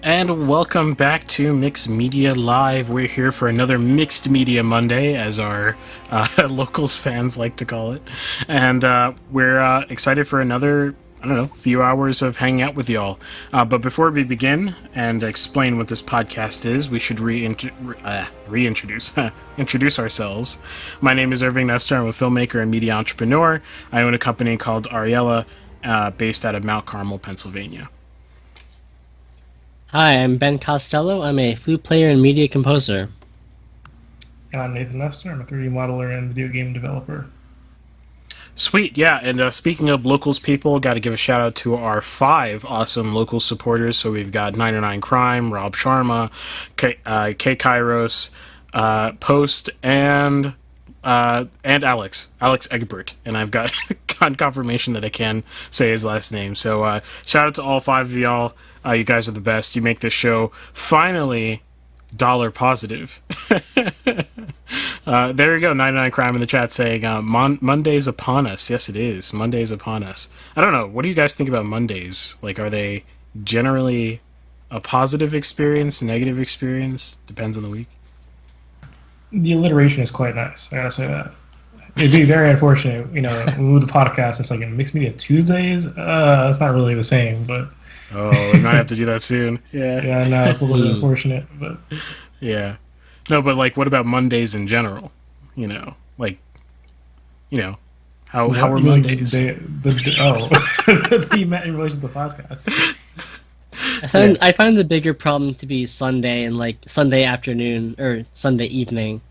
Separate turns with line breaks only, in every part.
And welcome back to Mixed Media Live. We're here for another Mixed Media Monday, as our locals fans like to call it. And we're excited for another, few hours of hanging out with y'all. But before we begin and explain what this podcast is, we should introduce ourselves. My name is Irving Nestor. I'm a filmmaker and media entrepreneur. I own a company called Ariella, based out of Mount Carmel, Pennsylvania.
Hi, I'm Ben Costello. I'm a flute player and media composer.
And I'm Nathan Nestor. I'm a 3D modeler and video game developer.
Sweet, yeah. And speaking of locals people, got to give a shout out to our 5 awesome local supporters. So we've got 99 Crime, Rob Sharma, K Kairos, Post, and Alex Egbert. And I've got confirmation that I can say his last name. So shout out to all 5 of y'all. You guys are the best. You make this show finally dollar positive. There you go, 99 Crime in the chat saying, Monday's upon us. Yes, it is. Monday's upon us. I don't know. What do you guys think about Mondays? Like, are they generally a positive experience, negative experience? Depends on the week.
The alliteration is quite nice. I gotta say that. It'd be very unfortunate, when we move the podcast, it's like in Mixed Media Tuesdays. It's not really the same, but...
Oh, we might have to do that soon. Yeah.
Yeah, no, it's a little bit unfortunate, but...
Yeah. No, but, what about Mondays in general? How are Mondays?
That you meant in relation to the podcast.
I find the bigger problem to be Sunday and, Sunday afternoon or Sunday evening.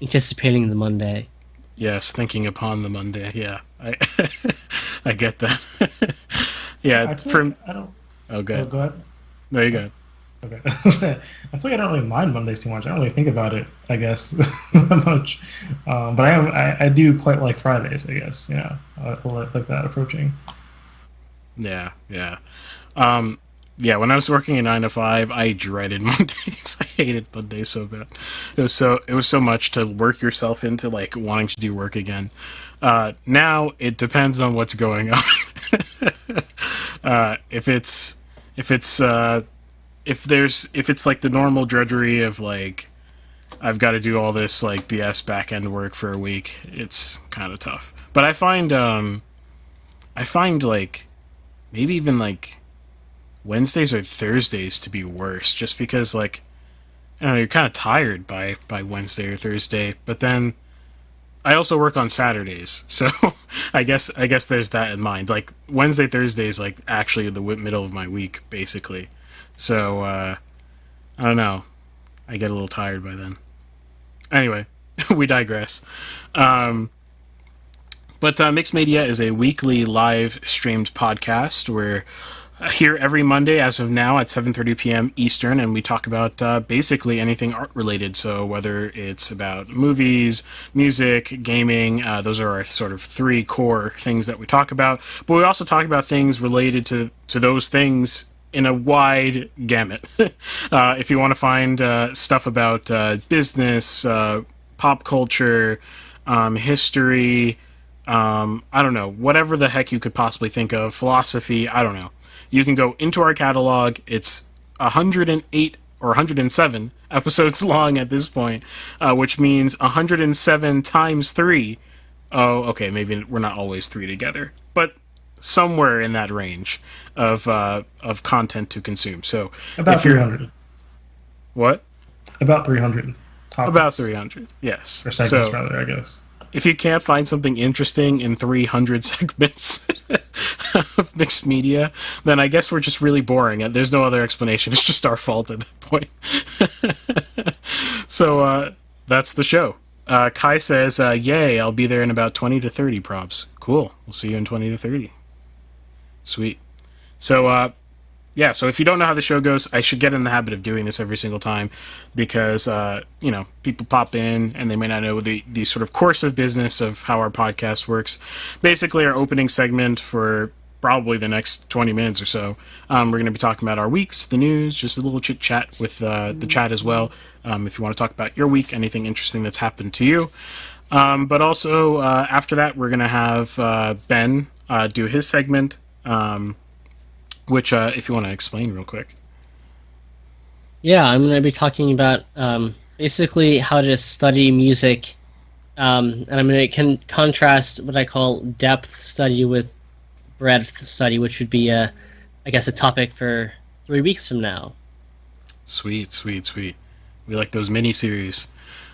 Anticipating the Monday.
Yes, thinking upon the Monday. Yeah, I get that. Yeah,
I don't.
Oh, go ahead.
Go ahead.
No, you go ahead.
Okay. I feel like I don't really mind Mondays too much. I don't really think about it, I guess, that much. But I do quite like Fridays, I guess. Yeah, I like that approaching.
Yeah. Yeah, when I was working a 9 to 5, I dreaded Mondays. I hated Mondays so bad. It was so much to work yourself into wanting to do work again. Now it depends on what's going on. If it's the normal drudgery of I've got to do all this BS back end work for a week, it's kind of tough. But I find maybe even Wednesdays or Thursdays to be worse, just because you're kind of tired by Wednesday or Thursday. But then I also work on Saturdays, so I guess there's that in mind. Wednesday, Thursday is actually the middle of my week, basically. So I don't know. I get a little tired by then. Anyway, we digress. But Mixed Media is a weekly live streamed podcast. We're here every Monday as of now at 7:30 p.m. Eastern, and we talk about basically anything art related. So whether it's about movies, music, gaming, those are our sort of 3 core things that we talk about. But we also talk about things related to those things in a wide gamut. If you want to find stuff about business, pop culture, history, I don't know, whatever the heck you could possibly think of, philosophy, I don't know. You can go into our catalog. It's 108 or 107 episodes long at this point, which means 107 times 3. Oh, okay, maybe we're not always 3 together, but somewhere in that range of content to consume. So
about 300.
What?
About 300. Topics.
About 300. Yes.
Or segments, rather, I guess.
If you can't find something interesting in 300 segments of Mixed Media, then I guess we're just really boring. There's no other explanation. It's just our fault at that point. So that's the show. Kai says, yay, I'll be there in about 20 to 30 props. Cool. We'll see you in 20 to 30. Sweet. So, yeah, so if you don't know how the show goes, I should get in the habit of doing this every single time because, people pop in and they may not know the sort of course of business of how our podcast works. Basically, our opening segment for probably the next 20 minutes or so, we're going to be talking about our weeks, the news, just a little chit-chat with the chat as well. If you want to talk about your week, anything interesting that's happened to you. But also, after that, we're going to have Ben do his segment, which, if you want to explain real quick.
Yeah, I'm going to be talking about basically how to study music, and I'm going to contrast what I call depth study with breadth study, which would be, I guess, a topic for 3 weeks from now.
Sweet, sweet, sweet. We like those mini-series.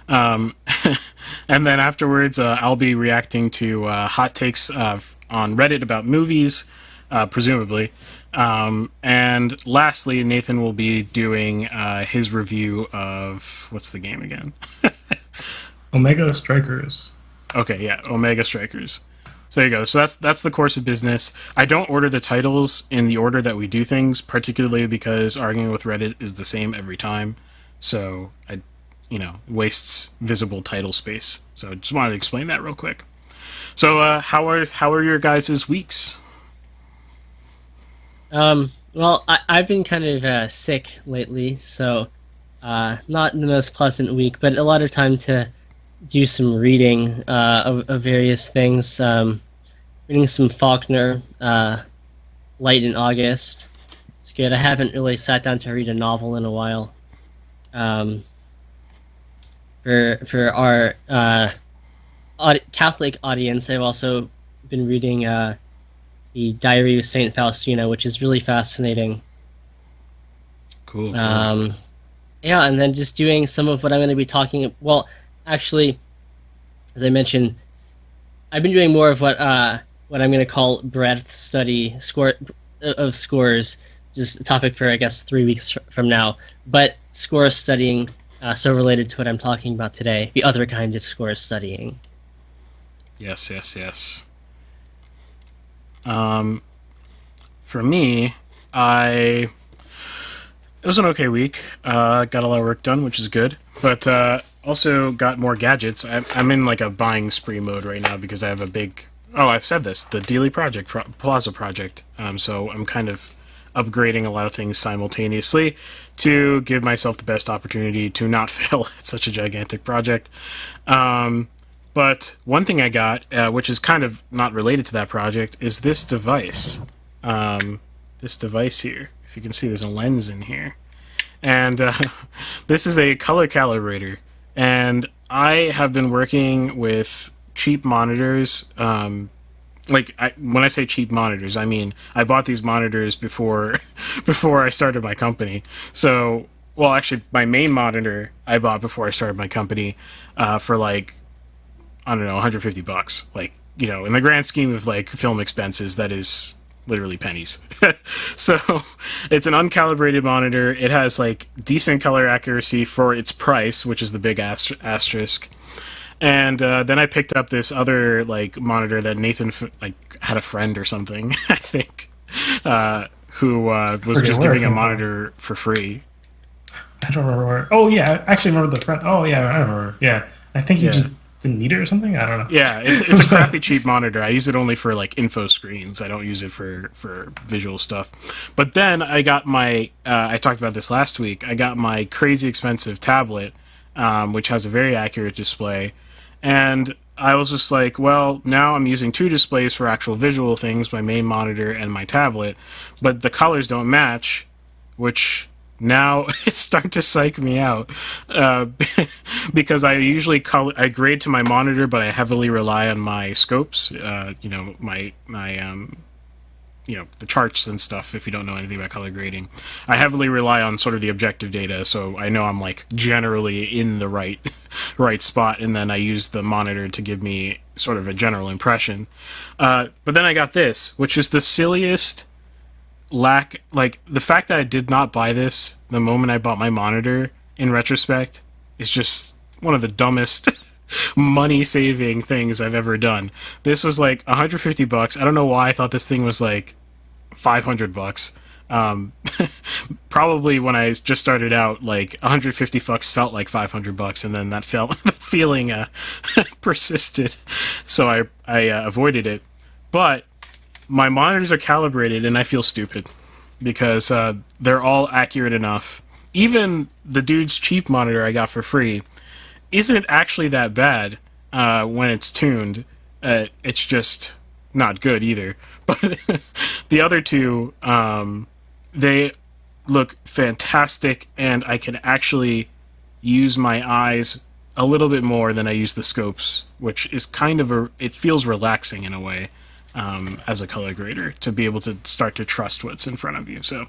And then afterwards, I'll be reacting to hot takes on Reddit about movies, presumably. And lastly, Nathan will be doing his review of... What's the game again?
Omega Strikers.
Okay, yeah, Omega Strikers. So there you go. So that's the course of business. I don't order the titles in the order that we do things, particularly because arguing with Reddit is the same every time. So it wastes visible title space. So just wanted to explain that real quick. So how are your guys' weeks?
Well, I've been kind of sick lately, so not the most pleasant week, but a lot of time to do some reading of various things. Reading some Faulkner, Light in August. It's good. I haven't really sat down to read a novel in a while. For our Catholic audience, I've also been reading the Diary of Saint Faustina, which is really fascinating.
Cool.
Yeah, and then just doing some of what I'm going to be talking. Well, actually, as I mentioned, I've been doing more of what I'm going to call breadth study of scores, just a topic for, I guess, 3 weeks from now. But score studying, so related to what I'm talking about today, the other kind of score studying.
Yes, yes, yes. For me, it was an okay week. Got a lot of work done, which is good. But also got more gadgets. I'm in like a buying spree mode right now because I have a big... Oh, I've said this. The Dealey Plaza project. So I'm kind of upgrading a lot of things simultaneously to give myself the best opportunity to not fail at such a gigantic project. But one thing I got, which is kind of not related to that project, is this device. This device here. If you can see, there's a lens in here. And this is a color calibrator. And I have been working with cheap monitors. When I say cheap monitors, I mean I bought these monitors before I started my company. So, well, actually, my main monitor I bought before I started my company for like, I don't know, $150. Like, in the grand scheme of like film expenses, that is literally pennies. So it's an uncalibrated monitor. It has like decent color accuracy for its price, which is the big asterisk. And then I picked up this other like monitor that Nathan had a friend or something, I think, who was just giving a monitor for free.
I don't remember where. Oh yeah, I actually remember the friend. Oh yeah, I remember. Yeah, I think he just didn't need it or something. I don't know.
Yeah, it's a crappy cheap monitor. I use it only for like info screens. I don't use it for visual stuff. But then I got my. I talked about this last week. I got my crazy expensive tablet, which has a very accurate display. And I was just like, well, now I'm using two displays for actual visual things, my main monitor and my tablet, but the colors don't match, which now it's starting to psych me out because I usually I grade to my monitor, but I heavily rely on my scopes, the charts and stuff. If you don't know anything about color grading, I heavily rely on sort of the objective data, so I know I'm like generally in the right spot, and then I use the monitor to give me sort of a general impression. But then I got this, which is the silliest like the fact that I did not buy this the moment I bought my monitor, in retrospect, is just one of the dumbest money saving things I've ever done. This was like $150. I don't know why I thought this thing was like $500. Probably when I just started out, like $150 felt like $500, and then that feeling persisted, so I avoided it. But my monitors are calibrated, and I feel stupid because they're all accurate enough. Even the dude's cheap monitor I got for free isn't actually that bad when it's tuned. It's just not good either. But the other two, they look fantastic, and I can actually use my eyes a little bit more than I use the scopes, which is kind of it feels relaxing in a way, as a color grader, to be able to start to trust what's in front of you. So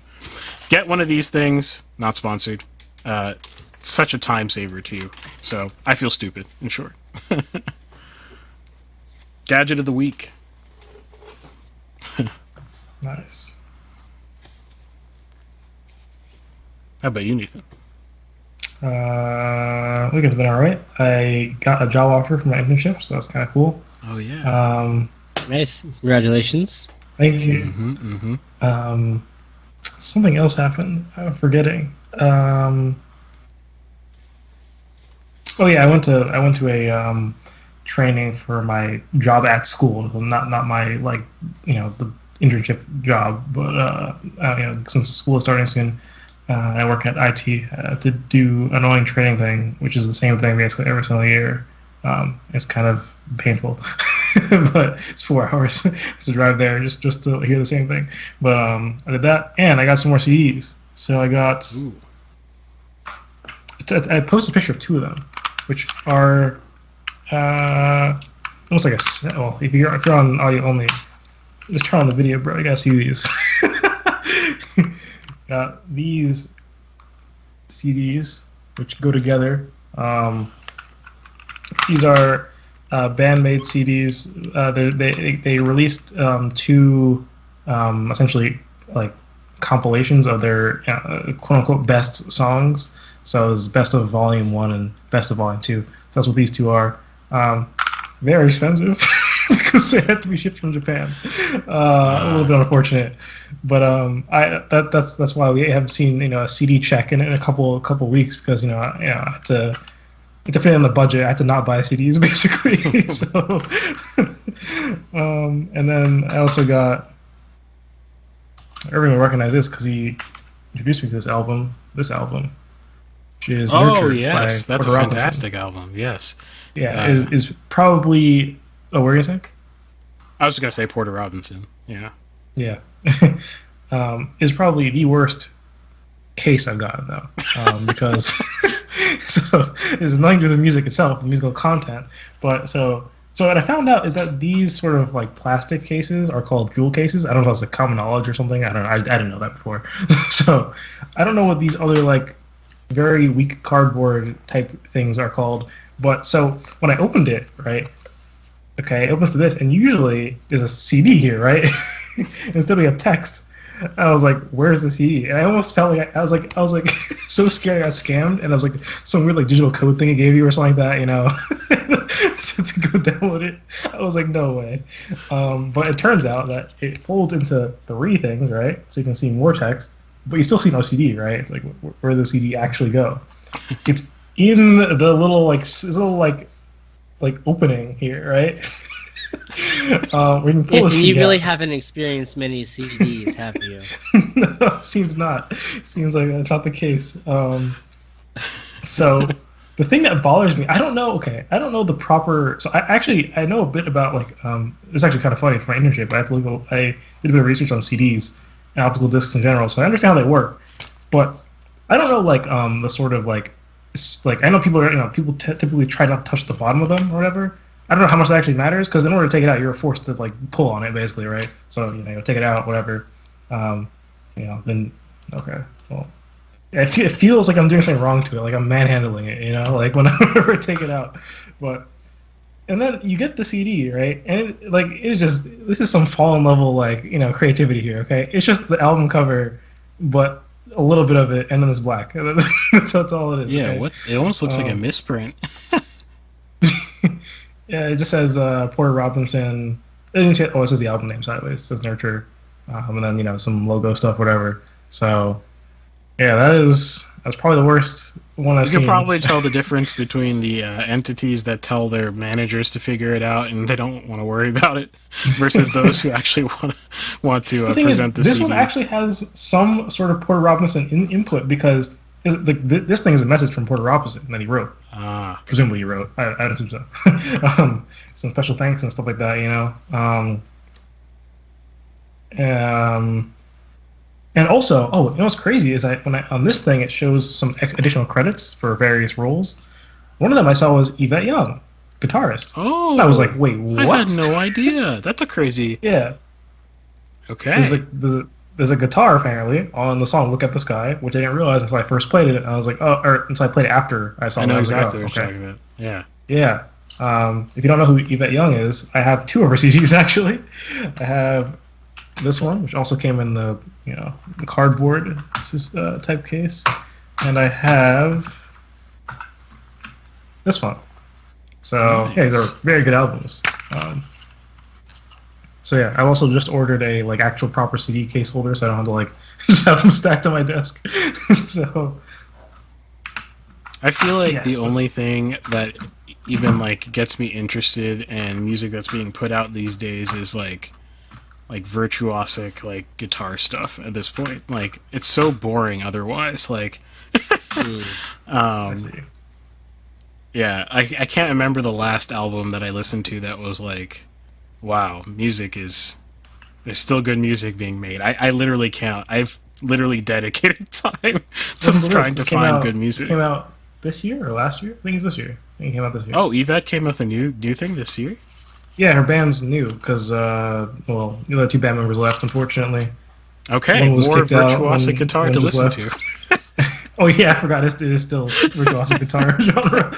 get one of these things, not sponsored. Such a time saver to you. So I feel stupid, in short. Gadget of the week.
Nice.
How about you, Nathan?
Week has been alright. I got a job offer for my internship, so that's kind of cool.
Oh yeah.
Nice. Congratulations.
Thank you. Something else happened. I'm forgetting. Oh yeah, I went to a training for my job at school. Not my like the internship job, but since school is starting soon, I work at IT to do annoying training thing, which is the same thing basically every single year. It's kind of painful, but it's 4 hours to drive there just to hear the same thing. But I did that, and I got some more CDs. So I got. Ooh. I posted a picture of 2 of them, which are almost like a. Well, if you're on audio only, just turn on the video, bro. You gotta see these. Got these CDs, which go together. These are band-made CDs. They released 2 essentially like compilations of their quote-unquote best songs. So it's best of volume 1 and best of volume 2. So that's what these 2 are. Very expensive because they had to be shipped from Japan. A little bit unfortunate, but that's why we haven't seen a CD check in a couple weeks, because I had to fit in the budget. I had to not buy CDs basically. So and then I also got Irving will recognize this because he introduced me to this album. Which is Nurture
yes,
by
that's
Porter
a
Robinson.
fantastic album. Yes.
Yeah, is probably. Oh, what were you gonna say?
I was just gonna say Porter Robinson. Yeah.
Yeah. Is probably the worst case I've gotten though, because so it's nothing to do with the music itself, the musical content. But so what I found out is that these sort of like plastic cases are called jewel cases. I don't know if that's a common knowledge or something. I don't know. I didn't know that before. So I don't know what these other like very weak cardboard type things are called. But so when I opened it, right? Okay, it opens to this, and usually there's a CD here, right? Instead we have text. I was like, "Where's the CD?" And I almost felt like I was like so scared I got scammed, and I was like some weird like digital code thing it gave you or something like that, to go download it. I was like, "No way!" But it turns out that it folds into 3 things, right? So you can see more text, but you still see no CD, right? Like where the CD actually go? It's in the little like opening here, right? We can pull
You really haven't experienced many CDs, have you?
No, it seems not. It seems like that's not the case. So the thing that bothers me, I don't know. Okay, I don't know the proper. So I know a bit about like. It's actually kind of funny for my internship. I did a bit of research on CDs and optical discs in general, so I understand how they work. But I don't know like the sort of like I know people are people typically try not to touch the bottom of them or whatever. I don't know how much that actually matters, because in order to take it out, you're forced to like pull on it basically, right? So you take it out, whatever. Then okay, well, it feels like I'm doing something wrong to it, like I'm manhandling it, like whenever I take it out. And then you get the CD, right? And this is some fallen level like creativity here, okay? It's just the album cover, but a little bit of it, and then it's black. That's all it is.
Yeah,
okay?
what? It almost looks like a misprint.
Yeah, it just says Porter Robinson. It says the album name sideways. It says Nurture, and then some logo stuff, whatever. So, yeah, that's probably the worst one I've seen.
You can probably tell the difference between the entities that tell their managers to figure it out and they don't want to worry about it, versus those who actually want to present the CD.
This one actually has some sort of Porter Robinson input, because this thing is a message from Porter Robinson that he wrote. Presumably he wrote. I assume so. Some special thanks and stuff like that, Um, and also, oh, you know what's crazy is on this thing it shows some additional credits for various roles. One of them I saw was Yvette Young, guitarist.
Oh,
And I was like, wait,
I
what?
had no idea. That's a crazy.
Yeah,
Okay.
there's a guitar apparently on the song "Look at the Sky," which I didn't realize until I first played it. And I was like, oh, or until I played it after I saw
I
it.
know
I was
exactly
like,
what
oh,
you're
okay.
talking about. Yeah.
Yeah. If you don't know who Yvette Young is, I have two of her CDs actually. I have this one, which also came in the cardboard type case, and I have this one. So
Nice.
yeah, these are very good albums. So yeah, I've also just ordered a actual proper CD case holder, so I don't have to just have them stacked on my desk. So
I feel like
Yeah.
the only thing that even gets me interested in music that's being put out these days is like virtuosic guitar stuff at this point. Like it's so boring otherwise.
I see.
Yeah, I can't remember the last album that I listened to that was like, wow, there's still good music being made. I literally can't. I've literally dedicated time to
Listen to
trying to
this. This came
find
out-
good music.
This came out this year or last year? I think it's this year. I think it came out this year.
Oh, Yvette came with a new thing this year?
Yeah, her band's new because the other two band members left, unfortunately.
Okay,
One was
more
kicked out,
virtuosic
one-
guitar
one
to
just
listen
left.
to.
Oh yeah, I forgot. It is still virtuosic guitar genre. I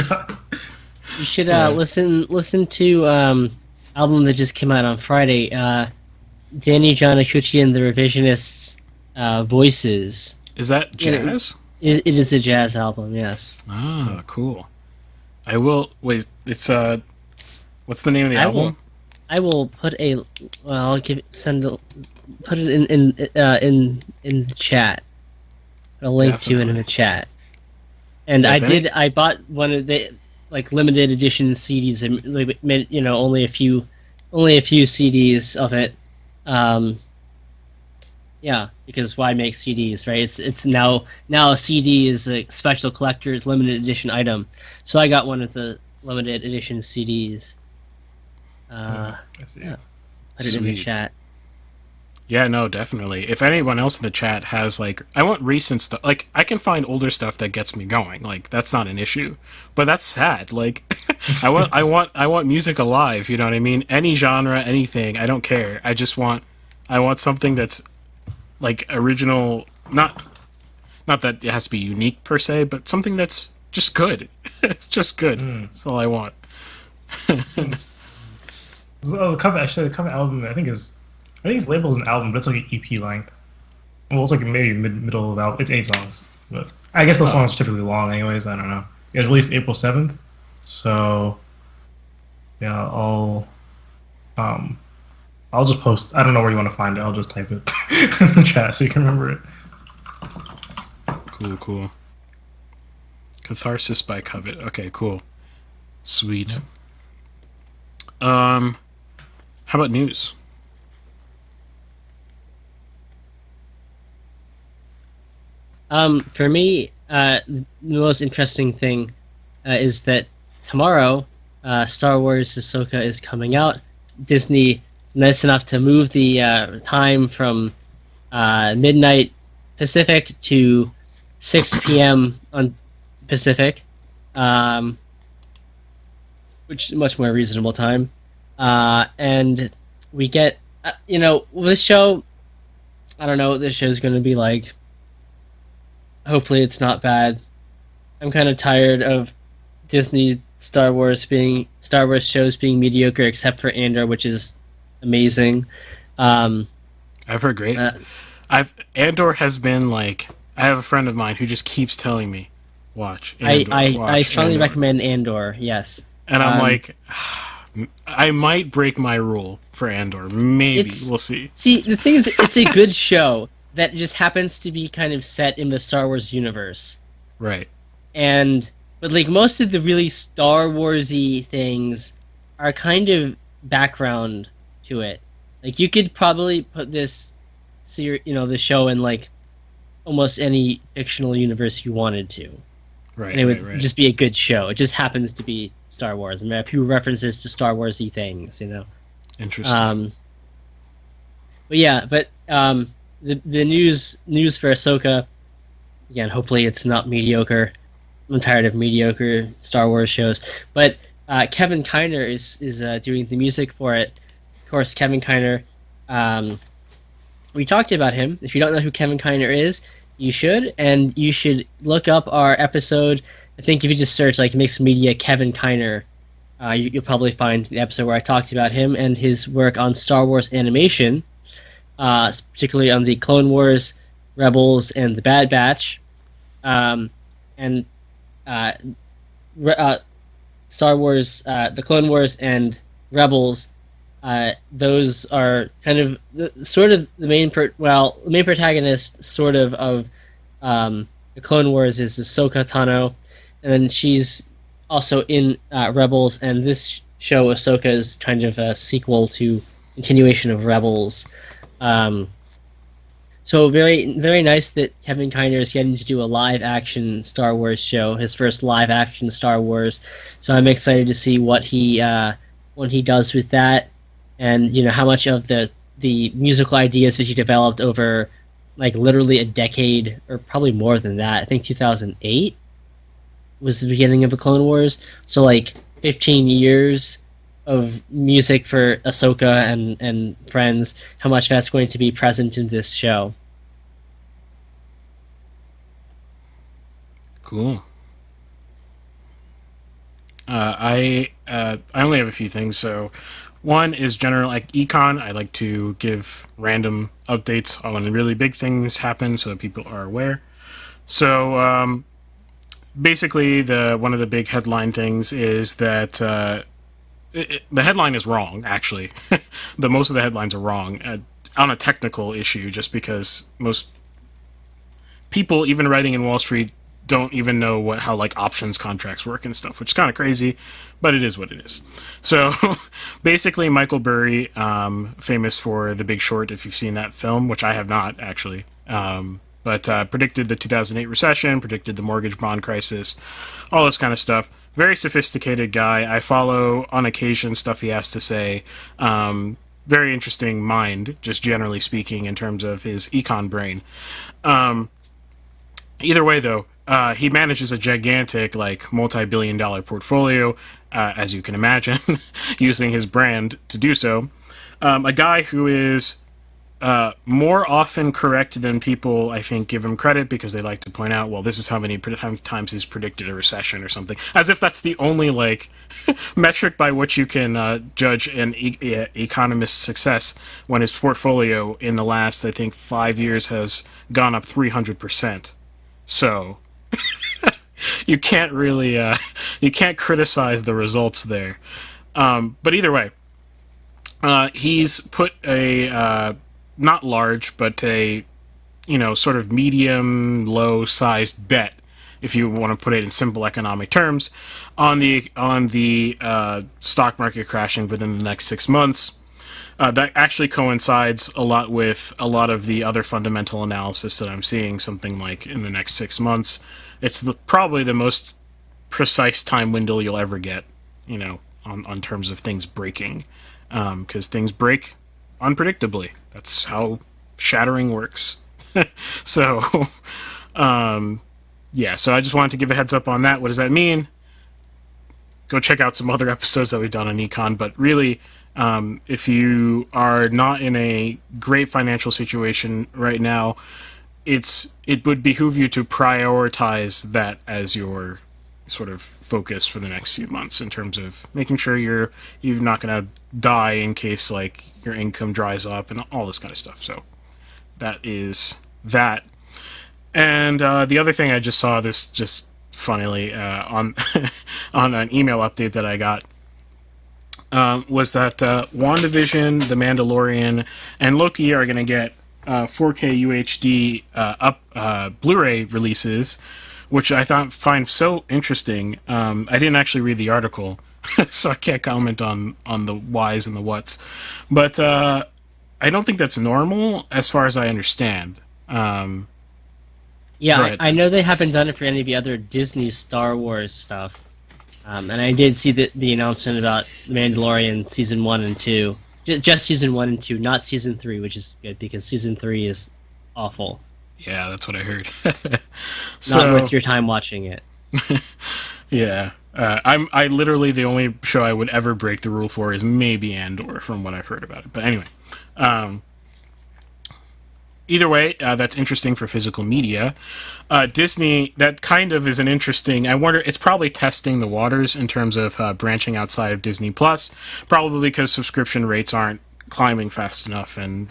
forgot.
You should
Yeah.
listen to album that just came out on Friday. Danny John and the Revisionists Voices.
Is that jazz?
It is a jazz album, yes.
Ah, cool. I will wait. It's what's the name of the
I
album?
will put a well. I'll put it in the chat. A link to it in the chat. And
Yeah,
I bought one of the limited edition CDs. And only a few CDs of it. Yeah, because why make CDs, right? It's now a CD is a special collector's limited edition item. So I got one of the limited edition CDs.
I see.
yeah. Put it in the
Sweet.
chat.
Yeah, no, definitely. If anyone else in the chat has I want recent stuff. I can find older stuff that gets me going. That's not an issue. But that's sad. I want music alive. You know what I mean? Any genre, anything. I don't care. I want something that's original. Not that it has to be unique per se, but something that's just good. It's just good. That's all I want.
The cover album I think it's labeled as an album, but it's like an EP length. Well, it's maybe middle of the album. It's 8 songs, but I guess those songs are typically long, anyways. I don't know. It was released April 7th, so yeah, I'll just post. I don't know where you want to find it. I'll just type it in the chat so you can remember it.
Cool. Catharsis by Covet. Okay, cool. Sweet. How about news?
For me, the most interesting thing is that tomorrow, Star Wars Ahsoka is coming out. Disney is nice enough to move the time from midnight Pacific to 6 p.m. on Pacific, which is a much more reasonable time. And we get, this show, I don't know what this show is going to be like. Hopefully it's not bad. I'm kind of tired of Disney Star Wars shows being mediocre, except for Andor, which is amazing.
I've heard great. Andor has been I have a friend of mine who just keeps telling me, watch Andor.
I strongly
Andor.
recommend Andor. Yes,
And I'm I might break my rule for Andor. Maybe we'll see.
See, the thing is, it's a good show that just happens to be kind of set in the Star Wars universe.
Right.
But most of the really Star Warsy things are kind of background to it. You could probably put this this show in almost any fictional universe you wanted to.
Right.
And it would
right.
just be a good show. It just happens to be Star Wars. And there are a few references to Star Warsy things,
Interesting.
But yeah, the news for Ahsoka, again, hopefully it's not mediocre. I'm tired of mediocre Star Wars shows. But Kevin Kiner is doing the music for it. Of course, Kevin Kiner. We talked about him. If you don't know who Kevin Kiner is, you should, and you should look up our episode. I think if you just search like mixed media Kevin Kiner, you'll probably find the episode where I talked about him and his work on Star Wars animation, particularly on the Clone Wars, Rebels, and the Bad Batch, and Star Wars, the Clone Wars, and Rebels. Those are kind of the main main protagonist of the Clone Wars is Ahsoka Tano, and then she's also in Rebels, and this show Ahsoka is kind of a sequel to continuation of Rebels. So very, very nice that Kevin Kiner is getting to do a live-action Star Wars show, his first live-action Star Wars. So I'm excited to see what he does with that, and how much of the musical ideas that he developed over like literally a decade, or probably more than that. I think 2008 was the beginning of the Clone Wars. So like 15 years of music for Ahsoka and friends, how much that's going to be present in this show.
Cool. I only have a few things. So one is general like econ. I like to give random updates on when really big things happen so that people are aware. So basically, one of the big headline things is that the headline is wrong. Actually, most of the headlines are wrong on a technical issue, just because most people, even writing in Wall Street, don't even know how like options contracts work and stuff, which is kind of crazy, but it is what it is. So basically, Michael Burry, famous for The Big Short, if you've seen that film, which I have not actually, but predicted the 2008 recession, predicted the mortgage bond crisis, all this kind of stuff. Very sophisticated guy. I follow on occasion stuff he has to say. Very interesting mind, just generally speaking, in terms of his econ brain. Either way, though, he manages a gigantic, like, multi-billion-dollar portfolio, as you can imagine, using his brand to do so. A guy who is more often correct than people, I think, give him credit, because they like to point out, well, this is how many times he's predicted a recession or something, as if that's the only, like, metric by which you can judge an economist's success, when his portfolio in the last, I think, 5 years has gone up 300%. So you can't really you can't criticize the results there. But either way, he's put a not large, but a sort of medium low sized bet, if you want to put it in simple economic terms, on the stock market crashing within the next 6 months. That actually coincides a lot with a lot of the other fundamental analysis that I'm seeing, something like in the next 6 months. It's probably the most precise time window you'll ever get, on terms of things breaking. Because things break unpredictably. That's how shattering works. So, yeah, so I just wanted to give a heads up on that. What does that mean? Go check out some other episodes that we've done on econ, but really, if you are not in a great financial situation right now, it would behoove you to prioritize that as your sort of focus for the next few months, in terms of making sure you're not going to die in case like your income dries up and all this kind of stuff. So that is that. And the other thing I just saw, this just funnily on on an email update that I got, was that WandaVision, The Mandalorian, and Loki are going to get 4K UHD Blu-ray releases, which I find so interesting. I didn't actually read the article, so I can't comment on the whys and the whats. But I don't think that's normal, as far as I understand.
Yeah, I know they haven't done it for any of the other Disney Star Wars stuff. And I did see the announcement about Mandalorian Season 1 and 2. Just season 1 and 2, not season 3, which is good because season 3 is awful.
Yeah, that's what I heard.
Not worth your time watching it.
Yeah. I literally, the only show I would ever break the rule for is maybe Andor, from what I've heard about it. But anyway, either way, that's interesting for physical media. Disney, that kind of is an interesting. I wonder, it's probably testing the waters in terms of branching outside of Disney Plus, probably because subscription rates aren't climbing fast enough, and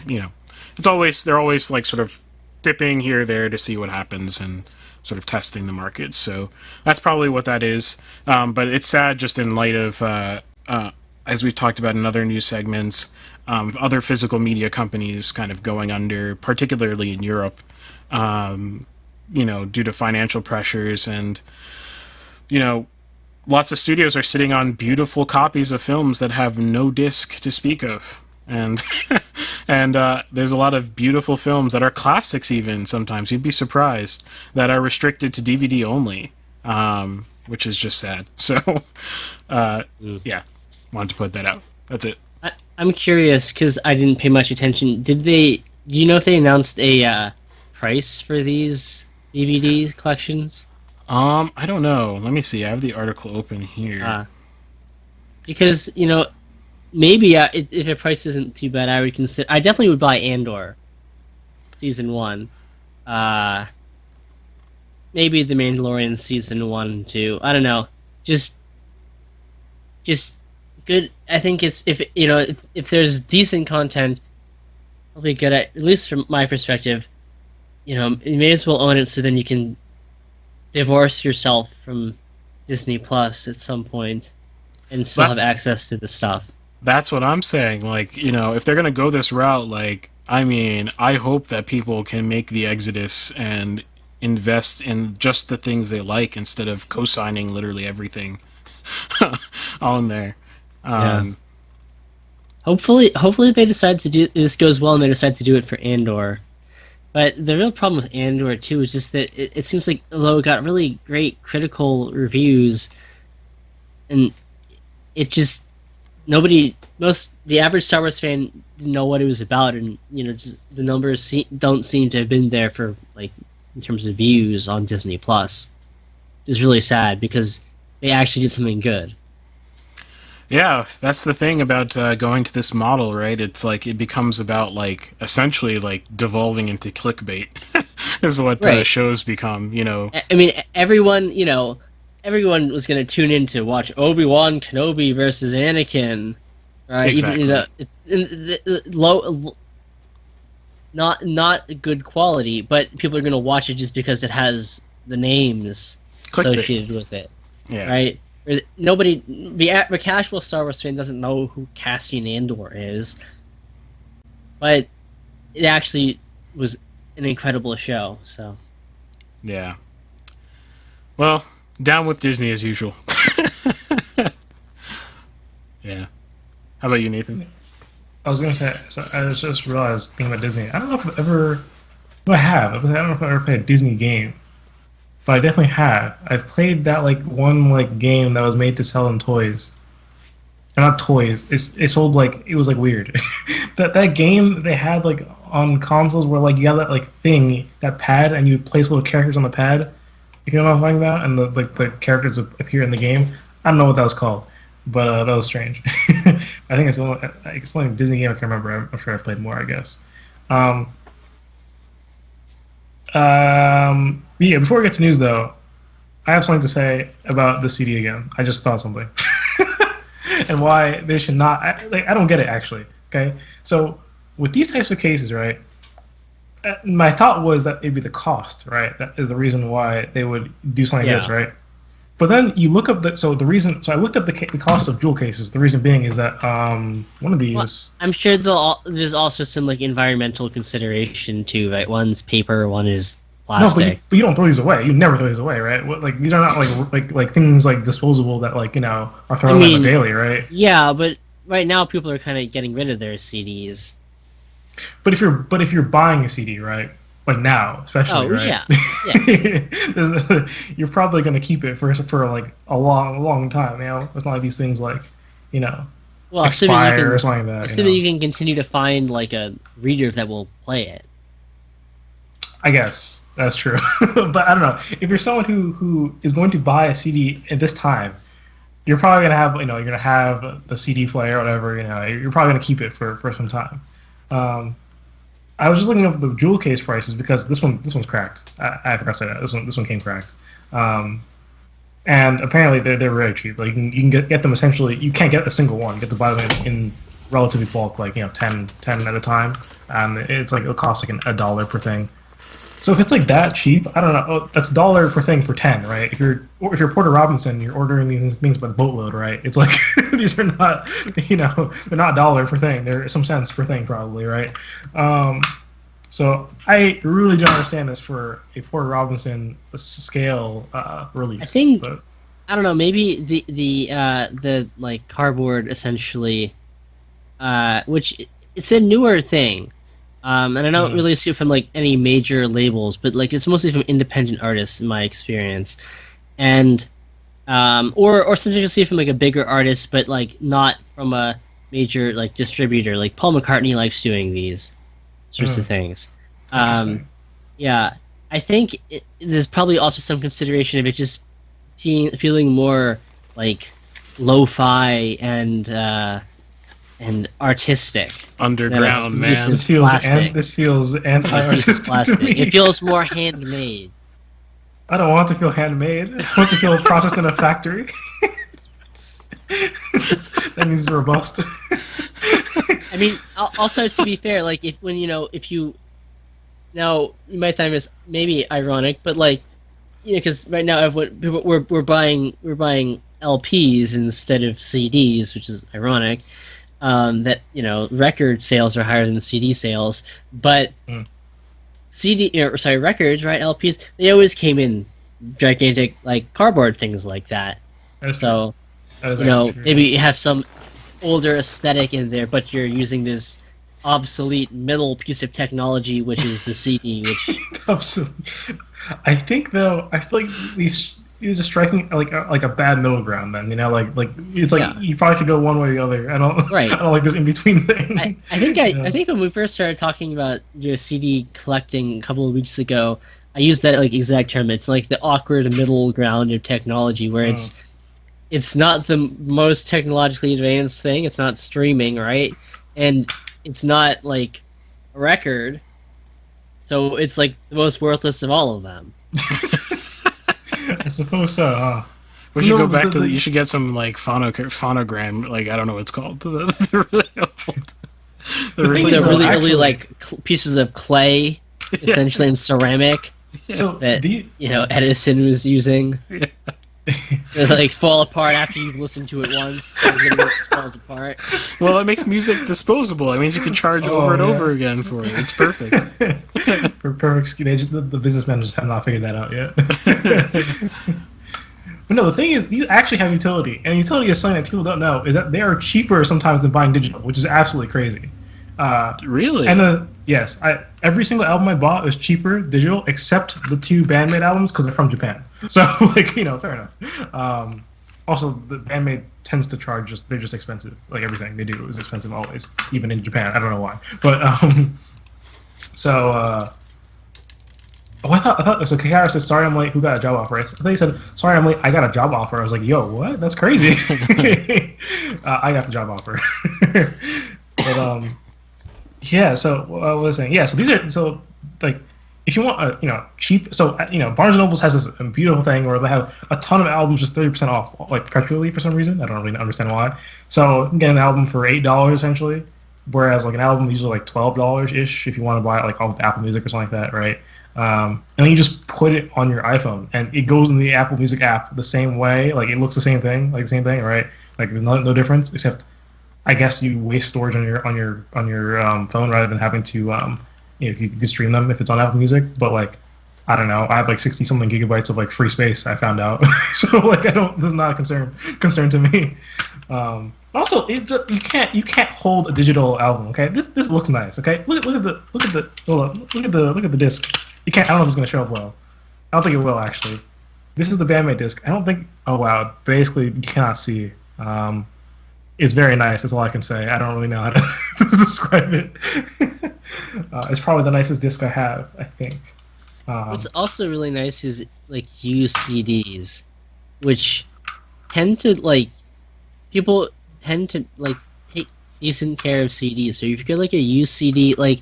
they're always like sort of dipping here or there to see what happens and sort of testing the market. So that's probably what that is. But it's sad just in light of, as we've talked about in other news segments, other physical media companies kind of going under, particularly in Europe, due to financial pressures. And, lots of studios are sitting on beautiful copies of films that have no disc to speak of. And and there's a lot of beautiful films that are classics even sometimes. You'd be surprised that are restricted to DVD only, which is just sad. So, yeah, wanted to put that out. That's it.
I'm curious because I didn't pay much attention. Do you know if they announced a price for these DVD collections?
I don't know. Let me see. I have the article open here.
Because, maybe if a price isn't too bad, I would consider. I definitely would buy Andor, season 1. Maybe The Mandalorian season 1 and 2. I don't know. Just good. I think it's if there's decent content, it'll be good. At least from my perspective, you may as well own it so then you can divorce yourself from Disney Plus at some point and still have access to the stuff.
That's what I'm saying. Like, if they're going to go this route, I hope that people can make the exodus and invest in just the things they like instead of co-signing literally everything on there.
Hopefully they decide to do this goes well and they decide to do it for Andor. But the real problem with Andor too is just that it seems like although it got really great critical reviews, and it just the average Star Wars fan didn't know what it was about, and just the numbers don't seem to have been there for in terms of views on Disney Plus. It's really sad because they actually did something good.
Yeah, that's the thing about going to this model, right? It's it becomes about essentially devolving into clickbait is what shows become.
I mean, everyone was going to tune in to watch Obi-Wan Kenobi versus Anakin, right?
Exactly.
Even, it's low, not good quality, but people are going to watch it just because it has the names associated with it, right? The casual Star Wars fan doesn't know who Cassian Andor is, but it actually was an incredible show. So,
yeah. Well, down with Disney as usual. Yeah. How about you, Nathan?
I was gonna say. So I just realized thinking about Disney. I don't know if I've ever. No, I have. I don't know if I've ever played a Disney game. But I definitely have. I've played that one game that was made to sell in toys. Or not toys. It sold it was weird. that game they had on consoles where you have that thing, that pad, and you place little characters on the pad. You know what I'm talking about? And the characters appear in the game. I don't know what that was called, but that was strange. I think it's only a Disney game I can remember. I'm sure I've played more, I guess. Yeah, before we get to news, though, I have something to say about the CD again. I just thought something. And why they should not... I don't get it, actually. Okay? So, with these types of cases, right, my thought was that it'd be the cost, right? That is the reason why they would do something like this, right? But then you look up so I looked up the cost of jewel cases. The reason being is that one of these... Well,
I'm sure there's also some environmental consideration too, right? One's paper, one is plastic.
No, but you don't throw these away. You never throw these away, right? These are not like things disposable that are thrown away daily, right?
Yeah, but right now people are kind of getting rid of their CDs.
But if you're buying a CD, right? Now, especially, right?
Yeah. Yes.
You're probably going to keep it for a long time. It's not like these things
Well,
expire or something like that.
assuming you can continue to find like a reader that will play it.
I guess that's true, but I don't know. If you're someone who is going to buy a CD at this time, you're probably gonna have you're gonna have the CD player or whatever. You're probably gonna keep it for some time. I was just looking up the jewel case prices because this one's cracked. I forgot to say that this one came cracked. And apparently they're very cheap. Like you can get them essentially. You can't get a single one. You have to buy them in relatively bulk, like 10 at a time, and it'll cost like $1 per thing. So if it's like that cheap, I don't know. Oh, that's $1 per thing for 10, right? If you're Porter Robinson, you're ordering these things by the boatload, right? It's like these are not, they're not $1 per thing. They're some cents per thing, probably, right? So I really don't understand this for a Porter Robinson scale release.
I think I don't know. Maybe the like cardboard essentially, which it's a newer thing. And I don't really see it from like any major labels, but like it's mostly from independent artists in my experience, and or sometimes you'll see it from like a bigger artist, but like not from a major like distributor. Like Paul McCartney likes doing these sorts of things. Yeah, I think there's probably also some consideration of it just feeling more like lo-fi and artistic.
Underground, man.
This feels anti-artistic to me.
It feels more handmade.
I don't want it to feel handmade. I want it to feel processed in a factory. That means robust.
I mean, also to be fair, like you might find this maybe ironic, but like because right now we're buying LPs instead of CDs, which is ironic. That record sales are higher than CD sales, but records, right? LPs, they always came in gigantic like cardboard things like that. So maybe you have some older aesthetic in there, but you're using this obsolete middle piece of technology, which is the CD. Which
obsolete. I think though, I feel like these are striking like a bad middle ground. Then like it's like you probably should go one way or the other. I don't like this in between thing.
I think when we first started talking about your CD collecting a couple of weeks ago, I used that like exact term. It's like the awkward middle ground of technology where it's not the most technologically advanced thing. It's not streaming, right? And it's not like a record. So it's like the most worthless of all of them.
I suppose so. Huh?
We should go back to you should get some like phonogram, like I don't know what it's called. The really old.
The really like pieces of clay, essentially in ceramic.
So
that Edison was using. Yeah. They like fall apart after you've listened to it once. It falls apart.
Well, it makes music disposable. It means you can charge over and over again for it. It's perfect.
Perfect. The businessmen just have not figured that out yet. But no, the thing is, these actually have utility, and utility is something that people don't know. Is that they are cheaper sometimes than buying digital, which is absolutely crazy.
Really?
And yes, every single album I bought was cheaper digital, except the 2 Bandmate albums because they're from Japan. So fair enough. Also, the Bandmate tends to charge they're just expensive. Like everything they do is expensive always, even in Japan. I don't know why, but I thought so. Kakara said, "Sorry, I'm late. Who got a job offer?" I thought he said, "Sorry, I'm late. I got a job offer." I was like, "Yo, what? That's crazy." I got the job offer, but yeah. So what was I saying? Yeah. So these are like if you want cheap. So Barnes and Noble has this beautiful thing where they have a ton of albums just 30% off, like perpetually for some reason. I don't really understand why. So you can get an album for $8 essentially, whereas like an album usually like $12 ish if you want to buy it like off of Apple Music or something like that, right? And then you just put it on your iPhone, and it goes in the Apple Music app the same way. Like it looks the same thing, right? Like there's no difference, except I guess you waste storage on your phone rather than having to if you can stream them if it's on Apple Music. But like I don't know, I have like 60 something gigabytes of like free space. I found out, so like this is not a concern to me. Also, you can't hold a digital album. Okay, this looks nice. Okay, look at the disc. You can't. I don't know if it's gonna show up well. I don't think it will actually. This is the Bandmate disc. I don't think. Oh wow! Basically, you cannot see. it's very nice. That's all I can say. I don't really know how to describe it. It's probably the nicest disc I have, I think.
What's also really nice is like used CDs, which tend to like people tend to like take decent care of CDs. So if you get like a used CD, like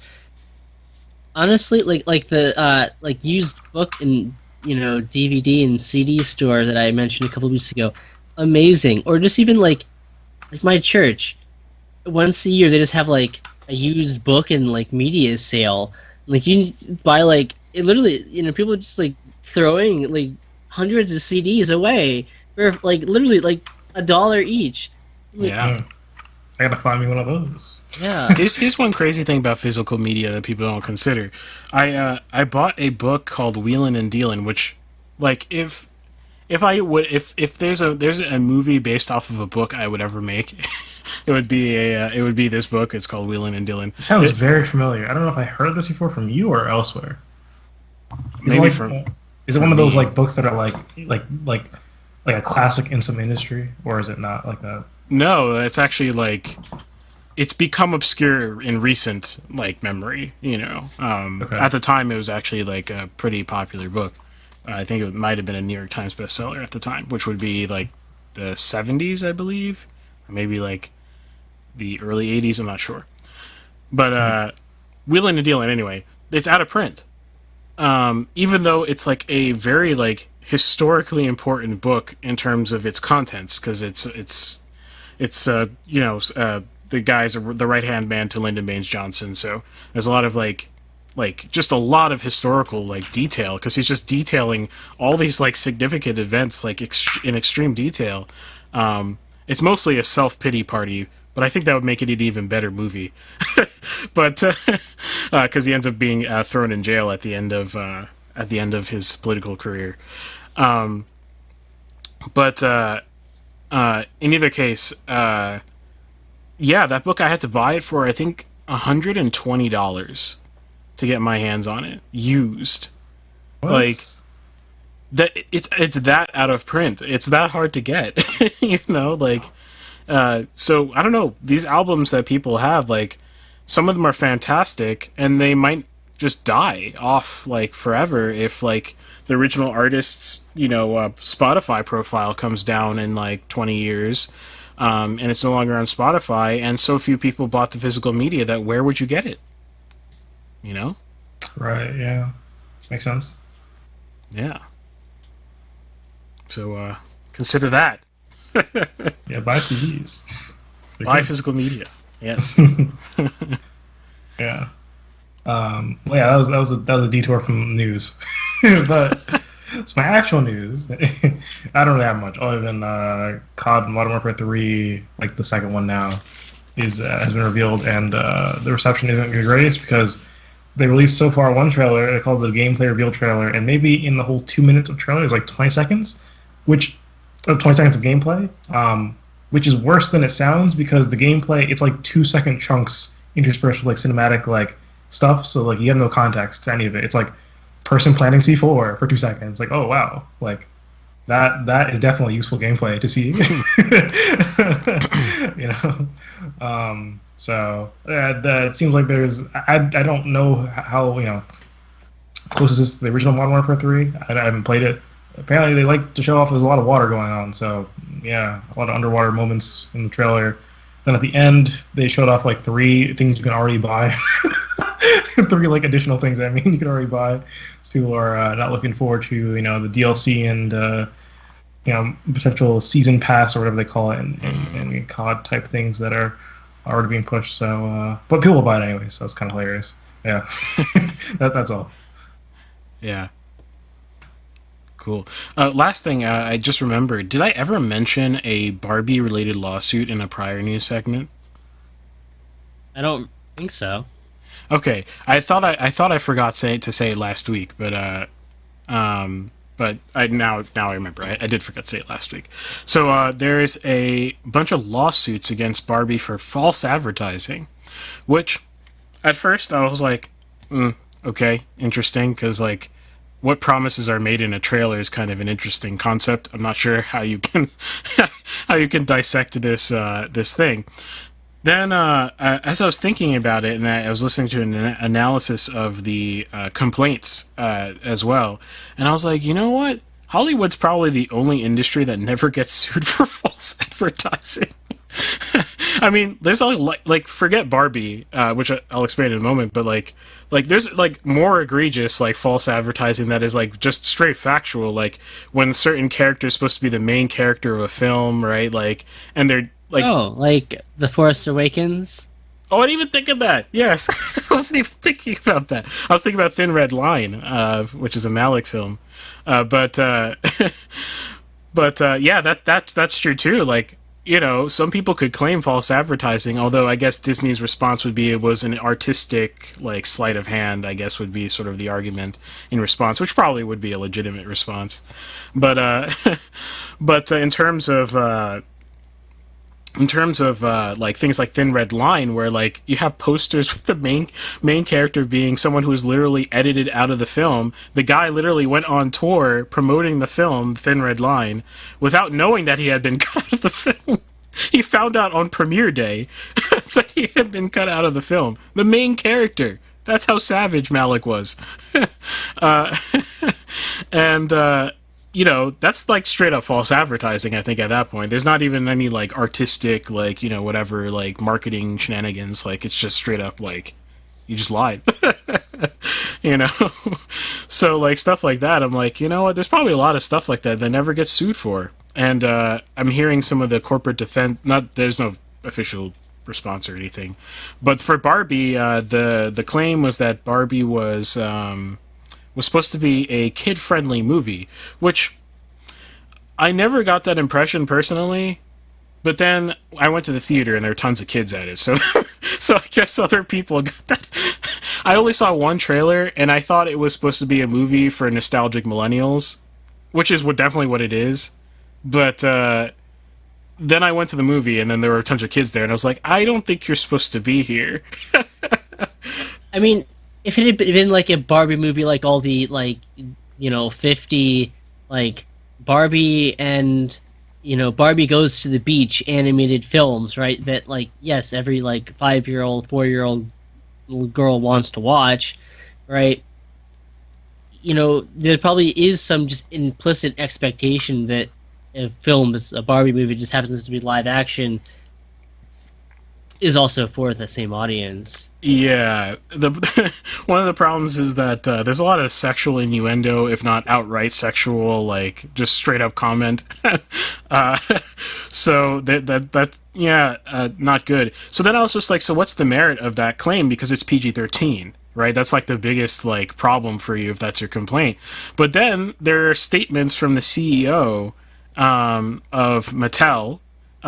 honestly, like the like used book and DVD and CD store that I mentioned a couple of weeks ago, amazing. Or just even like my church, once a year they just have like a used book and like media sale. Like you buy like it literally, people are just like throwing like hundreds of CDs away for like literally like $1 each.
Yeah.
I gotta find me one of those.
Yeah.
Here's one crazy thing about physical media that people don't consider. I bought a book called Wheelin' and Dealin', which, like, if there's a movie based off of a book I would ever make, it would be this book. It's called Wheelin' and Dealin'.
It sounds very familiar. I don't know if I heard this before from you or elsewhere. Is it one of those like books that are like a classic in some industry, or is it not like that?
No, it's actually like it's become obscure in recent like memory.
Okay.
At the time it was actually like a pretty popular book. I think it might have been a New York Times bestseller at the time, which would be like the 70s, I believe, or maybe like the early 80s. I'm not sure, but Wheelin' and Dealin', anyway, it's out of print. Even though it's like a very like historically important book in terms of its contents, because it's the guy's the right hand man to Lyndon Baines Johnson, so there's a lot of like just a lot of historical like detail, because he's just detailing all these like significant events like in extreme detail. It's mostly a self-pity party, but I think that would make it an even better movie. But because he ends up being thrown in jail at the end of his political career. But in either case, that book I had to buy it for I think $120 to get my hands on it used.
What?
Like that, it's that out of print. It's that hard to get. So I don't know, these albums that people have, like some of them are fantastic and they might just die off like forever if like the original artist's Spotify profile comes down in like 20 years, and it's no longer on Spotify, and so few people bought the physical media that where would you get it?
Right, yeah. Makes sense.
Yeah. So consider that.
Yeah, buy CDs.
Buy physical media. Yes.
Yeah. That was a detour from news. But it's my actual news. I don't really have much other than COD Modern Warfare 3, like the second one now, has been revealed, and the reception isn't the greatest because they released so far one trailer. They called it the gameplay reveal trailer, and maybe in the whole 2 minutes of trailer is like 20 seconds, 20 seconds of gameplay, which is worse than it sounds because the gameplay, it's like 2-second chunks interspersed with like cinematic like stuff, so like you have no context to any of it. It's like person planting C4 for 2 seconds. Like, oh wow, like that is definitely useful gameplay to see. So it seems like there's I don't know how close is this to the original Modern Warfare 3. I haven't played it. Apparently they like to show off there's a lot of water going on, so yeah, a lot of underwater moments in the trailer. Then at the end they showed off like 3 things you can already buy. 3 like additional things you can already buy. So people are not looking forward to the DLC and potential season pass or whatever they call it, and COD type things that are already being pushed. So but people will buy it anyway, so it's kind of hilarious. Yeah. That's all.
Yeah. Cool. Last thing, I just remembered. Did I ever mention a Barbie-related lawsuit in a prior news segment?
I don't think so.
Okay, I thought I forgot to say it last week, but I now I remember. I did forget to say it last week. So there's a bunch of lawsuits against Barbie for false advertising, which at first I was like, okay, interesting, because like what promises are made in a trailer is kind of an interesting concept. I'm not sure how you can how you can dissect this thing. Then, as I was thinking about it, and I was listening to an analysis of the complaints as well, and I was like, you know what? Hollywood's probably the only industry that never gets sued for false advertising. I mean, there's like forget Barbie, which I'll explain in a moment, but like there's like more egregious like false advertising that is like just straight factual, like when certain character is supposed to be the main character of a film, right? Like, and they're like,
oh, like The Force Awakens.
Oh, I didn't even think of that. Yes, I wasn't even thinking about that. I was thinking about Thin Red Line, which is a Malick film, but yeah, that's true too. Like, you know, some people could claim false advertising, although I guess Disney's response would be it was an artistic, like, sleight of hand, I guess would be sort of the argument in response, which probably would be a legitimate response. But but in terms of like things like Thin Red Line, where like you have posters with the main character being someone who was literally edited out of the film. The guy literally went on tour promoting the film Thin Red Line without knowing that he had been cut out of the film. He found out on premiere day that he had been cut out of the film. The main character. That's how savage Malick was. And you know, that's like straight up false advertising, I think, at that point. There's not even any like artistic, like, you know, whatever, like marketing shenanigans. Like, it's just straight up like, you just lied. You know? So like stuff like that, I'm like, you know what, there's probably a lot of stuff like that never gets sued for. And I'm hearing some of the corporate defense, there's no official response or anything, but for Barbie, the claim was that Barbie was supposed to be a kid-friendly movie, which I never got that impression personally. But then I went to the theater and there were tons of kids at it, so I guess other people got that. I only saw one trailer and I thought it was supposed to be a movie for nostalgic millennials, which is definitely what it is. But then I went to the movie and then there were a bunch of kids there, and I was like, I don't think you're supposed to be here.
I mean, if it had been like a Barbie movie, like all the, like, you know, 50, like, Barbie and, you know, Barbie Goes to the Beach animated films, right? That, like, yes, every, like, 5-year-old, 4-year-old little girl wants to watch, right? You know, there probably is some just implicit expectation that a film, a Barbie movie, just happens to be live action, is also for the same audience.
Yeah, one of the problems is that there's a lot of sexual innuendo, if not outright sexual, like just straight up comment. So not good. So then I was just like, so what's the merit of that claim? Because it's PG-13, right? That's like the biggest like problem for you if that's your complaint. But then there are statements from the CEO of Mattel.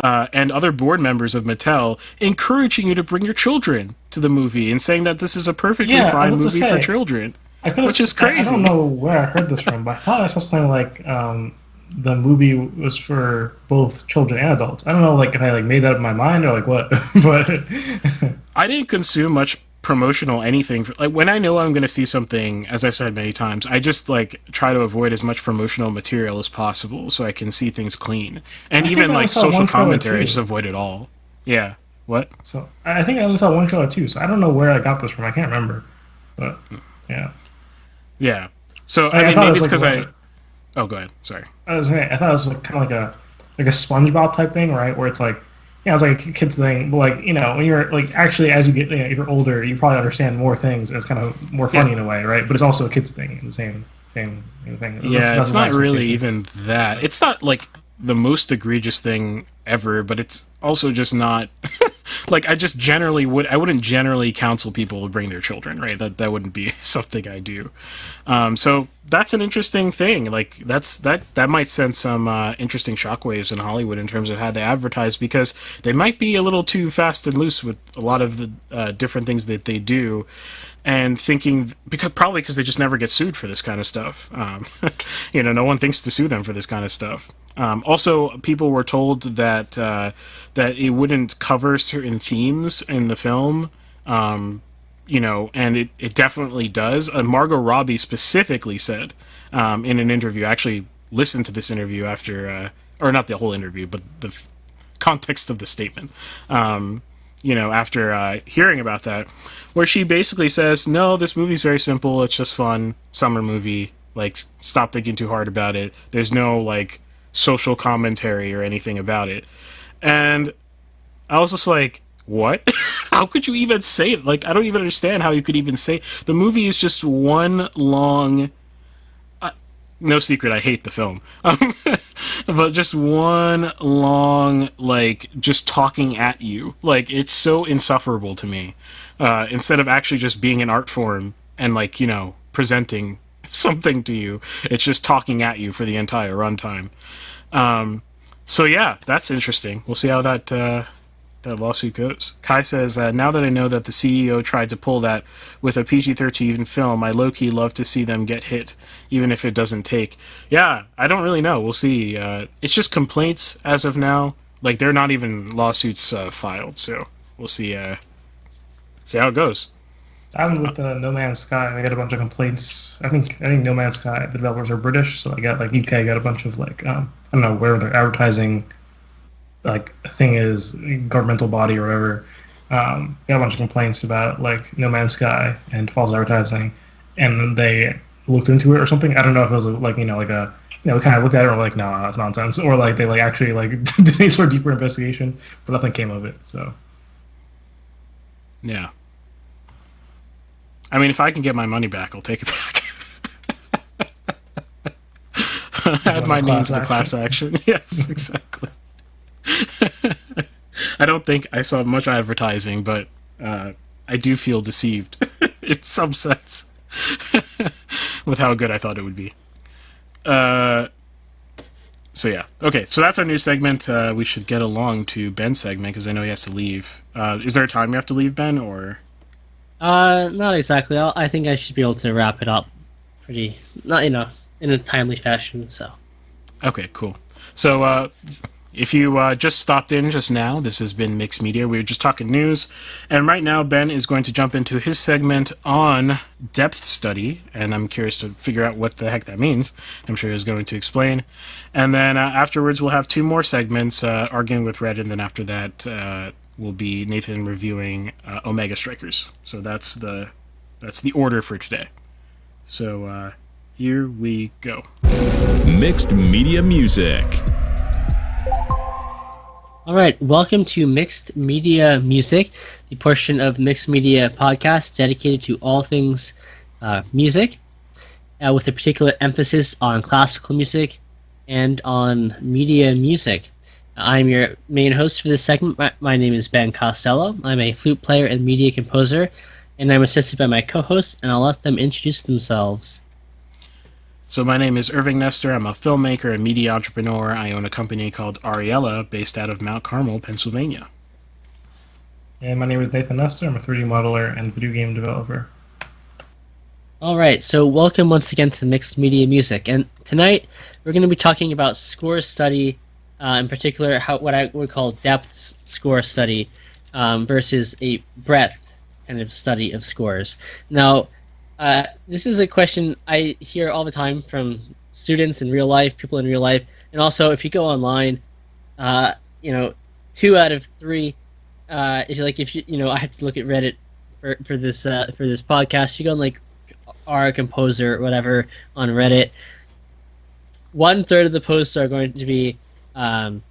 And other board members of Mattel encouraging you to bring your children to the movie and saying that this is a perfectly fine movie for children, which is crazy.
I don't know where I heard this from, but I thought I saw something like the movie was for both children and adults. I don't know, like if I like made that up in my mind or like what, but
I didn't consume much promotional anything. Like when I know I'm going to see something, as I've said many times, I just like try to avoid as much promotional material as possible so I can see things clean. And even like social commentary, I just avoid it all. Yeah. What?
So I think I only saw one trailer too, so I don't know where I got this from. I can't remember. But yeah.
Yeah. So I mean, maybe it's because Oh, go ahead. Sorry.
I thought it was like, kind of like a SpongeBob type thing, right? Where it's like, yeah, it's like a kid's thing, but like, you know, when you're like actually as you get, you know, if you're older, you probably understand more things. And it's kind of more funny in a way, right? But it's also a kid's thing, in the same thing.
Yeah, it's not really even that. It's not like the most egregious thing ever, but it's also just not like I wouldn't generally counsel people to bring their children, right? That wouldn't be something I do. So that's an interesting thing. Like that might send some interesting shockwaves in Hollywood in terms of how they advertise, because they might be a little too fast and loose with a lot of the different things that they do. And thinking, because they just never get sued for this kind of stuff. You know, no one thinks to sue them for this kind of stuff. Also, people were told that it wouldn't cover certain themes in the film. You and it definitely does. Margot Robbie specifically said in an interview, I actually listened to this interview after, or not the whole interview, but the context of the statement, after hearing about that, where she basically says, no, this movie's very simple, it's just fun, summer movie, like, stop thinking too hard about it, there's no, like, social commentary or anything about it. And I was just like, what? How could you even say it? Like, I don't even understand how you could even say... The movie is just one long... no secret, I hate the film. But just one long, like, just talking at you. Like, it's so insufferable to me. Instead of actually just being an art form and, like, presenting something to you, it's just talking at you for the entire runtime. So yeah, that's interesting. We'll see how that lawsuit goes. Kai says, now that I know that the CEO tried to pull that with a PG-13 film, I low-key love to see them get hit, even if it doesn't take. Yeah, I don't really know. We'll see. It's just complaints as of now. Like, they're not even lawsuits filed, so we'll see how it goes.
I'm with No Man's Sky. They got a bunch of complaints. I think No Man's Sky, the developers are British, so they got, like, UK got a bunch of, like, I don't know, where their advertising like thing is, governmental body or whatever, got a bunch of complaints about like No Man's Sky and false advertising, and they looked into it or something. I don't know if it was like we kind of looked at it and were like, no, that's nonsense, or like they like actually like did any sort of deeper investigation, but nothing came of it. So
yeah, I mean, if I can get my money back, I'll take it back. Add my name to the class action. Yes, exactly. I don't think I saw much advertising, but I do feel deceived in some sense with how good I thought it would be. So yeah. Okay, so that's our new segment. We should get along to Ben's segment because I know he has to leave. Is there a time you have to leave, Ben, or?
Not exactly. I think I should be able to wrap it up pretty, not in a timely fashion. So. Okay,
cool. So if you just stopped in just now, this has been Mixed Media. We were just talking news, and right now Ben is going to jump into his segment on depth study, and I'm curious to figure out what the heck that means. I'm sure he's going to explain. And then afterwards we'll have two more segments, Arguing with Red, and then after that will be Nathan reviewing Omega Strikers. So that's the order for today. So here we go.
Mixed Media Music.
All right, welcome to Mixed Media Music, the portion of Mixed Media podcast dedicated to all things music, with a particular emphasis on classical music and on media music. I'm your main host for this segment. My name is Ben Costello. I'm a flute player and media composer, and I'm assisted by my co-hosts, and I'll let them introduce themselves.
So my name is Irving Nestor. I'm a filmmaker and media entrepreneur. I own a company called Ariella, based out of Mount Carmel, Pennsylvania.
And my name is Nathan Nestor. I'm a 3D modeler and video game developer.
All right, so welcome once again to Mixed Media Music. And tonight we're going to be talking about score study, in particular what I would call depth score study versus a breadth kind of study of scores. Now, this is a question I hear all the time from students in real life, people in real life, and also if you go online, 2 out of 3. I had to look at Reddit for this podcast. You go on like R Composer or whatever on Reddit. 1/3 of the posts are going to be, how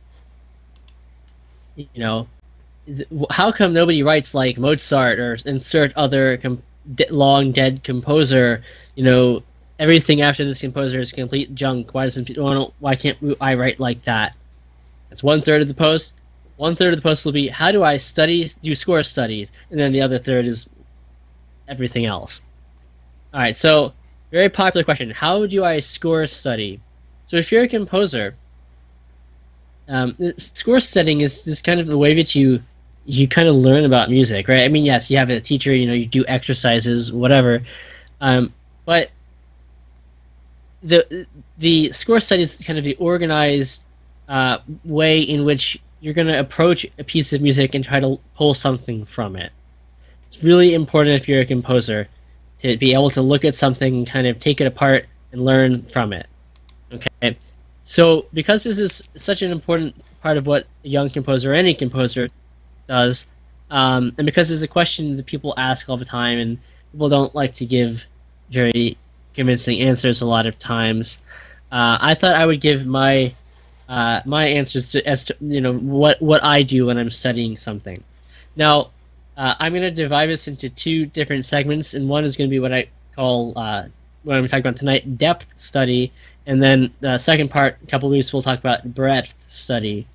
come nobody writes like Mozart or insert other long dead composer, everything after this composer is complete junk. Why can't I write like that? That's 1/3 of the post. 1/3 of the post will be, how do I do score studies? And then the other third is everything else. All right, so very popular question. How do I score study? So if you're a composer, score studying is kind of the way that you kind of learn about music, right? I mean, yes, you have a teacher, you do exercises, whatever, but the score study is kind of the organized way in which you're going to approach a piece of music and try to pull something from it. It's really important if you're a composer to be able to look at something and kind of take it apart and learn from it. Okay, so because this is such an important part of what a young composer or any composer does, and because it's a question that people ask all the time and people don't like to give very convincing answers a lot of times, I thought I would give my answers as to what I do when I'm studying something. Now, I'm going to divide this into two different segments, and one is going to be what I call what I'm talking about tonight, depth study, and then the second part, a couple of weeks, we'll talk about breadth study.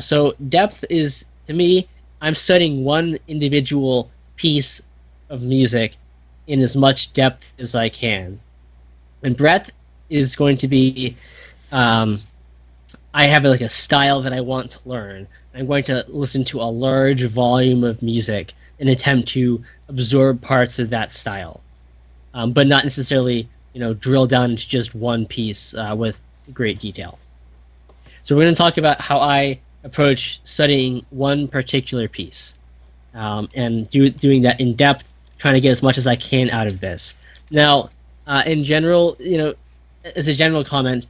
So depth is, to me, I'm studying one individual piece of music in as much depth as I can. And breadth is going to be, I have like a style that I want to learn. I'm going to listen to a large volume of music and attempt to absorb parts of that style, but not necessarily, drill down into just one piece with great detail. So we're going to talk about how I approach studying one particular piece, and doing that in depth, trying to get as much as I can out of this. Now, in general, as a general comment,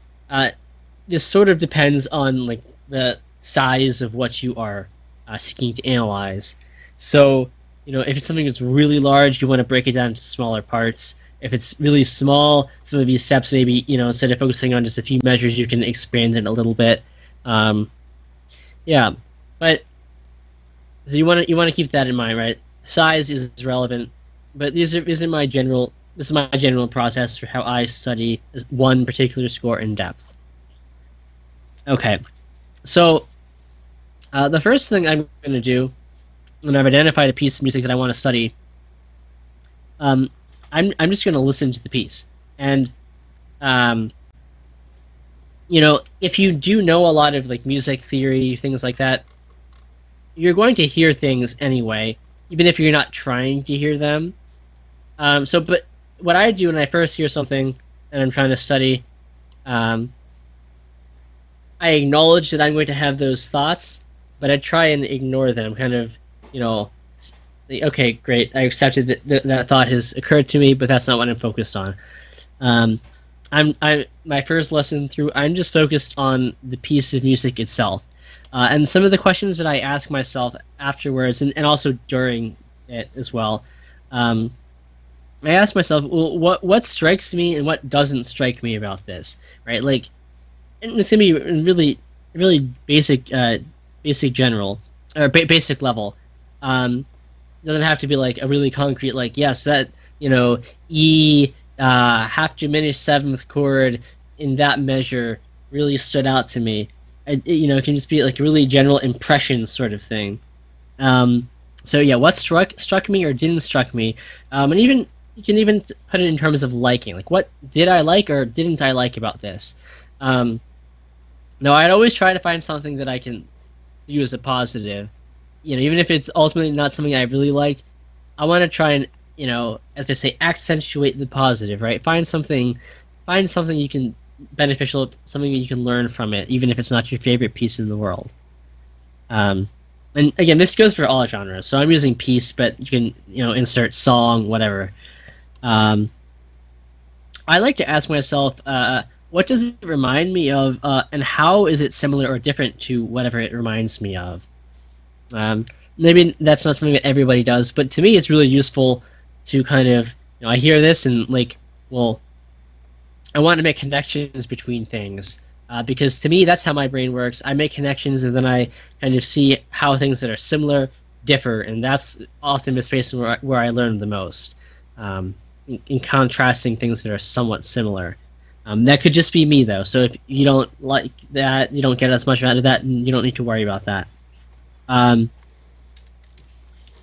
this sort of depends on like the size of what you are seeking to analyze. So, if it's something that's really large, you want to break it down into smaller parts. If it's really small, some of these steps maybe, instead of focusing on just a few measures, you can expand it a little bit. Yeah, but so you want to keep that in mind, right? Size is relevant, but this is my general process for how I study one particular score in depth. Okay, so the first thing I'm going to do when I've identified a piece of music that I want to study, I'm just going to listen to the piece, and if you do know a lot of like music theory, things like that, you're going to hear things anyway, even if you're not trying to hear them. But what I do when I first hear something that I'm trying to study, I acknowledge that I'm going to have those thoughts, but I try and ignore them. Kind of, okay, great, I accepted that thought has occurred to me, but that's not what I'm focused on. My first lesson through, I'm just focused on the piece of music itself, and some of the questions that I ask myself afterwards, and also during it as well. I ask myself, well, what strikes me and what doesn't strike me about this, right? Like, and it's gonna be really, really basic general or basic level. Doesn't have to be like a really concrete, like, yes, that E half diminished seventh chord in that measure really stood out to me. It can just be like a really general impression sort of thing. So yeah, what struck me or didn't struck me, and even you can even put it in terms of liking, like what did I like or didn't I like about this. Now, I'd always try to find something that I can view as a positive. Even if it's ultimately not something I really liked, I want to try and, as they say, accentuate the positive, right? Find something you can beneficial, something that you can learn from it, even if it's not your favorite piece in the world. And again, this goes for all genres. So I'm using piece, but you can, insert song, whatever. I like to ask myself, what does it remind me of, and how is it similar or different to whatever it reminds me of? Maybe that's not something that everybody does, but to me it's really useful to kind of, I hear this and like, well, I want to make connections between things, because to me that's how my brain works. I make connections and then I kind of see how things that are similar differ, and that's often the space where I learn the most, in contrasting things that are somewhat similar. That could just be me, though. So if you don't like that, you don't get as much out of that, and you don't need to worry about that.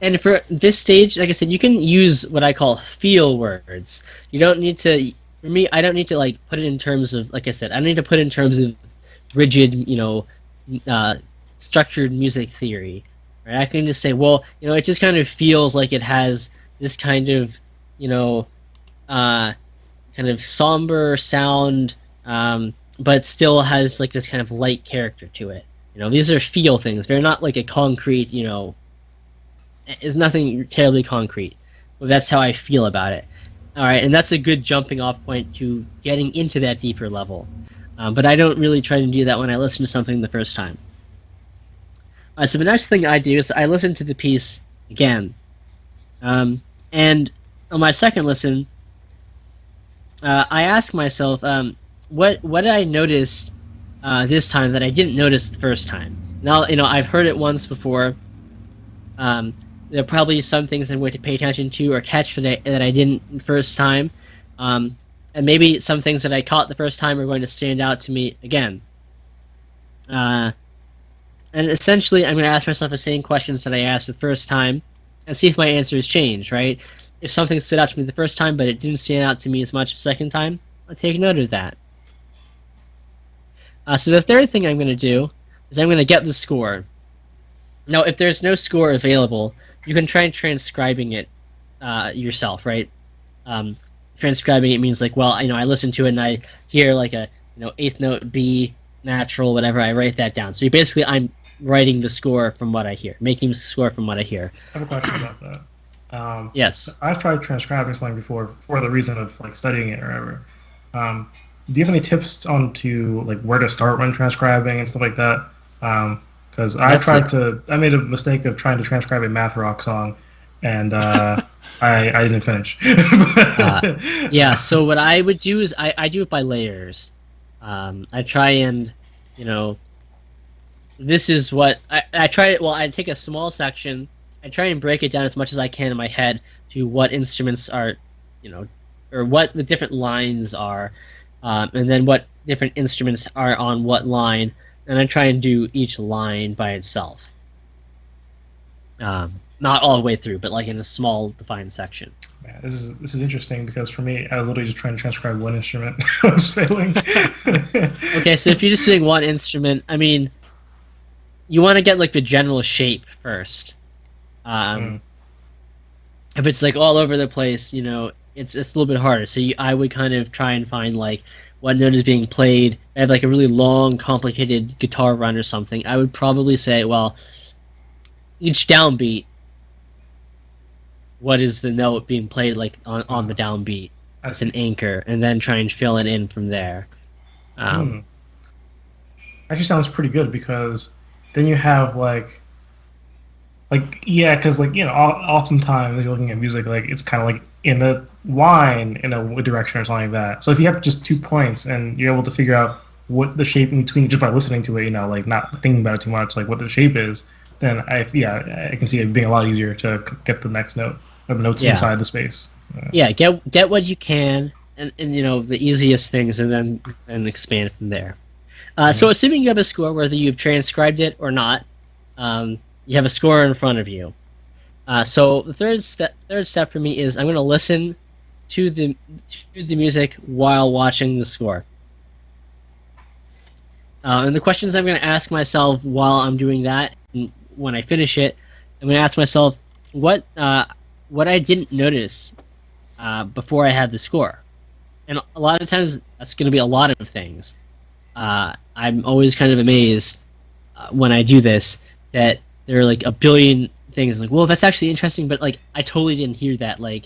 And for this stage, like I said, you can use what I call feel words. You don't need to. For me, I don't need to like put it in terms of, like I said, I don't need to put it in terms of rigid, structured music theory. Right? I can just say, well, it just kind of feels like it has this kind of, kind of somber sound, but still has like this kind of light character to it. These are feel things. They're not like a concrete, is nothing terribly concrete. But that's how I feel about it. All right, and that's a good jumping off point to getting into that deeper level. But I don't really try to do that when I listen to something the first time. All right, so the next thing I do is I listen to the piece again. And on my second listen, I ask myself, what did I notice this time that I didn't notice the first time? Now, I've heard it once before. There are probably some things I'm going to pay attention to or catch that I didn't the first time. And maybe some things that I caught the first time are going to stand out to me again. And essentially, I'm going to ask myself the same questions that I asked the first time and see if my answers change, right? If something stood out to me the first time, but it didn't stand out to me as much the second time, I'll take note of that. So the third thing I'm going to do is I'm going to get the score. Now, if there's no score available, you can try transcribing it yourself, right? Transcribing it means like, well, I listen to it and I hear like a eighth note B natural, whatever. I write that down. So basically, I'm writing the score from what I hear, making the score from what I hear.
I have a question about that.
Yes.
I've tried transcribing something before for the reason of like studying it or whatever. Do you have any tips on to like where to start when transcribing and stuff like that? Because I made a mistake of trying to transcribe a math rock song, and I didn't finish.
Yeah. So what I would do is I do it by layers. I try and this is what I try. Well, I take a small section. I try and break it down as much as I can in my head to what instruments are, or what the different lines are, and then what different instruments are on what line. And I try and do each line by itself. Not all the way through, but like in a small defined section.
Man, this is interesting because for me, I was literally just trying to transcribe one instrument. I was failing.
Okay, so if you're just doing one instrument, I mean, you want to get like the general shape first. If it's like all over the place, it's a little bit harder. So I would kind of try and find like what note is being played. I have like a really long, complicated guitar run or something. I would probably say, well, each downbeat, what is the note being played like on the downbeat? That's an anchor, and then try and fill it in from there.
Actually sounds pretty good because then you have because oftentimes when you're looking at music, like it's kind of like in a line in a direction or something like that. So if you have just 2 points and you're able to figure out what the shape in between just by listening to it, like not thinking about it too much, like what the shape is, then I can see it being a lot easier to get the next note or the notes inside the space.
Yeah, get what you can and the easiest things and then expand from there. So assuming you have a score, whether you've transcribed it or not, you have a score in front of you. So the third step for me is I'm going to listen to the music while watching the score. And the questions I'm going to ask myself while I'm doing that, and when I finish it, I'm going to ask myself what I didn't notice before I had the score. And a lot of times that's going to be a lot of things. I'm always kind of amazed when I do this that there are like a billion things. Like, well, that's actually interesting, but like I totally didn't hear that like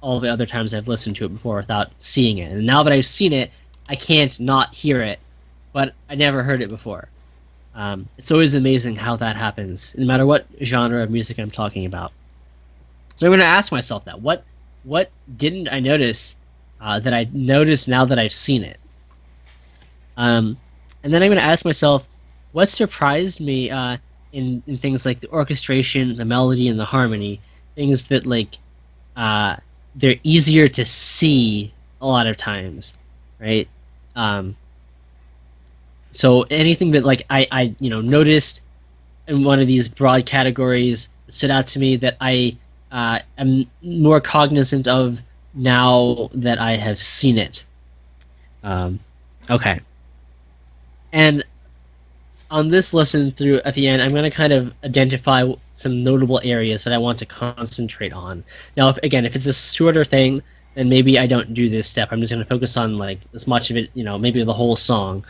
all the other times I've listened to it before without seeing it. And now that I've seen it, I can't not hear it, but I never heard it before. It's always amazing how that happens, no matter what genre of music I'm talking about. So I'm going to ask myself that. What didn't I notice that I noticed now that I've seen it? And then I'm going to ask myself, what surprised me in things like the orchestration, the melody, and the harmony, things that like they're easier to see a lot of times, right? So anything that like I noticed in one of these broad categories stood out to me that I am more cognizant of now that I have seen it. Okay. And on this listen through at the end, I'm going to kind of identify some notable areas that I want to concentrate on. Now, if it's a shorter thing, then maybe I don't do this step. I'm just going to focus on like as much of it, maybe the whole song.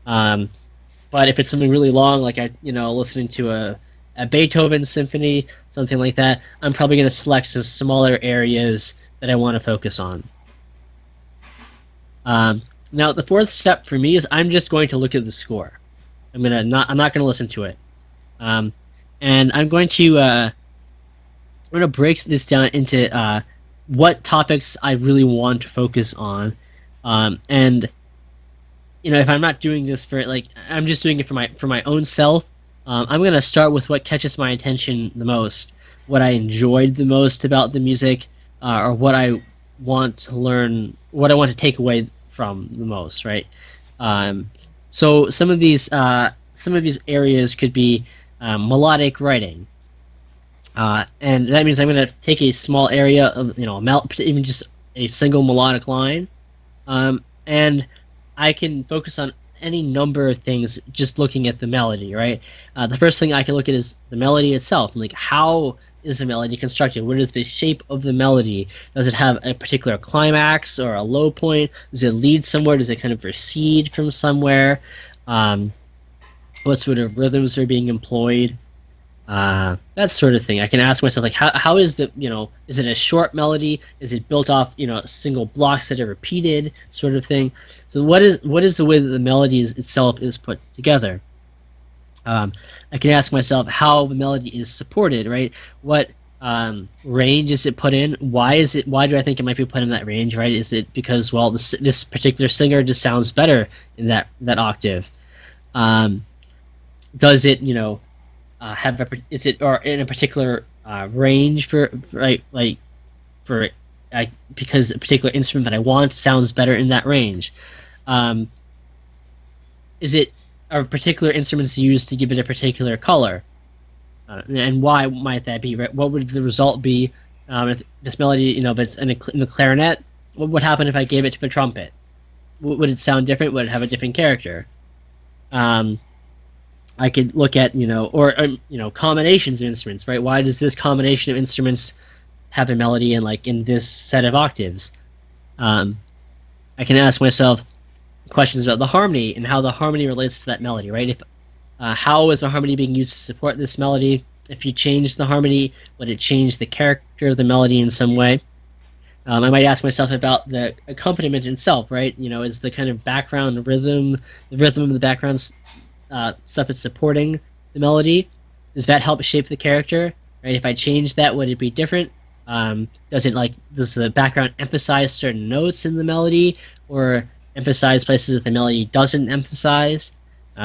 But if it's something really long, like listening to a Beethoven symphony, something like that, I'm probably going to select some smaller areas that I want to focus on. Now, the fourth step for me is I'm just going to look at the score. I'm not going to listen to it, and I'm going to break this down into what topics I really want to focus on, and if I'm not doing this for I'm just doing it for my own self. I'm going to start with what catches my attention the most, what I enjoyed the most about the music, or what I want to learn, what I want to take away from the most, right? So some of these areas could be melodic writing, and that means I'm going to take a small area of even just a single melodic line, and I can focus on any number of things just looking at the melody, right? The first thing I can look at is the melody itself. Like, how is the melody constructed? What is the shape of the melody? Does it have a particular climax or a low point? Does it lead somewhere? Does it kind of recede from somewhere? What sort of rhythms are being employed? That sort of thing. I can ask myself, like, how is the, is it a short melody? Is it built off, single blocks that are repeated, sort of thing? So what is the way that the melody itself is put together? I can ask myself how the melody is supported, right? What range is it put in? Why do I think it might be put in that range, right? Is it because, well, this particular singer just sounds better in that octave? Does it, is it or in a particular range because a particular instrument that I want sounds better in that range? Are particular instruments used to give it a particular color? And why might that be? Right? What would the result be if this melody, if it's in the clarinet? What would happen if I gave it to a trumpet? Would it sound different? Would it have a different character? I could look at, combinations of instruments, right? Why does this combination of instruments have a melody in this set of octaves? I can ask myself questions about the harmony and how the harmony relates to that melody, right? How is the harmony being used to support this melody? If you change the harmony, would it change the character of the melody in some way? I might ask myself about the accompaniment itself, right? Is the kind of background rhythm, the rhythm of the background stuff that's supporting the melody, does that help shape the character? Right? If I change that, would it be different? Does the background emphasize certain notes in the melody, or emphasize places that the melody doesn't emphasize?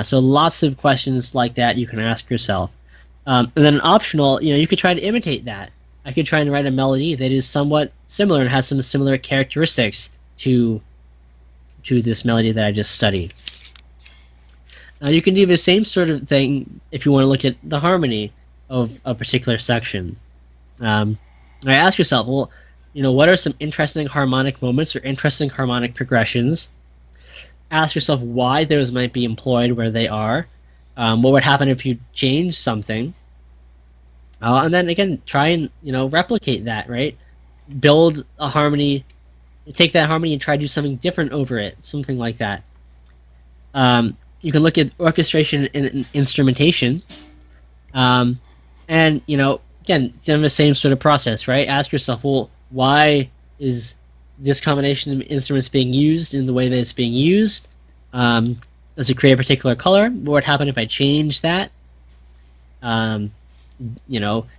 So lots of questions like that you can ask yourself. And then optional, you could try to imitate that. I could try and write a melody that is somewhat similar and has some similar characteristics to this melody that I just studied. You can do the same sort of thing if you want to look at the harmony of a particular section. I ask yourself, well, what are some interesting harmonic moments or interesting harmonic progressions? Ask yourself why those might be employed where they are. What would happen if you change something? And then again, try and replicate that, right? Build a harmony, take that harmony and try to do something different over it, something like that. You can look at orchestration and instrumentation, and again, the same sort of process, right? Ask yourself, well, why is this combination of instruments being used in the way that it's being used? Does it create a particular color? What would happen if I change that? Is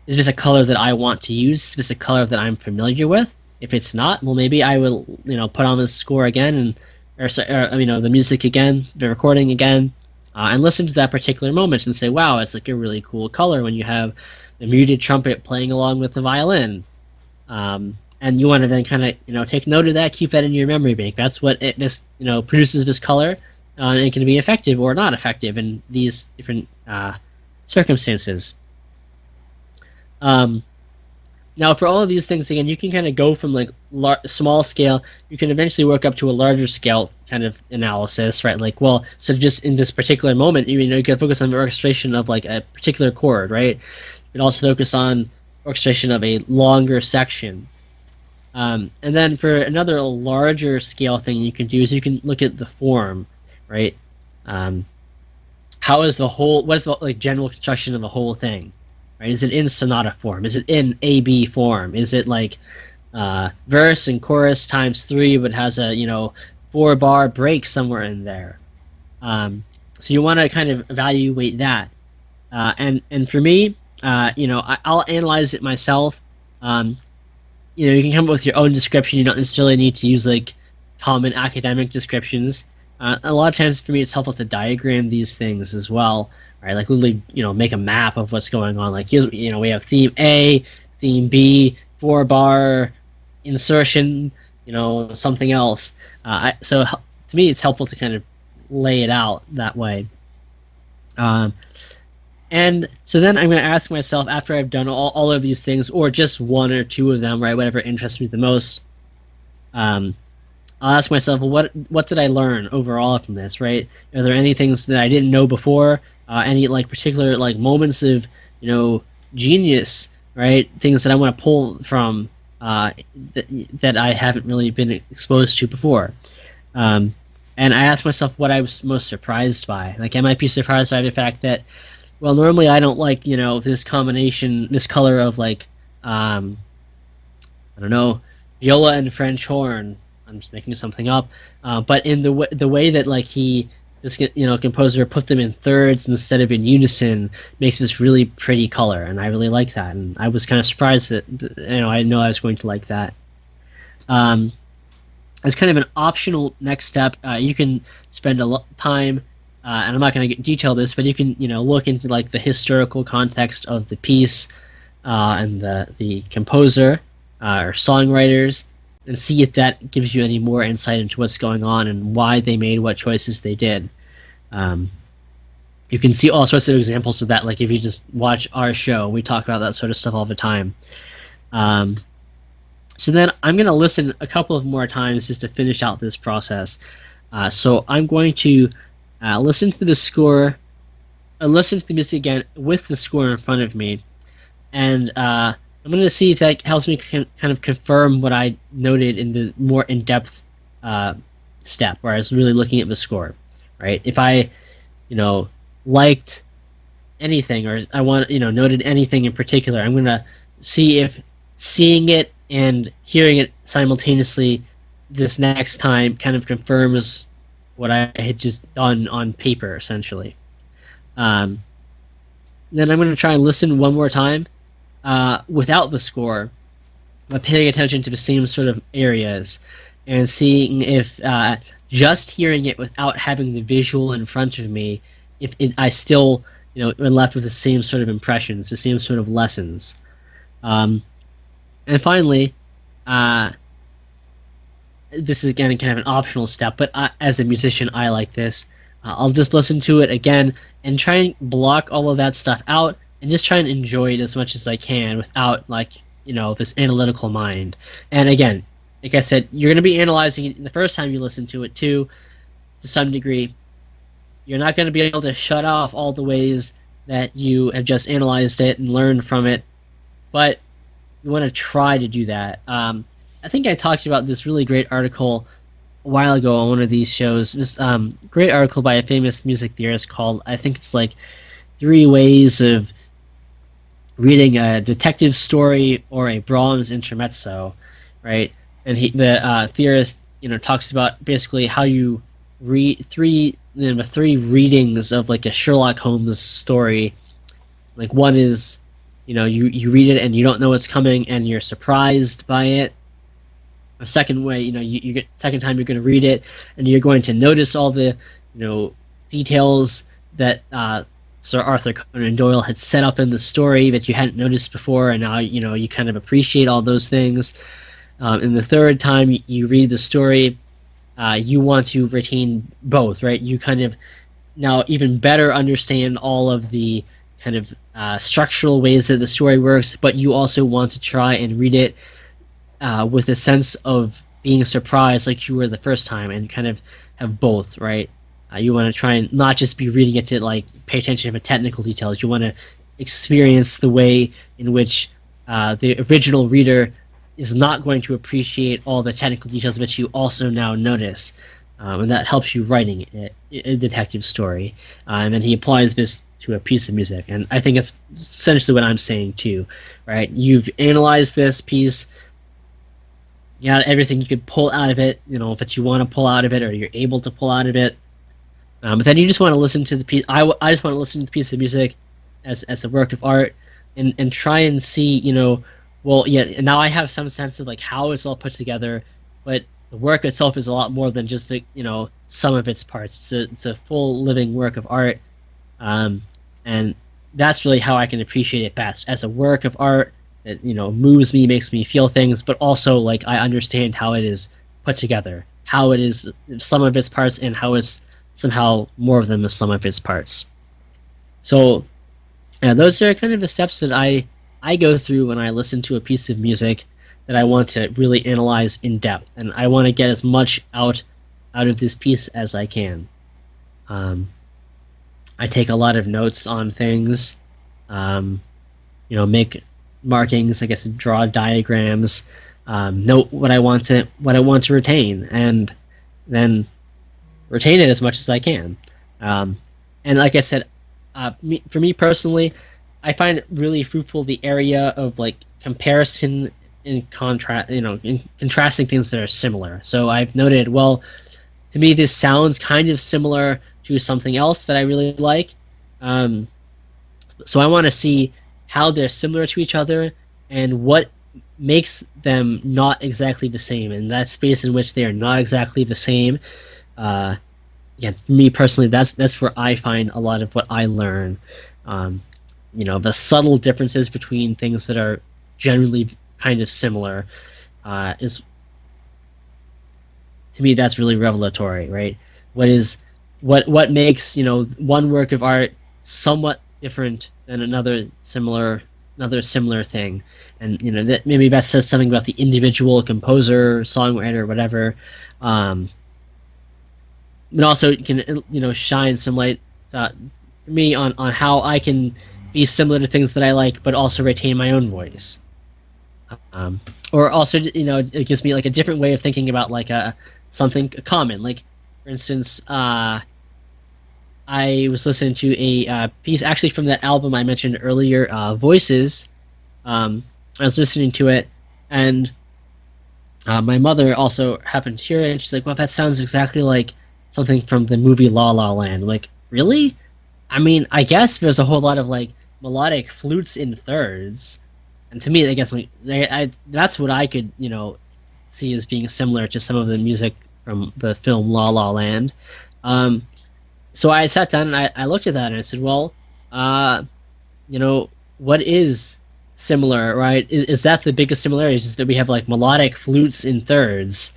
this a color that I want to use? Is this a color that I'm familiar with? If it's not, well, maybe I will, put on the score again or the music again, the recording again, and listen to that particular moment and say, wow, it's like a really cool color when you have the muted trumpet playing along with the violin. And you want to then kind of, take note of that, keep that in your memory bank. That's what produces this color, and it can be effective or not effective in these different circumstances. Now, for all of these things, again, you can kind of go from small scale. You can eventually work up to a larger scale kind of analysis, right? So just in this particular moment, you can focus on the orchestration of a particular chord, right? You can also focus on orchestration of a longer section. And then for another larger scale thing you can do is you can look at the form, right? What is the general construction of the whole thing? right? Is it in sonata form? Is it in A-B form? Is it like verse and chorus times 3, but has a 4-bar break somewhere in there? So you want to kind of evaluate that. And for me, I'll analyze it myself. You can come up with your own description. You don't necessarily need to use like common academic descriptions. A lot of times for me, it's helpful to diagram these things as well, right? Like literally, make a map of what's going on. Like, we have theme A, theme B, 4-bar, insertion, something else. So to me, it's helpful to kind of lay it out that way. And so then I'm going to ask myself, after I've done all of these things, or just one or two of them, right, whatever interests me the most, I'll ask myself, well, what did I learn overall from this, right? Are there any things that I didn't know before? Any like particular like moments of genius, right? Things that I want to pull from that I haven't really been exposed to before. And I ask myself what I was most surprised by. Like, I might be surprised by the fact that, well, normally I don't like this combination, this color of like I don't know, viola and French horn. I'm just making something up, but in the way that like this composer put them in thirds instead of in unison makes this really pretty color, and I really like that. And I was kind of surprised that I know I was going to like that. As kind of an optional next step, you can spend a lot of time, and I'm not going to detail this, but you can look into like the historical context of the piece and the composer or songwriters, and see if that gives you any more insight into what's going on and why they made what choices they did. You can see all sorts of examples of that. Like if you just watch our show, we talk about that sort of stuff all the time. So then I'm going to listen a couple of more times just to finish out this process. So I'm going to listen to the score, listen to the music again with the score in front of me, and I'm going to see if that helps me kind of confirm what I noted in the more in-depth step, where I was really looking at the score, right? If I, liked anything, or I noted anything in particular, I'm going to see if seeing it and hearing it simultaneously this next time kind of confirms what I had just done on paper, essentially. Then I'm going to try and listen one more time without the score, but paying attention to the same sort of areas and seeing if just hearing it without having the visual in front of me, if I still am left with the same sort of impressions, the same sort of lessons. And finally, this is again kind of an optional step, but as a musician, I like this. I'll just listen to it again and try and block all of that stuff out and just try and enjoy it as much as I can without this analytical mind. And again, like I said, you're going to be analyzing it the first time you listen to it too, to some degree. You're not going to be able to shut off all the ways that you have just analyzed it and learned from it, but you want to try to do that. I think I talked about this really great article a while ago on one of these shows. This great article by a famous music theorist called, I think it's like 3 Ways of Reading a Detective Story or a Brahms Intermezzo, right? And the theorist, talks about basically how you read 3 readings of like a Sherlock Holmes story. Like one is, you read it and you don't know what's coming and you're surprised by it. A second way, you get second time you're going to read it and you're going to notice all the, details that Sir Arthur Conan Doyle had set up in the story that you hadn't noticed before, and now you kind of appreciate all those things. And the third time you read the story, you want to retain both, right? You kind of now even better understand all of the kind of structural ways that the story works, but you also want to try and read it with a sense of being surprised like you were the first time, and kind of have both, right? You want to try and not just be reading it to like pay attention to technical details. You want to experience the way in which the original reader is not going to appreciate all the technical details that you also now notice, and that helps you writing a detective story. And then he applies this to a piece of music. And I think it's essentially what I'm saying too, right? You've analyzed this piece, you got everything you could pull out of it, that you want to pull out of it or you're able to pull out of it. But then you just want to listen to the piece. I just want to listen to the piece of music as a work of art and try and see, well, yeah, now I have some sense of like how it's all put together, but the work itself is a lot more than just the, some of its parts. It's a full living work of art. And that's really how I can appreciate it best, as a work of art that moves me, makes me feel things, but also like I understand how it is put together, how it is some of its parts, and how it's somehow more of them as some of its parts. So yeah, those are kind of the steps that I go through when I listen to a piece of music that I want to really analyze in depth, and I want to get as much out of this piece as I can. I take a lot of notes on things, make markings, I guess, draw diagrams, note what I want to retain, and then retain it as much as I can. And like I said, for me personally, I find it really fruitful the area of like comparison and contrast, in contrasting things that are similar. So I've noted, well, to me this sounds kind of similar to something else that I really like. So I want to see how they're similar to each other and what makes them not exactly the same, and that space in which they are not exactly the same. Again, for me personally, that's where I find a lot of what I learn. The subtle differences between things that are generally kind of similar is, to me, that's really revelatory, right? What makes one work of art somewhat different than another similar thing, and that maybe that says something about the individual composer, songwriter, whatever. But also it can shine some light for me on how I can be similar to things that I like, but also retain my own voice. Or also it gives me like a different way of thinking about like something common. Like for instance, I was listening to a piece actually from that album I mentioned earlier, Voices. I was listening to it, and my mother also happened to hear it, and she's like, well, that sounds exactly like something from the movie La La Land. I'm like, really? I mean, I guess there's a whole lot of like melodic flutes in thirds, and to me, I guess like that's what I could see as being similar to some of the music from the film La La Land. So I sat down and I looked at that and I said, well, what is similar, right? Is that the biggest similarities? Is that we have like melodic flutes in thirds,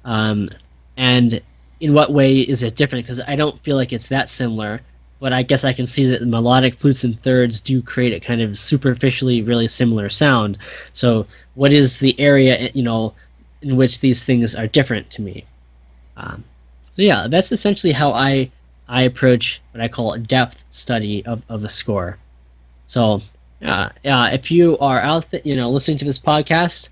and in what way is it different? Because I don't feel like it's that similar, but I guess I can see that the melodic flutes in thirds do create a kind of superficially really similar sound. So what is the area in which these things are different to me? So yeah, that's essentially how I approach what I call a depth study of a score. So if you are out listening to this podcast,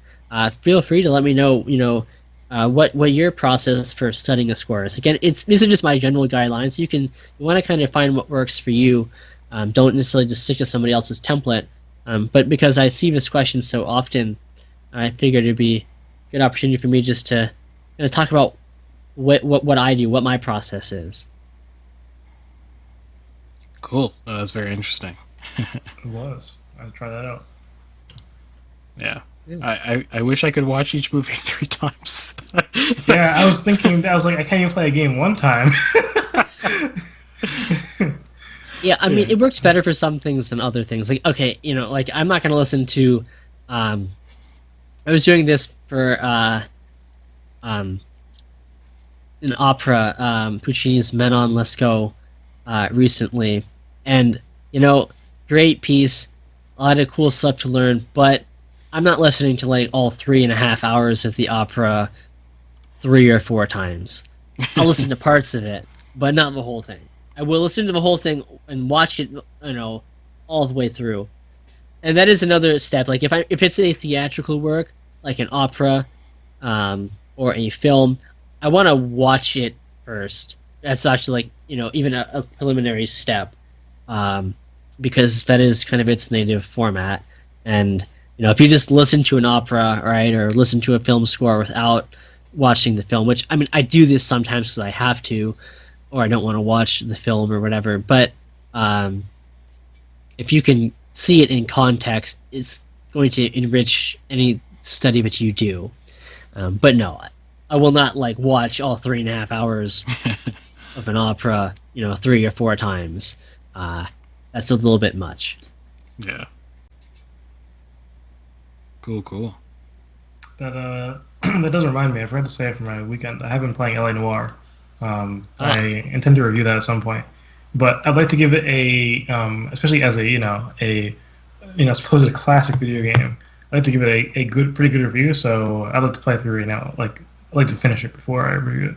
feel free to let me know what your process for studying a score is. Again, these are just my general guidelines. You want to kind of find what works for you. Don't necessarily just stick to somebody else's template. But because I see this question so often, I figured it'd be a good opportunity for me just to talk about what I do, what my process is.
Cool. That's very interesting.
It was. I'll try that out.
Yeah. I wish I could watch each movie 3 times.
Yeah, I was thinking, I was like, I can't even play a game one time.
Yeah, I mean, it works better for some things than other things. Like, okay, like I'm not going to listen to. I was doing this for an opera, Puccini's Manon Lescaut, recently, and great piece, a lot of cool stuff to learn, but I'm not listening to like all 3.5 hours of the opera 3 or 4 times. I'll listen to parts of it, but not the whole thing. I will listen to the whole thing and watch it, all the way through. And that is another step. Like if it's a theatrical work, like an opera, or a film, I want to watch it first. That's actually like even a preliminary step. because that is kind of its native format. And if you just listen to an opera, right, or listen to a film score without watching the film, which I mean, I do this sometimes because I have to, or I don't want to watch the film or whatever. But if you can see it in context, it's going to enrich any study that you do. But no, I will not watch all 3.5 hours of an opera, 3 or 4 times. That's a little bit much.
Yeah. Cool.
That that does remind me. I forgot to say it for my weekend. I have been playing LA Noire. I intend to review that at some point, but I'd like to give it a, especially as a supposed classic video game. I'd like to give it a pretty good review. So I'd like to play through right now. I'd like to finish it before I review it.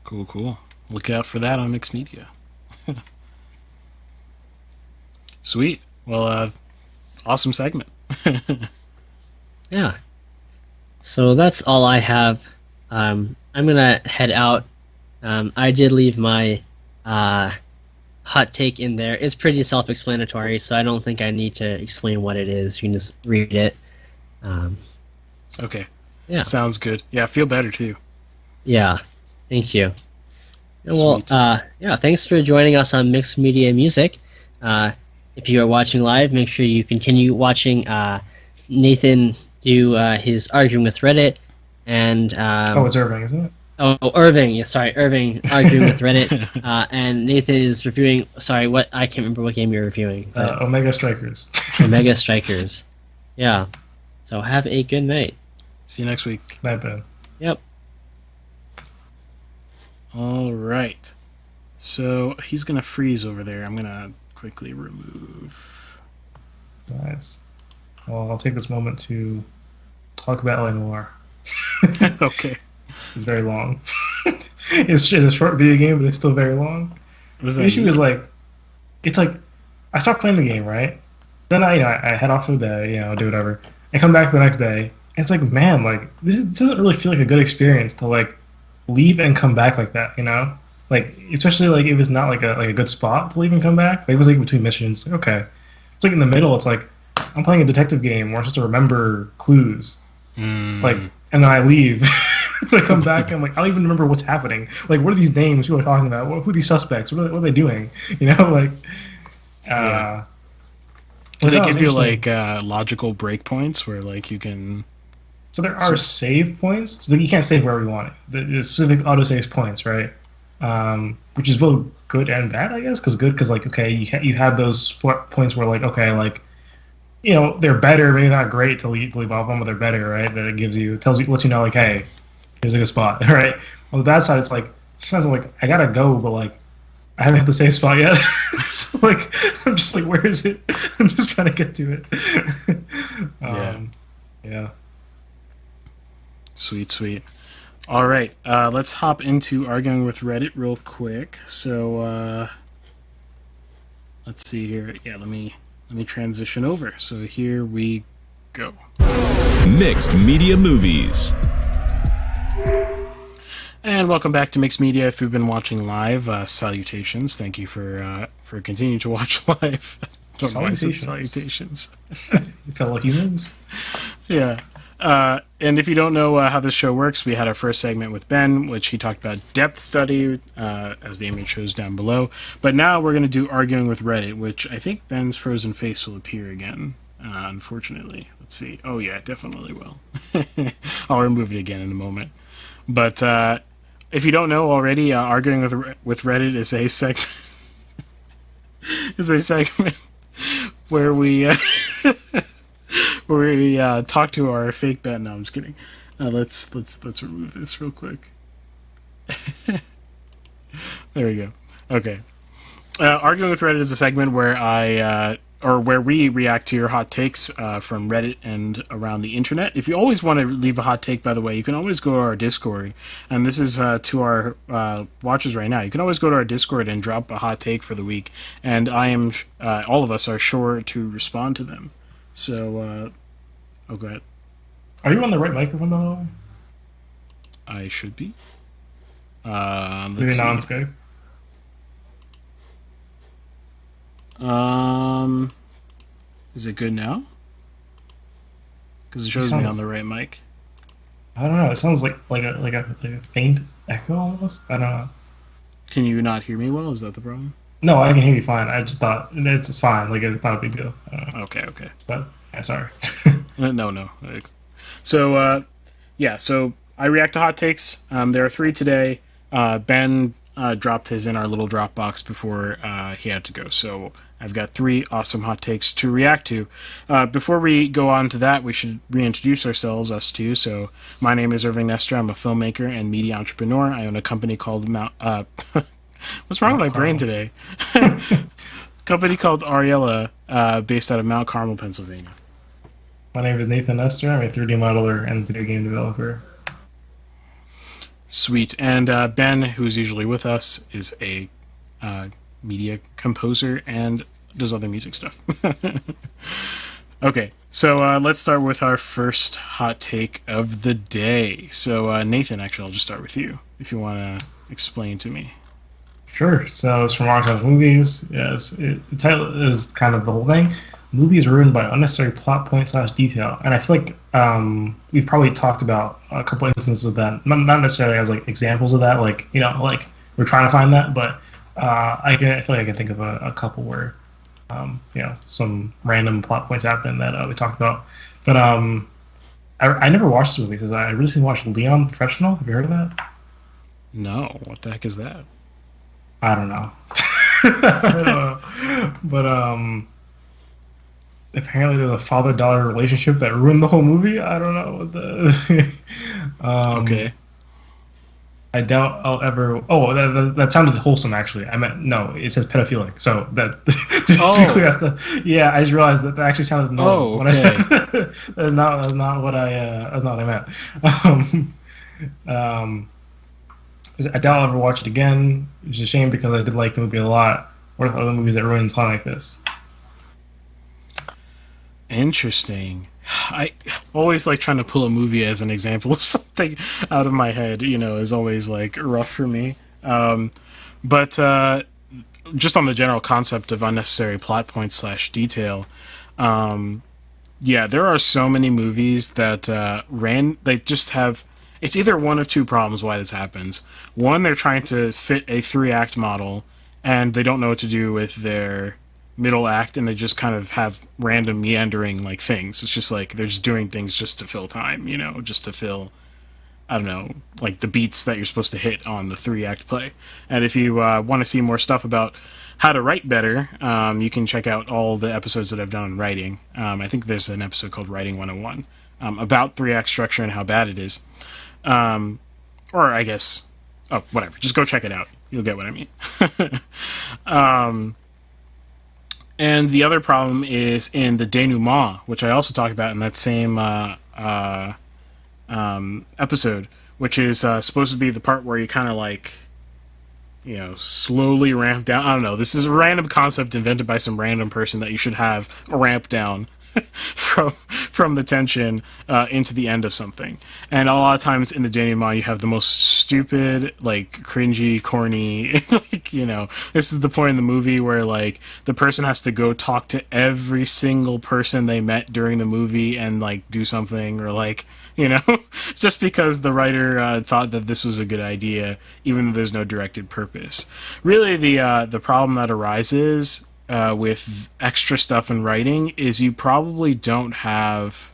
Cool. Look out for that on Mixed Media. Sweet. Well, awesome segment.
Yeah. So that's all I have. I'm gonna head out. I did leave my hot take in there. It's pretty self-explanatory, so I don't think I need to explain what it is. You can just read it.
Okay.
Yeah.
Sounds good. Yeah, I feel better too.
Yeah. Thank you. Well,
Sweet.
yeah, thanks for joining us on Mixed Media Music. If you are watching live, make sure you continue watching Nathan do his arguing with Reddit, and
It's Irving, isn't it?
Irving. Yeah, sorry, Irving arguing with Reddit, and Nathan is reviewing. Sorry, I can't remember what game you're reviewing. But
Omega Strikers.
Omega Strikers. Yeah. So have a good night.
See you next week.
Night, Ben.
Yep.
All right. So he's gonna freeze over there. I'm gonna quickly remove.
Nice. Well, I'll take this moment to talk about LA Noire.
Okay.
It's very long. It's a short video game, but it's still very long.
What does
The
that
issue
mean?
is it's I start playing the game, right? Then I head off for the day, do whatever. I come back the next day, and it's man, this doesn't really feel like a good experience to leave and come back like that, especially if it's not a good spot to leave and come back. It was between missions. Okay, it's in the middle. It's I'm playing a detective game where I'm supposed to remember clues, and then I leave. I come back and I don't even remember what's happening. What are these names people are talking about? Who are these suspects? What are they doing?
Yeah. Do they give you logical breakpoints where you can?
So there are save points. So you can't save wherever you want it. The specific autosave points, right? Which is both good and bad, I guess. Because okay, you have those points where they're better, maybe not great to leave off on, but they're better, right? That it lets you know hey, here's a good spot, right? On the bad side, it's sometimes I'm I gotta go, but I haven't hit the safe spot yet. So I'm just where is it? I'm just trying to get to it. Yeah.
Sweet. All right, let's hop into arguing with Reddit real quick. So let's see here. Yeah, let me transition over. So here we go.
Mixed Media Movies.
And welcome back to Mixed Media. If you've been watching live, salutations. Thank you for continuing to watch live. Don't know why I said salutations.
You felt like humans.
Yeah. And if you don't know how this show works, we had our first segment with Ben, which he talked about depth study, as the image shows down below. But now we're going to do arguing with Reddit, which I think Ben's frozen face will appear again, unfortunately. Let's see. Oh, yeah, it definitely will. I'll remove it again in a moment. But if you don't know already, arguing with Reddit is a segment where we talk to our fake Ben. No, I'm just kidding. Let's remove this real quick. There we go. Okay. Arguing with Reddit is a segment where where we react to your hot takes from Reddit and around the internet. If you always want to leave a hot take, by the way, you can always go to our Discord. And this is to our watchers right now. You can always go to our Discord and drop a hot take for the week. And all of us are sure to respond to them. So, go ahead.
Are you on the right microphone, though?
I should be.
Maybe not on Skype.
Is it good now? Because it shows me on the right mic.
I don't know. It sounds like a faint echo almost. I don't know.
Can you not hear me well? Is that the problem?
No, I can hear you fine. I just thought it's fine. Like it's not a big deal.
Okay.
But yeah, sorry.
No. So so I react to hot takes. There are 3 today. Ben dropped his in our little Dropbox before he had to go. So I've got 3 awesome hot takes to react to. Before we go on to that, we should reintroduce ourselves, us two. So my name is Irving Nestor. I'm a filmmaker and media entrepreneur. I own a company called what's wrong with my brain today? Company called Ariella, based out of Mount Carmel, Pennsylvania.
My name is Nathan Nestor. I'm a 3D modeler and video game developer.
Sweet. And Ben, who's usually with us, is a media composer and does other music stuff. Okay, so let's start with our first hot take of the day. So Nathan, actually, I'll just start with you, if you want to explain to me.
Sure. So it's from Arthouse Movies. Yes, the title is kind of the whole thing. Movies ruined by unnecessary plot point / detail. And I feel like we've probably talked about a couple instances of that. Not necessarily as like examples of that, like like we're trying to find that, but I feel like I can think of a couple where some random plot points happen that we talked about. But I never watched this movie because I recently watched Leon Professional. Have you heard of that?
No. What the heck is that?
I don't know. I don't know. But apparently there's a father-daughter relationship that ruined the whole movie. I don't know what the
Okay.
I doubt I'll ever. Oh, that sounded wholesome. Actually, I meant no. It says pedophilic. So that to clear up yeah, I just realized that actually sounded normal when I said that's not what I meant. I doubt I'll ever watch it again. It's a shame because I did like the movie a lot. What are other movies that ruin time like this?
Interesting. I always like trying to pull a movie as an example of something out of my head, is always like rough for me. But just on the general concept of unnecessary plot points / detail, there are so many movies that they just have. It's either one of 2 problems why this happens. One, they're trying to fit a 3-act model, and they don't know what to do with their middle act, and they just kind of have random meandering like things. It's just like they're just doing things just to fill time, just to fill, I don't know, like the beats that you're supposed to hit on the 3-act play. And if you want to see more stuff about how to write better, you can check out all the episodes that I've done on writing. I think there's an episode called Writing 101 about 3-act structure and how bad it is. Or I guess, whatever. Just go check it out. You'll get what I mean. And the other problem is in the denouement, which I also talk about in that same episode, which is supposed to be the part where you kind of like, slowly ramp down. I don't know. This is a random concept invented by some random person that you should have a ramp down from the tension into the end of something. And a lot of times in the denouement you have the most stupid, like cringy, corny, like, this is the point in the movie where like the person has to go talk to every single person they met during the movie and like do something, or like, just because the writer thought that this was a good idea, even though there's no directed purpose. Really, the problem that arises with extra stuff in writing is you probably don't have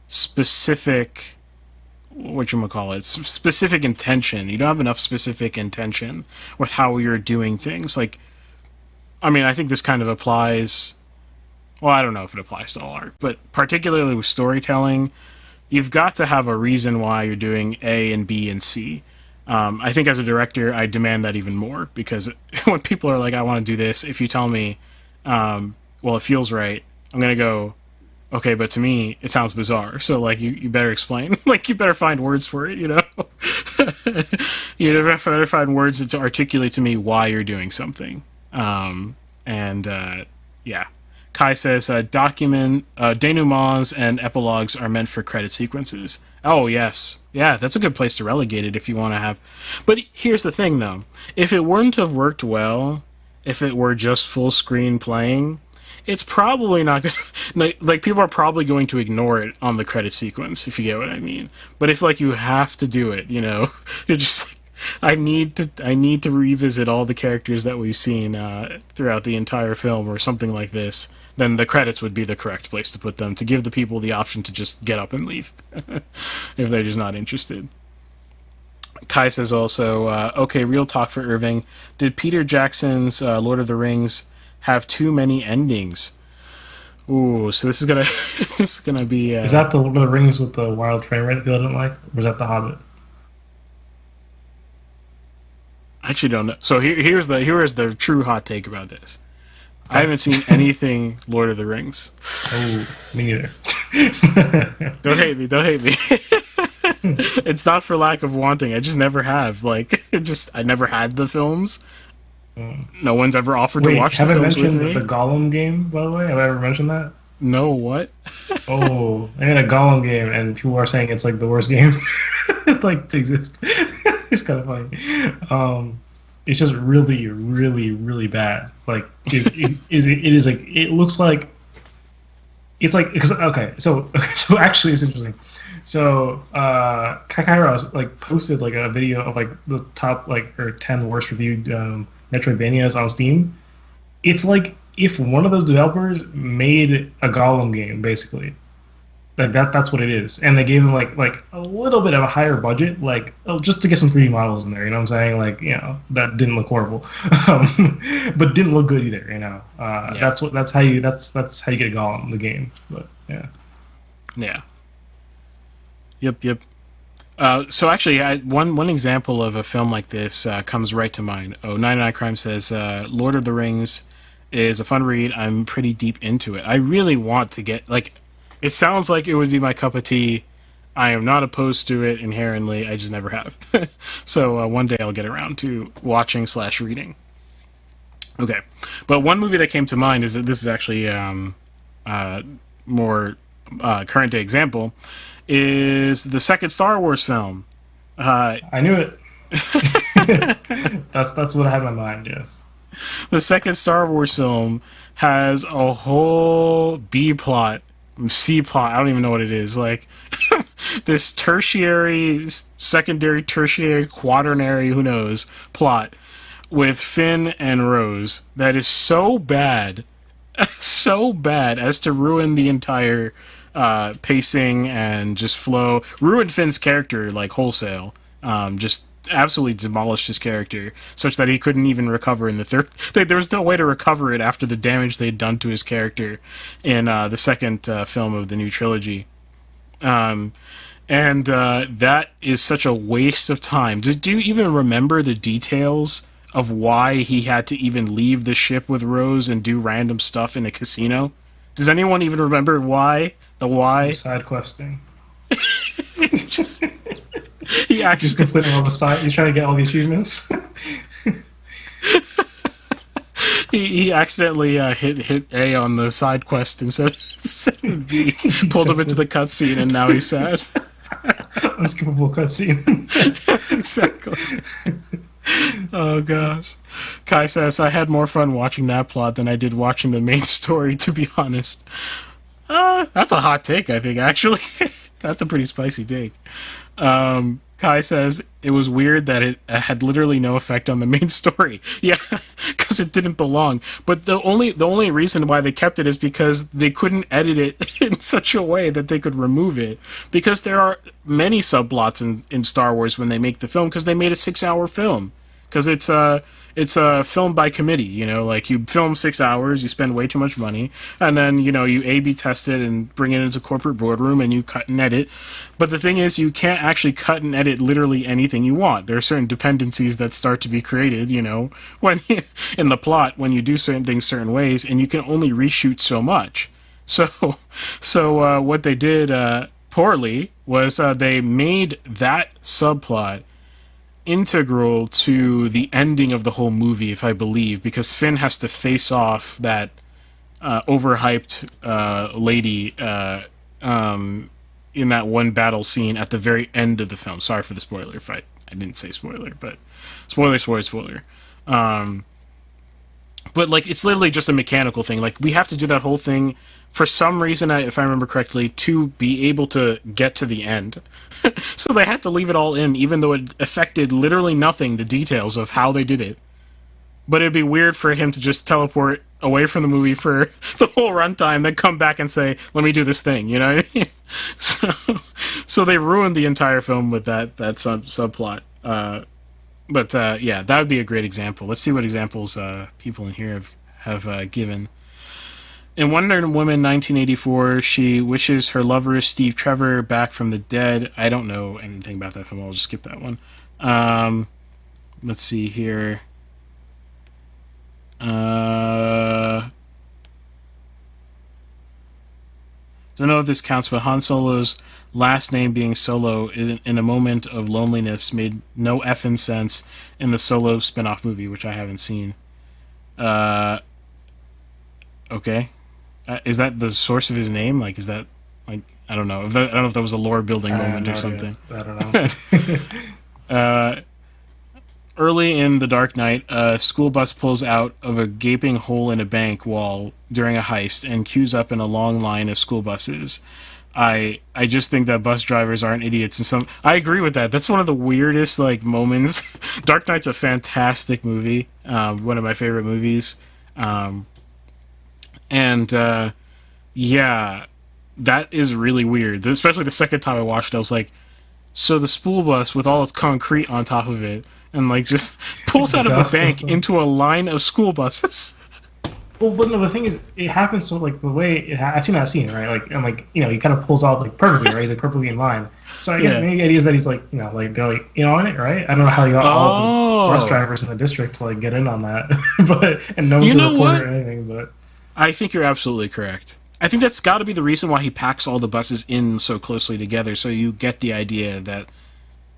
specific specific intention. You don't have enough specific intention with how you're doing things. Like, I mean, I think this kind of applies. Well, I don't know if it applies to all art, but particularly with storytelling, you've got to have a reason why you're doing A and B and C. I think as a director, I demand that even more, because when people are like, I want to do this, if you tell me, well, it feels right, I'm going to go, okay, but to me, it sounds bizarre. So, like, you better explain. Like, you better find words for it, You better find words to articulate to me why you're doing something. Kai says, denouements and epilogues are meant for credit sequences. Oh, yes. Yeah, that's a good place to relegate it if you want to have... But here's the thing, though. If it wouldn't have worked well, if it were just full screen playing, it's probably not going to, like, people are probably going to ignore it on the credit sequence, if you get what I mean. But if, like, you have to do it, you know, you're just like, I need to revisit all the characters that we've seen throughout the entire film or something like this, then the credits would be the correct place to put them, to give the people the option to just get up and leave if they're just not interested. Kai says also, okay, real talk for Irving. Did Peter Jackson's Lord of the Rings have too many endings? Ooh, so this is gonna be.
Is that the Lord of the Rings with the wild frame rate that I didn't like, or was that the Hobbit?
I actually don't know. So here's the true hot take about this. I haven't seen anything Lord of the Rings.
Oh, me neither.
Don't hate me. It's not for lack of wanting. I just never have. Like, I never had the films. No one's ever offered to watch the films with me.
Haven't mentioned the Gollum game, by the way? Have I ever mentioned that?
No, what?
Oh, I had a Gollum game, and people are saying it's like the worst game like to exist. It's kind of funny. It's just really, really, really bad. Like, it is like, it looks like, it's like, okay, so actually it's interesting. So Kaira like posted like a video of like the top like or 10 worst reviewed Metroidvanias on Steam. It's like if one of those developers made a Gollum game, basically. Like that's what it is. And they gave him like a little bit of a higher budget, like just to get some 3D models in there, you know what I'm saying? Like, you know, that didn't look horrible. But didn't look good either, you know.
Yeah.
That's how you get a Gollum, the game. But yeah.
Yeah. Yep. So actually, one example of a film like this comes right to mind. 99 Crime says, Lord of the Rings is a fun read. I'm pretty deep into it. I really want to get, like, it sounds like it would be my cup of tea. I am not opposed to it inherently. I just never have. So one day I'll get around to watching/reading. Okay. But one movie that came to mind is that this is actually more current day example, is the second Star Wars film.
I knew it. That's what I had in my mind, yes.
The second Star Wars film has a whole B plot, C plot, I don't even know what it is. Like, this tertiary, secondary, tertiary, quaternary, who knows, plot with Finn and Rose that is so bad as to ruin the entire pacing and just flow. Ruined Finn's character, like, wholesale. Just absolutely demolished his character, such that he couldn't even recover in the third. There was no way to recover it after the damage they'd done to his character in the second film of the new trilogy. And that is such a waste of time. Do you even remember the details of why he had to even leave the ship with Rose and do random stuff in a casino? Does anyone even remember why? The why?
Side questing.
Just he actually
just completing all the side. He's trying to get all the achievements.
he accidentally hit A on the side quest instead of B. Pulled him into the cutscene, and now he's sad.
Unskippable cutscene.
Exactly. Oh gosh. Kai says, I had more fun watching that plot than I did watching the main story, to be honest. That's a hot take, I think, actually. That's a pretty spicy take. Kai says, it was weird that it had literally no effect on the main story. Yeah, because it didn't belong. But the only reason why they kept it is because they couldn't edit it in such a way that they could remove it. Because there are many subplots in Star Wars when they make the film, because they made a 6-hour film. Because it's a film by committee, you know, like you film 6 hours, you spend way too much money, and then, you know, you A/B test it and bring it into corporate boardroom and you cut and edit. But the thing is, you can't actually cut and edit literally anything you want. There are certain dependencies that start to be created, you know, when in the plot when you do certain things certain ways, and you can only reshoot so much. So what they did poorly was they made that subplot integral to the ending of the whole movie, if I believe, because Finn has to face off that overhyped lady in that one battle scene at the very end of the film. Sorry for the spoiler if I didn't say spoiler, but spoiler. But like it's literally just a mechanical thing. Like we have to do that whole thing for some reason, if I remember correctly, to be able to get to the end. So they had to leave it all in, even though it affected literally nothing, the details of how they did it. But it'd be weird for him to just teleport away from the movie for the whole runtime, then come back and say, "Let me do this thing," you know? So they ruined the entire film with that subplot. But yeah, that would be a great example. Let's see what examples people in here have given. In Wonder Woman 1984, she wishes her lover Steve Trevor back from the dead. I don't know anything about that film. I'll just skip that one. Let's see here. Don't know if this counts, but Han Solo's last name being Solo in a moment of loneliness made no effing sense in the Solo spin-off movie, which I haven't seen. Okay. Is that the source of his name? Like, is that, like, I don't know. I don't know if that was a lore-building moment or something.
I don't know.
Early in The Dark Knight, a school bus pulls out of a gaping hole in a bank wall during a heist and queues up in a long line of school buses. I just think that bus drivers aren't idiots. And I agree with that. That's one of the weirdest like moments. Dark Knight's a fantastic movie, one of my favorite movies, yeah, that is really weird. Especially the second time I watched it, I was like, so the school bus with all its concrete on top of it, and like just pulls out of a bank into a line of school buses.
Well, but no, the thing is, it happens so like the way I've seen that scene, right? Like, and like he kind of pulls out like perfectly, right? He's like perfectly in line. So I guess maybe the idea is that he's like like they're like on it, right? I don't know how you got all the bus drivers in the district to like get in on that, but and no one can report or anything. But
I think you're absolutely correct. I think that's got to be the reason why he packs all the buses in so closely together, so you get the idea that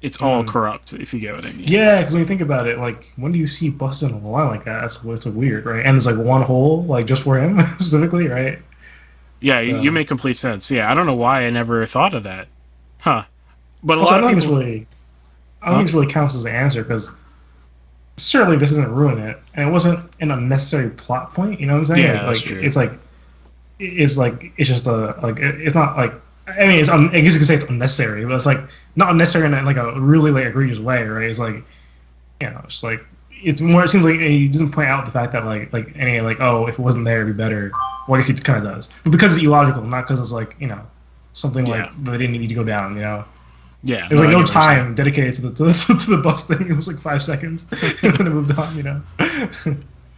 it's all corrupt, if you get what I mean.
Yeah, because when you think about it, like, when do you see buses in a line like that? It's like weird, right? And there's like one hole, like, just for him, specifically, right?
Yeah, so. You make complete sense. Yeah, I don't know why I never thought of that. Huh. But
also, I don't think this really counts as an answer, because certainly this doesn't ruin it, and it wasn't an unnecessary plot point, you know what I'm saying?
Yeah, that's true.
It's just it's not like, I mean, I guess you could say it's unnecessary, but it's like not unnecessary in like a really like egregious way, right? It's like, it's like it's more. It seems like he doesn't point out the fact that like any like, oh, if it wasn't there, it'd be better. Well, I guess he kind of does, but because it's illogical, not because it's like something like they didn't need to go down,
Yeah,
there's like no time dedicated to the bus thing. It was like 5 seconds, and then it moved on,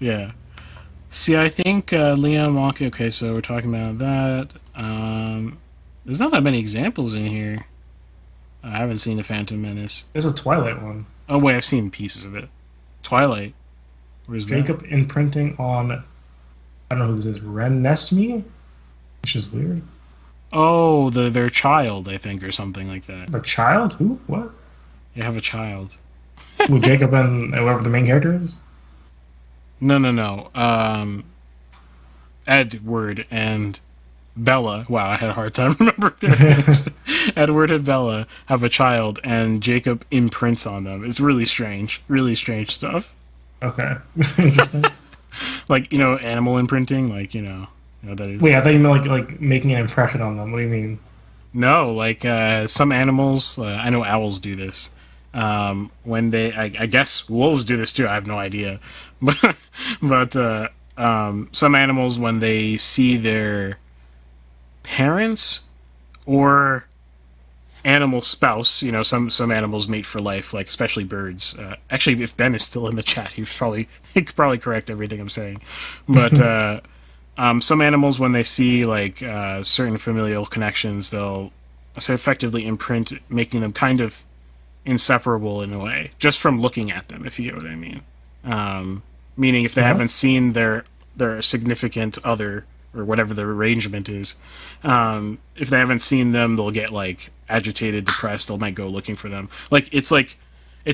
Yeah. See, I think Liam walking. Okay, so we're talking about that. There's not that many examples in here. I haven't seen The Phantom Menace.
There's a Twilight one.
Oh wait, I've seen pieces of it. Twilight. Where's that?
Jacob imprinting on, I don't know who this is, Ren Nesme, which is weird.
Oh, their child, I think, or something like that.
A child? Who? What?
They have a child.
With Jacob and whoever the main character is?
No. Edward and Bella. Wow, I had a hard time remembering their names. Edward and Bella have a child, and Jacob imprints on them. It's really strange. Really strange stuff.
Okay. Interesting.
Like, animal imprinting, like, that is.
Wait, I thought you meant like making an impression on them. What do you mean?
No, like some animals, I know owls do this. When they, I guess wolves do this too. I have no idea, but some animals, when they see their parents or animal spouse, some animals mate for life, like especially birds. Actually, if Ben is still in the chat, he could probably correct everything I'm saying. But some animals, when they see like certain familial connections, they'll effectively imprint, making them kind of inseparable in a way, just from looking at them, if you get what I mean. Meaning, if they haven't seen their significant other, or whatever the arrangement is, if they haven't seen them, they'll get like agitated, depressed. They might go looking for them. It's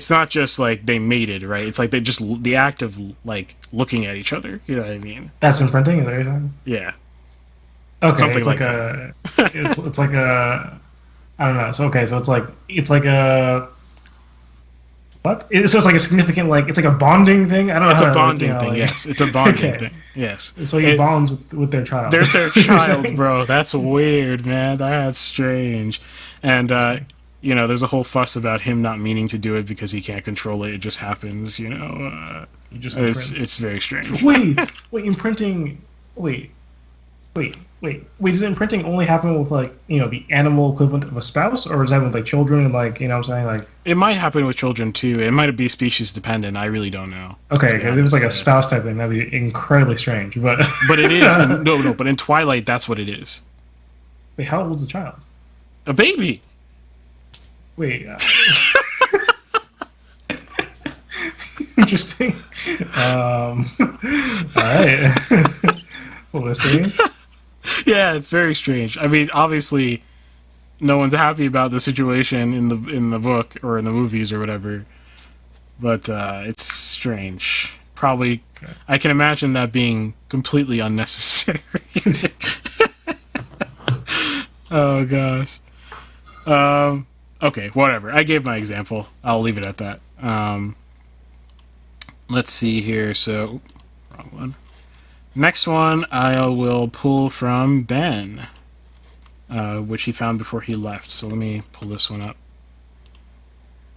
not just like they mated, right? It's like the act of like looking at each other. You know what I mean?
That's imprinting. Is that what you're saying?
Yeah.
Okay.
Something
it's
like
a. It's like a. I don't know. So it's like a. What? So it's like a significant, like, it's like a bonding thing? I don't know.
It's
how
a
to,
bonding
like,
thing, yes. It's a bonding
Okay.
thing, yes.
So he bonds with their child.
They're their child, bro. That's weird, man. That's strange. And, there's a whole fuss about him not meaning to do it because he can't control it. It just happens,
He just
It's very strange.
Wait, imprinting. Does imprinting only happen with, like, the animal equivalent of a spouse, or does it happen with, like, children and, like, what I'm saying, like?
It might happen with children too. It might be species dependent. I really don't know.
Okay, if it was like a spouse type thing, that'd be incredibly strange. But
it is. No. But in Twilight, that's what it is.
wait, how old's the child?
A baby.
Wait. Interesting. All right. Full mystery.
Yeah, it's very strange. I mean, obviously, no one's happy about the situation in the book or in the movies or whatever, but it's strange. Probably, okay. I can imagine that being completely unnecessary. Oh gosh. Okay, whatever. I gave my example. I'll leave it at that. Let's see here. So, wrong one. Next one I will pull from Ben, which he found before he left. So let me pull this one up.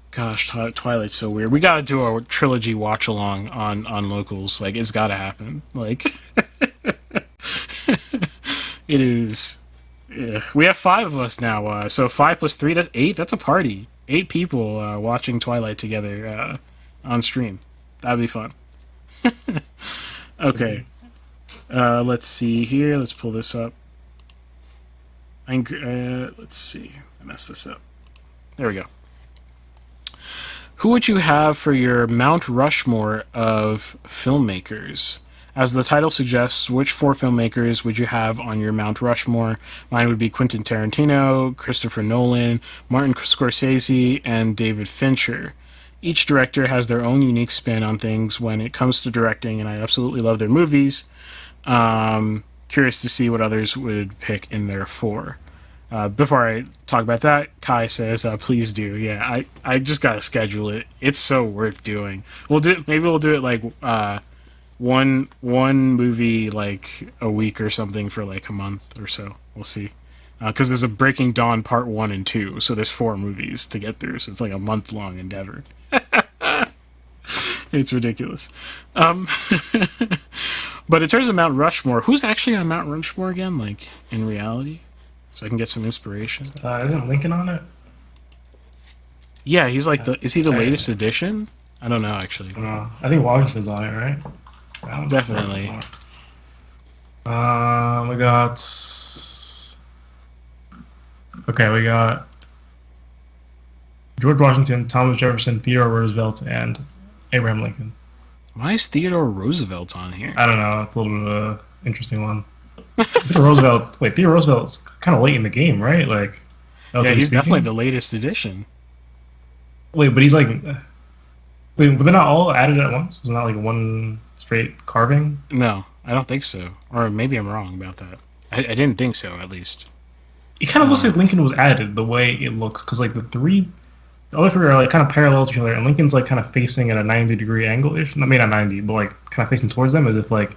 Gosh, Twilight's so weird. We gotta do a trilogy watch along on Locals. Like, it's gotta happen. Like, it is. Yeah. We have 5 of us now. So 5 plus 3, that's 8. That's a party. 8 people watching Twilight together on stream. That'd be fun. Okay. Let's see here. Let's pull this up. Let's see. I messed this up. There we go. Who would you have for your Mount Rushmore of filmmakers? As the title suggests, which 4 filmmakers would you have on your Mount Rushmore? Mine would be Quentin Tarantino, Christopher Nolan, Martin Scorsese, and David Fincher. Each director has their own unique spin on things when it comes to directing, and I absolutely love their movies. Curious to see what others would pick in their 4. Before I talk about that, Kai says, please do. Yeah, I just gotta schedule it. It's so worth doing. Maybe we'll do it like one movie like a week or something for like a month or so. We'll see. Because there's a Breaking Dawn Part 1 and 2, so there's 4 movies to get through, so it's like a month-long endeavor. It's ridiculous. But in terms of Mount Rushmore, who's actually on Mount Rushmore again, like, in reality? So I can get some inspiration.
Isn't Lincoln on it?
Yeah, he's like is he the latest edition? I don't know, actually.
I think Washington's on it, right?
Definitely.
We got... Okay, we got George Washington, Thomas Jefferson, Theodore Roosevelt, and Abraham Lincoln.
Why is Theodore Roosevelt on here?
I don't know. It's a little bit of an interesting one. Theodore Roosevelt's kind of late in the game, right? Like,
yeah, he's definitely the latest edition.
Wait, but he's like... Wait, but they're not all added at once? Was it not like one straight carving?
No, I don't think so. Or maybe I'm wrong about that. I didn't think so, at least.
It kind of looks like Lincoln was added the way it looks, because like the other 3 are like kind of parallel to each other, and Lincoln's like kind of facing at a 90-degree angle-ish. Maybe not 90, but like kind of facing towards them, as if like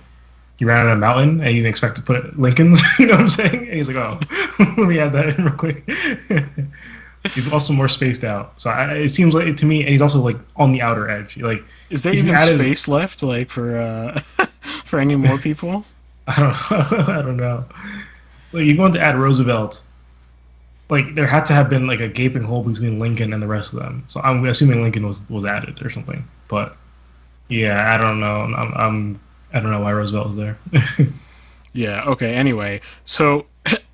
you ran on a mountain and you didn't expect to put Lincoln's. You know what I'm saying? And he's like, oh, let me add that in real quick. He's also more spaced out, so it seems like to me, and he's also like on the outer edge. Like,
is there even space left, like for for any more people?
I don't know. Like, you're going to add Roosevelt. Like, there had to have been like a gaping hole between Lincoln and the rest of them. So I'm assuming Lincoln was added or something. But yeah, I don't know. I don't know why Roosevelt was there.
Yeah. Okay. Anyway, so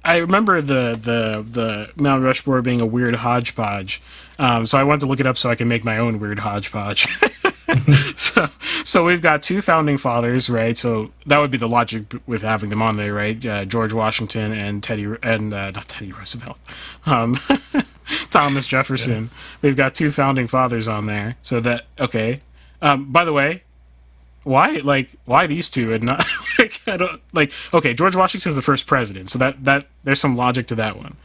I remember the Mount Rushmore being a weird hodgepodge. So I went to look it up so I can make my own weird hodgepodge. So we've got 2 founding fathers, right? So that would be the logic with having them on there, right? George Washington and not Teddy Roosevelt, Thomas Jefferson. Yeah. We've got 2 founding fathers on there. So that okay. By the way, why these 2 and not like like I don't like. Okay, George Washington's the first president, so that there's some logic to that one.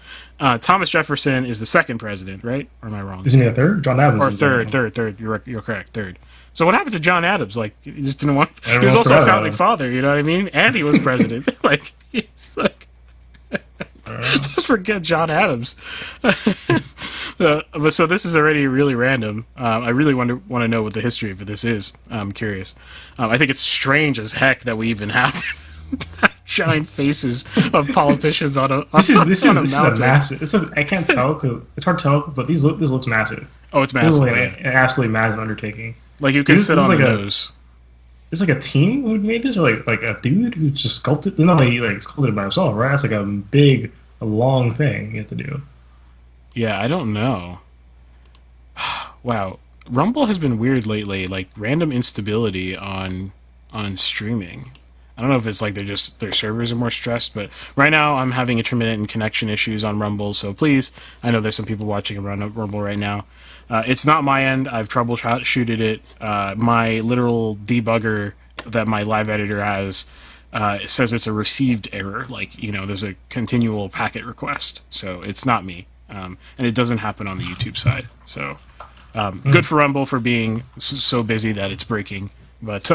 Thomas Jefferson is the second president, right? Or am I wrong?
Isn't he a third? John Adams.
Or
is
third. You're correct. Third. So what happened to John Adams? Like, he just didn't want. He was
Everyone
also a
forgot
founding
about
father. You know what I mean? And he was president. Like, it's like. Just forget John Adams. But so this is already really random. I really want to know what the history of this is. I'm curious. I think it's strange as heck that we even have giant faces of politicians on a
This is
on a
a
mountain.
massive. I can't tell because it's hard to tell, but this looks massive.
Oh, it's
This
massive.
is like
Yeah.
an absolutely massive undertaking.
Like you can
this
sit
is
on
like
the
a-
nose.
It's like a team who made this, or like a dude who just sculpted. No, he like sculpted it by himself, right? It's like a long thing you have to do.
Yeah, I don't know. Wow, Rumble has been weird lately. Like random instability on streaming. I don't know if it's like their servers are more stressed, but right now I'm having intermittent connection issues on Rumble. So please, I know there's some people watching Rumble right now. It's not my end. I've troubleshooted it. My literal debugger that my live editor has it says it's a received error. Like, there's a continual packet request. So it's not me. And it doesn't happen on the YouTube side. So good for Rumble for being so busy that it's breaking. But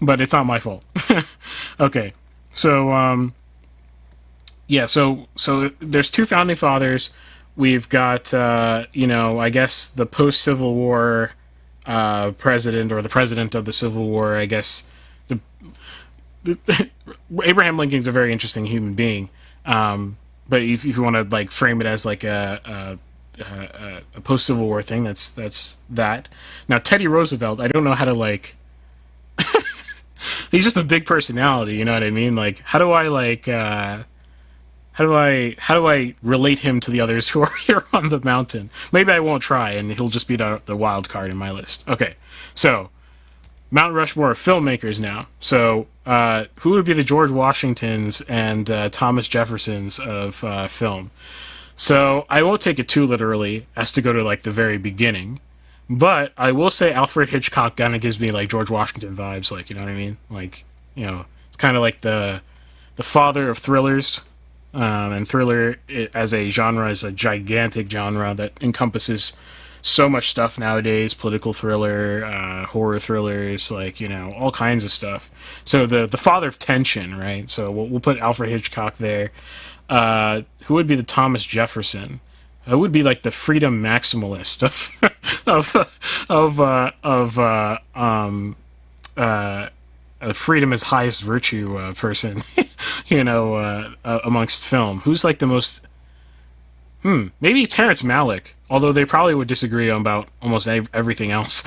it's not my fault. Okay. So yeah, so there's two founding fathers. We've got I guess the post Civil War president, or the president of the Civil War, I guess. Abraham Lincoln's a very interesting human being. But if you want to like frame it as like a post Civil War thing, that's that. Now Teddy Roosevelt, I don't know how to like. He's just a big personality, you know what I mean? Like, how do I like? How do I relate him to the others who are here on the mountain? Maybe I won't try, and he'll just be the wild card in my list. Okay, so Mount Rushmore of filmmakers now. So who would be the George Washingtons and Thomas Jeffersons of film? So I won't take it too literally as to go to like the very beginning, but I will say Alfred Hitchcock kind of gives me like George Washington vibes. Like, you know what I mean? Like, it's kind of like the father of thrillers. And thriller as a genre is a gigantic genre that encompasses so much stuff nowadays: political thriller, horror thrillers, like, all kinds of stuff. So the father of tension, right? So we'll put Alfred Hitchcock there. Who would be the Thomas Jefferson? Who would be like the freedom maximalist of freedom as highest virtue person, amongst film? Who's like the most? Maybe Terrence Malick. Although they probably would disagree about almost everything else.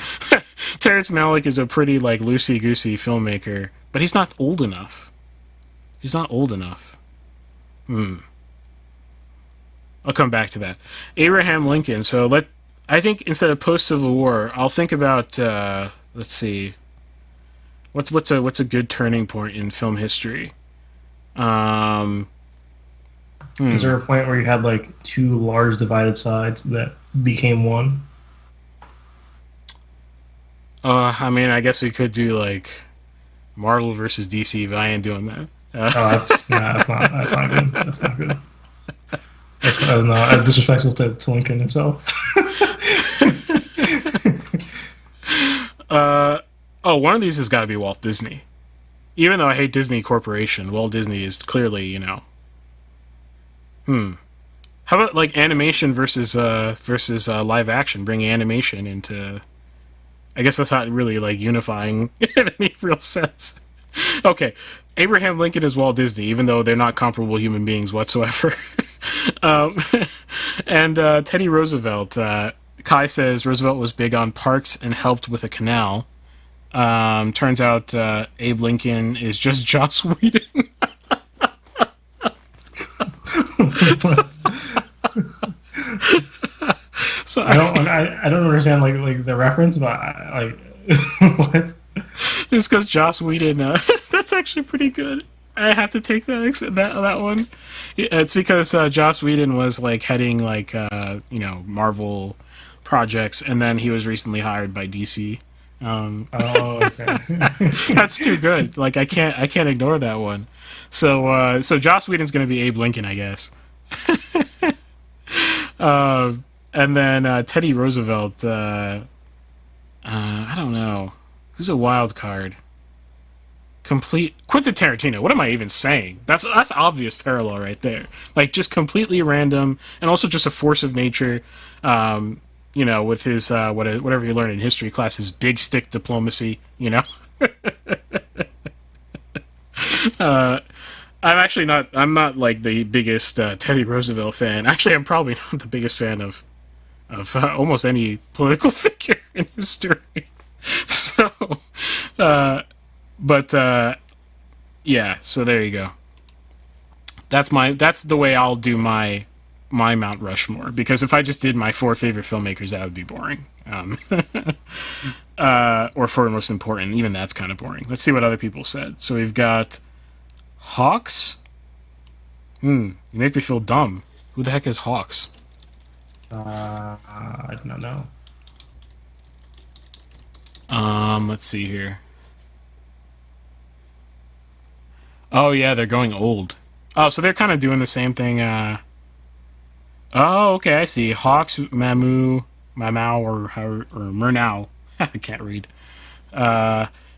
Terrence Malick is a pretty like loosey-goosey filmmaker, but he's not old enough. I'll come back to that. Abraham Lincoln. So I think instead of post Civil War, I'll think about let's see. What's a good turning point in film history?
Is there a point where you had like two large divided sides that became one?
I mean, I guess we could do like Marvel versus DC, but I ain't doing that.
That's not good. That's not good. That's disrespectful to Lincoln himself.
One of these has got to be Walt Disney. Even though I hate Disney Corporation, Walt Disney is clearly, How about like animation versus live action? Bringing animation into, I guess that's not really like unifying in any real sense. Okay, Abraham Lincoln is Walt Disney, even though they're not comparable human beings whatsoever. And Teddy Roosevelt. Kai says Roosevelt was big on parks and helped with a canal. Turns out Abe Lincoln is just Joss Whedon. So
I don't understand like the reference, but what?
It's because Joss Whedon. That's actually pretty good. I have to take that one. It's because Joss Whedon was like heading like Marvel projects, and then he was recently hired by DC.
Oh, okay.
That's too good. Like I can't ignore that one. So Joss Whedon's gonna be Abe Lincoln, I guess. And then Teddy Roosevelt. I don't know. Who's a wild card? Complete Quentin Tarantino. What am I even saying? That's obvious parallel right there. Like just completely random, and also just a force of nature. With his whatever you learn in history class, his big stick diplomacy. I'm not like the biggest Teddy Roosevelt fan. Actually, I'm probably not the biggest fan of almost any political figure in history. So, yeah. So there you go. That's the way I'll do my Mount Rushmore. Because if I just did my 4 favorite filmmakers, that would be boring. Or 4 most important. Even that's kind of boring. Let's see what other people said. So we've got Hawks. You make me feel dumb. Who the heck is Hawks?
I do not know.
Let's see here. Oh yeah, they're going old. Oh, so they're kind of doing the same thing. Oh, okay, I see. Hawks, Mamau, or Murnau. I can't read.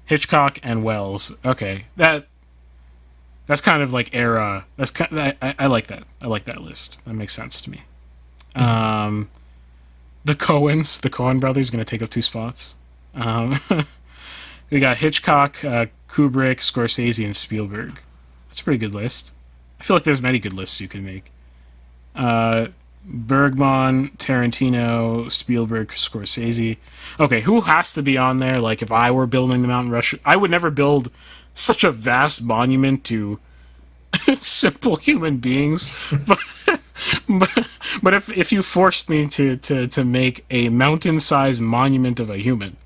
Hitchcock and Wells. Okay, that's kind of like era. That's I like that. I like that list. That makes sense to me. The Coen brothers, going to take up 2 spots. We got Hitchcock, Kubrick, Scorsese, and Spielberg. That's a pretty good list. I feel like there's many good lists you can make. Bergman, Tarantino, Spielberg, Scorsese. Okay, who has to be on there? Like, if I were building the Mount Rushmore, I would never build such a vast monument to simple human beings. But if you forced me to make a mountain-sized monument of a human,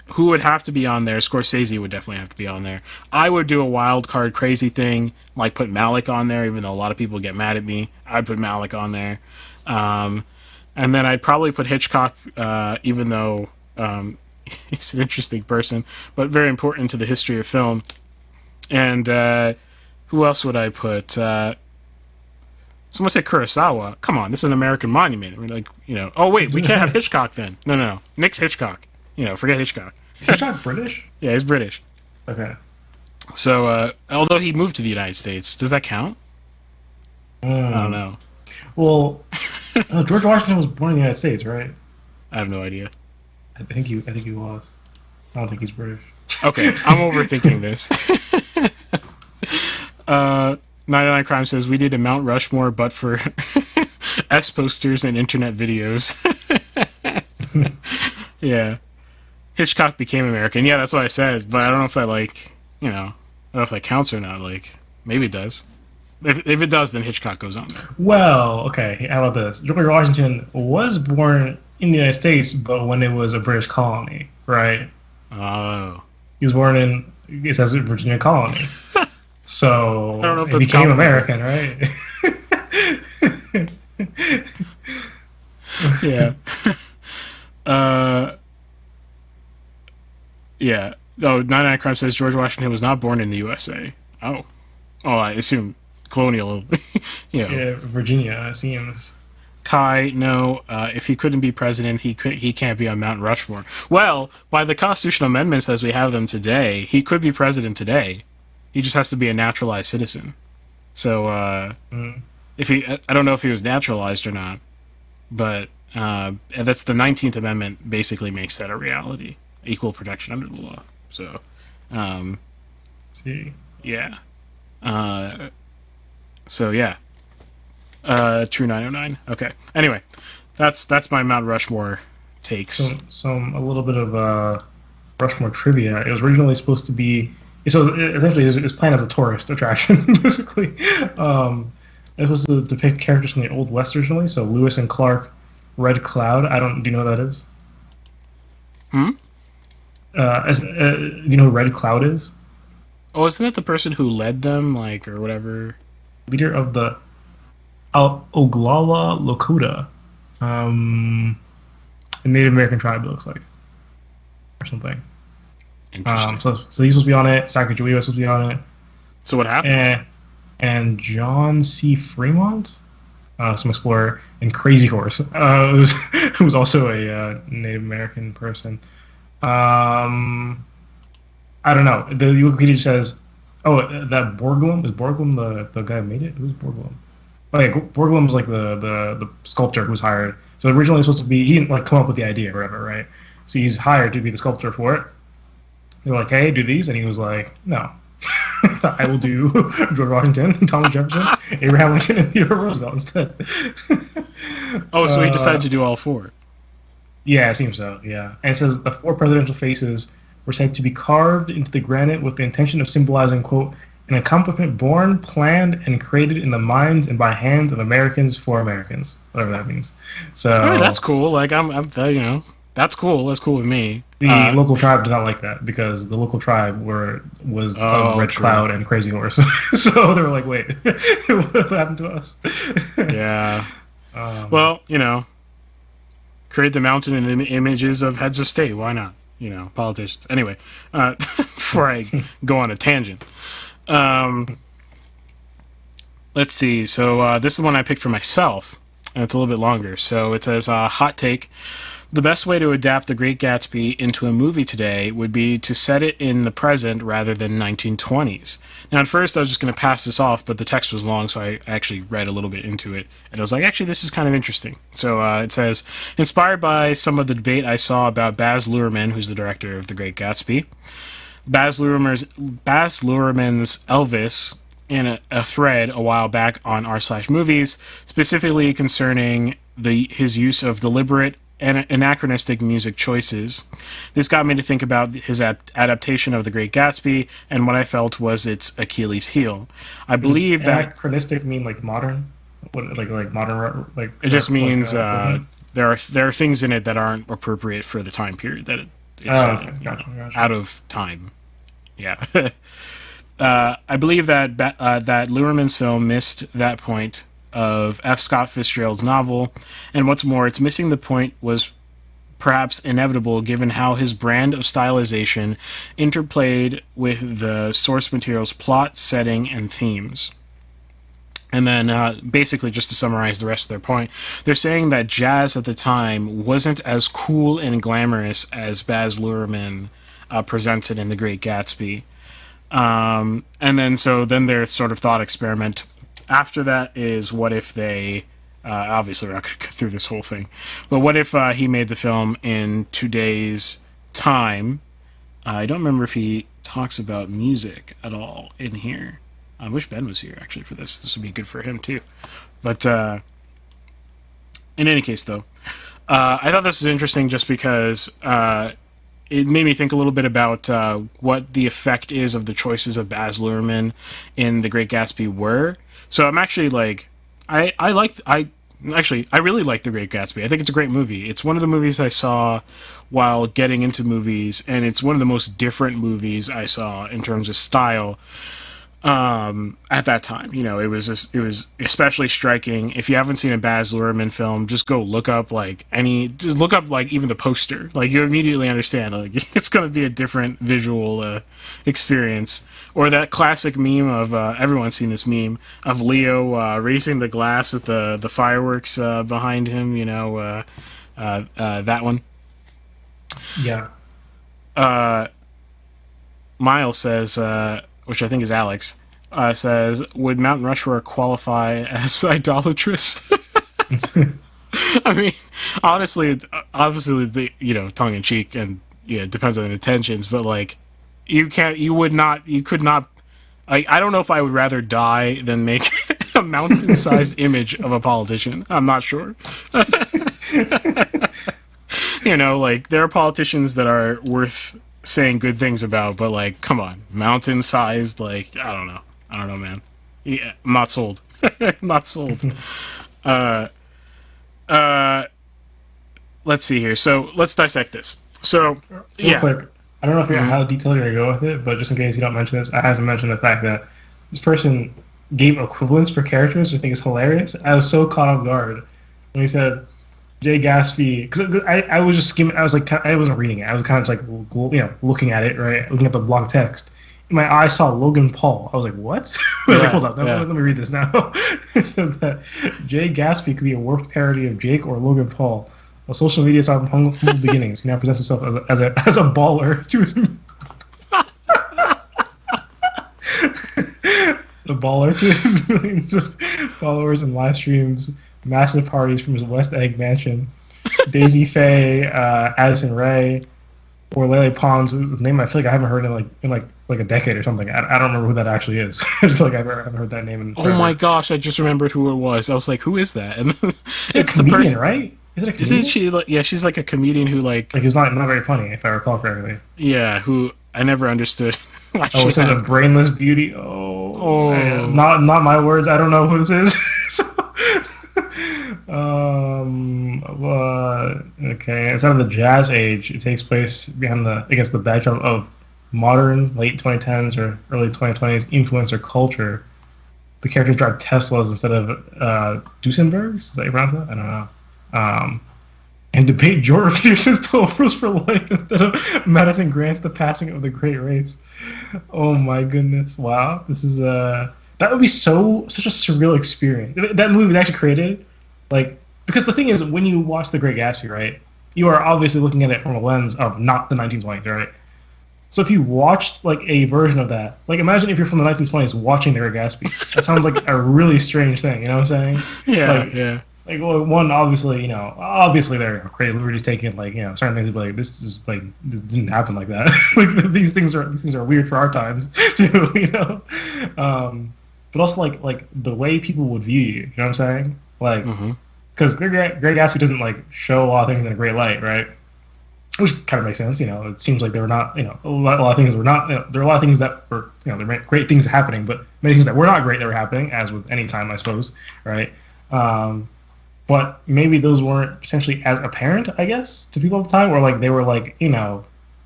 who would have to be on there? Scorsese would definitely have to be on there. I would do a wild card crazy thing, like put Malick on there, even though a lot of people get mad at me. I'd put Malick on there. And then I'd probably put Hitchcock, even though he's an interesting person, but very important to the history of film. And who else would I put? Someone said Kurosawa. Come on, this is an American monument. We're like, oh wait, we can't have Hitchcock then. No. Nix Hitchcock. Forget Hitchcock.
Is Hitchcock British?
Yeah, he's British.
Okay.
So, although he moved to the United States, does that count? I don't know.
Well, George Washington was born in the United States, right?
I have no idea.
I think he was. I don't think he's British.
Okay, I'm overthinking this. 99 Crime says, we need a Mount Rushmore, but for S posters and internet videos. Yeah. Hitchcock became American. Yeah, that's what I said, but I don't know if that, I don't know if that counts or not. Maybe it does. If it does, then Hitchcock goes on there.
Well, okay, how about this? George Washington was born in the United States, but when it was a British colony, right?
Oh.
He was born in, it says, Virginia colony. So,
I don't know if
he
that's
became
complicated.
American, right?
Yeah. Yeah. Oh, 99 Crime says George Washington was not born in the USA. Oh, I assume colonial.
Yeah, Virginia, it seems.
Kai, no. If he couldn't be president, he can't be on Mount Rushmore. Well, by the constitutional amendments as we have them today, he could be president today. He just has to be a naturalized citizen. So, if I don't know if he was naturalized or not, but that's the 19th Amendment basically makes that a reality. Equal protection under the law. So,
See.
yeah. So yeah. True 909. Okay. Anyway, that's my Mount Rushmore takes.
A little bit of Rushmore trivia. It was originally supposed to be, so essentially it was planned as a tourist attraction, basically. It was supposed to depict characters from the Old West originally. So Lewis and Clark, Red Cloud. Do you know what that is? Do you know who Red Cloud is?
Oh, isn't that the person who led them, or whatever?
Leader of the Oglala Lakota, a Native American tribe, it looks like. I or something.
Interesting.
So he's supposed to be on it. Sacagawea was supposed to be on it.
So what happened?
And John C. Fremont, some explorer, and Crazy Horse, who was also a Native American person. I don't know. The Wikipedia says, that Borglum, is Borglum the guy who made it? Who's Borglum? Oh yeah, Borglum was like the sculptor who was hired. So originally it was supposed to be, he didn't like come up with the idea or whatever, right? So he's hired to be the sculptor for it. They're like, hey, do these, and he was like, no. I will do George Washington, Thomas Jefferson, Abraham Lincoln, and Theodore Roosevelt instead.
So he decided to do all four.
Yeah, it seems so, yeah. And it says the 4 presidential faces were said to be carved into the granite with the intention of symbolizing, quote, an accomplishment born, planned, and created in the minds and by hands of Americans for Americans, whatever that means. So
I mean, that's cool. Like I'm that's cool. That's cool with me.
The local tribe did not like that because the local tribe was Red Cloud and Crazy Horse. So they were like, wait, what happened to us?
Yeah. Well, create the mountain in images of heads of state. Why not? Politicians. Anyway, before I go on a tangent. Let's see. So this is the one I picked for myself, and it's a little bit longer. So it says, hot take. The best way to adapt The Great Gatsby into a movie today would be to set it in the present rather than 1920s. Now, at first, I was just going to pass this off, but the text was long, so I actually read a little bit into it. And I was like, actually, this is kind of interesting. So it says, inspired by some of the debate I saw about Baz Luhrmann, who's the director of The Great Gatsby, Baz Luhrmann's Elvis in a thread a while back on r/movies, specifically concerning his use of deliberate and anachronistic music choices. This got me to think about his adaptation of The Great Gatsby and what I felt was its Achilles heel. I believe that
anachronistic mean like modern, like modern, like
it just means there are things in it that aren't appropriate for the time period that it's
gotcha.
out of time. Yeah. I believe that that Luhrmann's film missed that point of F. Scott Fitzgerald's novel, and what's more, its missing the point was perhaps inevitable given how his brand of stylization interplayed with the source material's plot, setting, and themes. And then, basically, just to summarize the rest of their point, they're saying that jazz at the time wasn't as cool and glamorous as Baz Luhrmann presents it in The Great Gatsby. And then their sort of thought experiment after that is, what if they, obviously we're not going to go through this whole thing, but what if he made the film in today's time? I don't remember if he talks about music at all in here. I wish Ben was here, actually, for this. This would be good for him, too. But in any case, though, I thought this was interesting just because it made me think a little bit about what the effect is of the choices of Baz Luhrmann in The Great Gatsby were. So I'm actually like, I really like The Great Gatsby. I think it's a great movie. It's one of the movies I saw while getting into movies, and it's one of the most different movies I saw in terms of style. At that time, it was especially striking. If you haven't seen a Baz Luhrmann film, just go look up even the poster. Like, you immediately understand, like, it's going to be a different visual experience. Or that classic meme of everyone's seen this meme of Leo raising the glass with the fireworks behind him. That one.
Yeah.
Miles says, which I think is Alex, says, would Mount Rushmore qualify as idolatrous? I mean, honestly, obviously, tongue in cheek, and it depends on the intentions, but like, you could not. I don't know if I would rather die than make a mountain-sized image of a politician. I'm not sure. Like, there are politicians that are worth saying good things about, but like, come on, mountain-sized, like, I don't know, man. Yeah, I'm not sold. Not sold. Let's see here. So let's dissect this. So,
Real quick, I don't know if how detailed you're gonna go with it, but just in case you don't mention this, I have to mention the fact that this person gave equivalents for characters, which I think is hilarious. I was so caught off guard when he said, Jay Gatsby, because I was just skimming. I was like, I wasn't reading it. I was kind of just like, looking at it, right, looking at the block text. In my eye saw Logan Paul. I was like, what? I was like, hold up, let me read this now. It said that Jay Gatsby could be a warped parody of Jake or Logan Paul. A social media star from humble beginnings. He now presents himself as a baller to his a baller to his millions of followers and live streams, massive parties from his West Egg mansion. Daisy Faye, Addison Rae, or Lele Pons, whose name I feel like I haven't heard in like a decade or something. I don't remember who that actually is. I feel like I haven't heard that name in forever.
Oh my gosh, I just remembered who it was. I was like, who is that? And
it's a comedian, right? Is it a comedian?
Isn't she like, yeah, she's like a comedian who like
he's not very funny, if I recall correctly.
Yeah, who I never understood.
Oh, it says a brainless beauty. Oh. Man. Not my words. I don't know who this is. Okay, it's out of the jazz age. It takes place against the backdrop of modern late 2010s or early 2020s influencer culture. The characters drive Teslas instead of Duesenbergs. Is that how you pronounce that? I don't know. And debate Jordan Peterson's 12 rules for life instead of Madison Grant's The Passing of the Great Race. Oh my goodness! Wow, this is that would be such a surreal experience. That movie was actually created, like, because the thing is, when you watch The Great Gatsby, right, you are obviously looking at it from a lens of not the 1920s, right? So if you watched like a version of that, like imagine if you're from the 1920s watching The Great Gatsby. That sounds like a really strange thing. You know what I'm saying?
Yeah.
Like, well, one, obviously there are creative liberties taken. Like, certain things like this didn't happen like that. Like these things are weird for our times too. But also like the way people would view you. You know what I'm saying? Like, because Great Gatsby doesn't like show a lot of things in a great light, right? Which kind of makes sense. It seems like there were not, a lot of things were not. There are a lot of things that were, there were great things happening, but many things that were not great that were happening, as with any time, I suppose, right? But maybe those weren't potentially as apparent, I guess, to people at the time, or like they were like,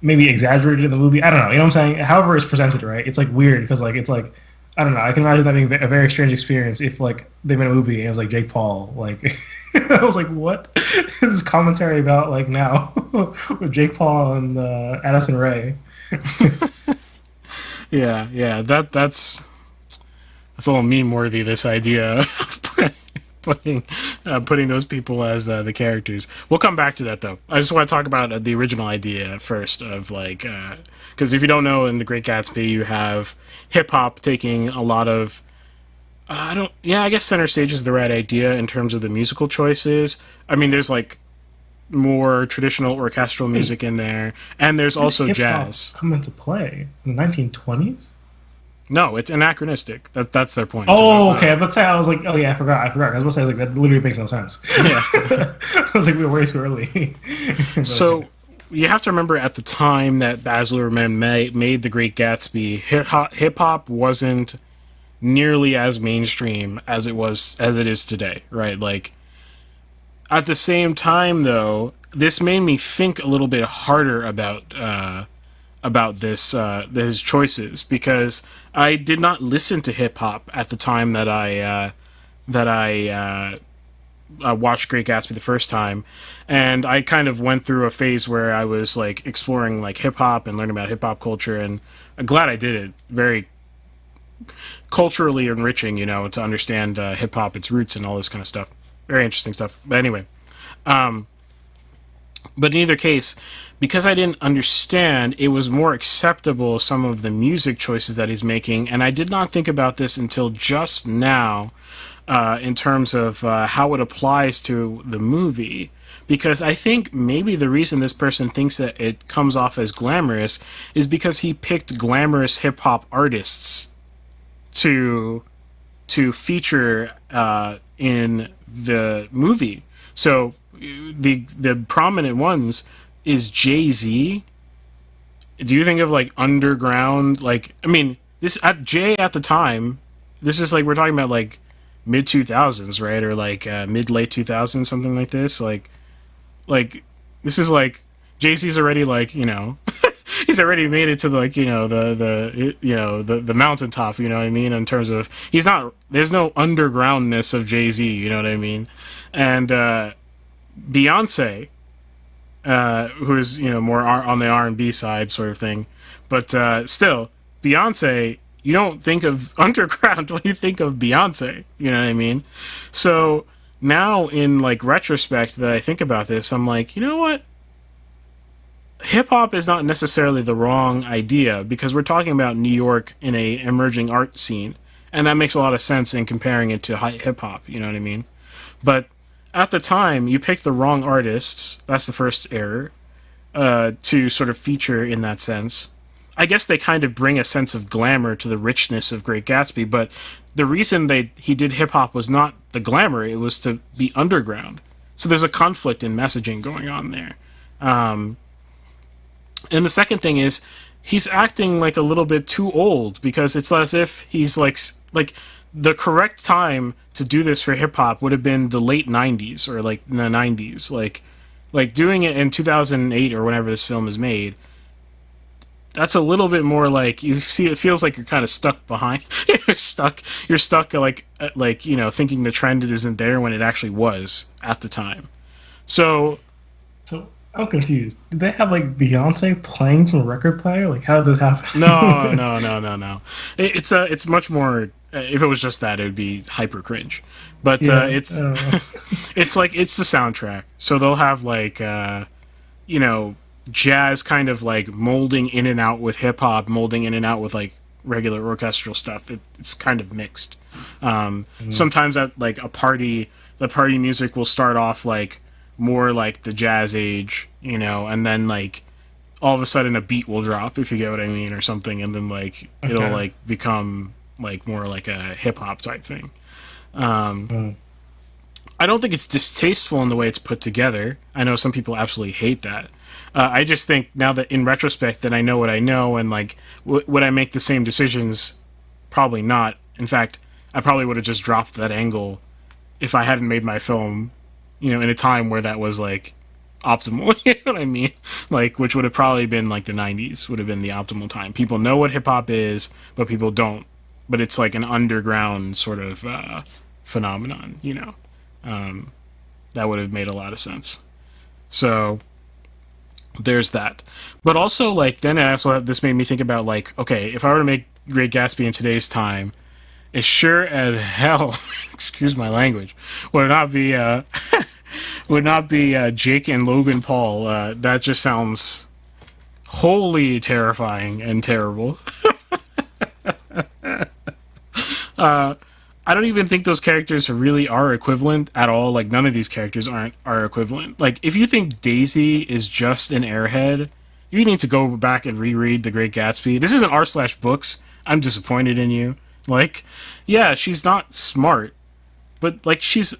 maybe exaggerated in the movie. I don't know. You know what I'm saying? However it's presented, right? It's like weird because like it's like, I don't know. I can imagine that being a very strange experience if like they made a movie and it was like Jake Paul, like I was like, what? This is commentary about like now with Jake Paul and Addison Rae.
Yeah. That's a little meme worthy. This idea of putting those people as the characters. We'll come back to that though. I just want to talk about the original idea first of like, because if you don't know, in The Great Gatsby you have hip hop taking a lot of I guess center stage is the right idea in terms of the musical choices. I mean, there's like more traditional orchestral music in there, and there's also jazz
come into play in the 1920s.
No, it's anachronistic. That's their point.
Oh, okay. But I was like, oh yeah, I forgot. I was going to say, that literally makes no sense. Yeah. I was like, we were way too early.
So you have to remember, at the time that Baz Luhrmann made The Great Gatsby, hip hop wasn't nearly as mainstream as it is today, right? Like, at the same time, though, this made me think a little bit harder about his choices, because I did not listen to hip hop at the time that I watched Great Gatsby the first time, and I kind of went through a phase where I was like exploring like hip hop and learning about hip hop culture, and I'm glad I did it. Very culturally enriching, to understand hip hop, its roots, and all this kind of stuff. Very interesting stuff. But anyway, but in either case, because I didn't understand, it was more acceptable, some of the music choices that he's making, and I did not think about this until just now, in terms of how it applies to the movie. Because I think maybe the reason this person thinks that it comes off as glamorous is because he picked glamorous hip-hop artists to feature in the movie. So the prominent ones is Jay-Z. Do you think of like underground, like, I mean, this at Jay at the time, this is like, we're talking about like mid 2000s, right? Or like mid late 2000s, something like this. Like this is like Jay-Z's already like, he's already made it to like, the mountaintop, you know what I mean? In terms of, there's no undergroundness of Jay-Z, you know what I mean? And Beyonce, who is more on the R&B side sort of thing, but still, Beyonce, you don't think of underground when you think of Beyonce. You know what I mean? So now, in like retrospect, that I think about this, I'm like, you know what? Hip hop is not necessarily the wrong idea because we're talking about New York in a emerging art scene, and that makes a lot of sense in comparing it to hip hop. You know what I mean? But at the time, you picked the wrong artists. That's the first error to sort of feature in that sense. I guess they kind of bring a sense of glamour to the richness of Great Gatsby, but the reason he did hip hop was not the glamour; it was to be underground. So there's a conflict in messaging going on there. And the second thing is he's acting like a little bit too old because it's as if he's like the correct time to do this for hip hop would have been the late 90s or like in the 90s, like doing it in 2008 or whenever this film is made. That's a little bit more like you see. It feels like you're kind of stuck behind. You're stuck like thinking the trend isn't there when it actually was at the time. So
I'm confused. Did they have like Beyonce playing from a record player? Like, how did this happen?
No. It's much more. If it was just that, it would be hyper cringe. But it's it's like it's the soundtrack. So they'll have like jazz kind of like molding in and out with hip hop, molding in and out with like regular orchestral stuff. It's kind of mixed. Sometimes at like a party, the party music will start off like more like the jazz age, and then like all of a sudden a beat will drop, if you get what I mean, or something, and then like it'll like become like more like a hip hop type thing. I don't think it's distasteful in the way it's put together. I know some people absolutely hate that. I just think now that in retrospect that I know what I know, and like would I make the same decisions? Probably not. In fact, I probably would have just dropped that angle if I hadn't made my film, in a time where that was like optimal. You know what I mean? Like, which would have probably been like the 90s would have been the optimal time. People know what hip hop is, but people don't. But it's like an underground sort of phenomenon, that would have made a lot of sense. So there's that. But also, like, then this made me think about, like, okay, if I were to make Great Gatsby in today's time, it sure as hell, excuse my language, would not be Jake and Logan Paul. That just sounds wholly terrifying and terrible. I don't even think those characters really are equivalent at all. Like, none of these characters are equivalent. Like, if you think Daisy is just an airhead, you need to go back and reread The Great Gatsby. This isn't r/books. I'm disappointed in you. Like, yeah, she's not smart, but like she's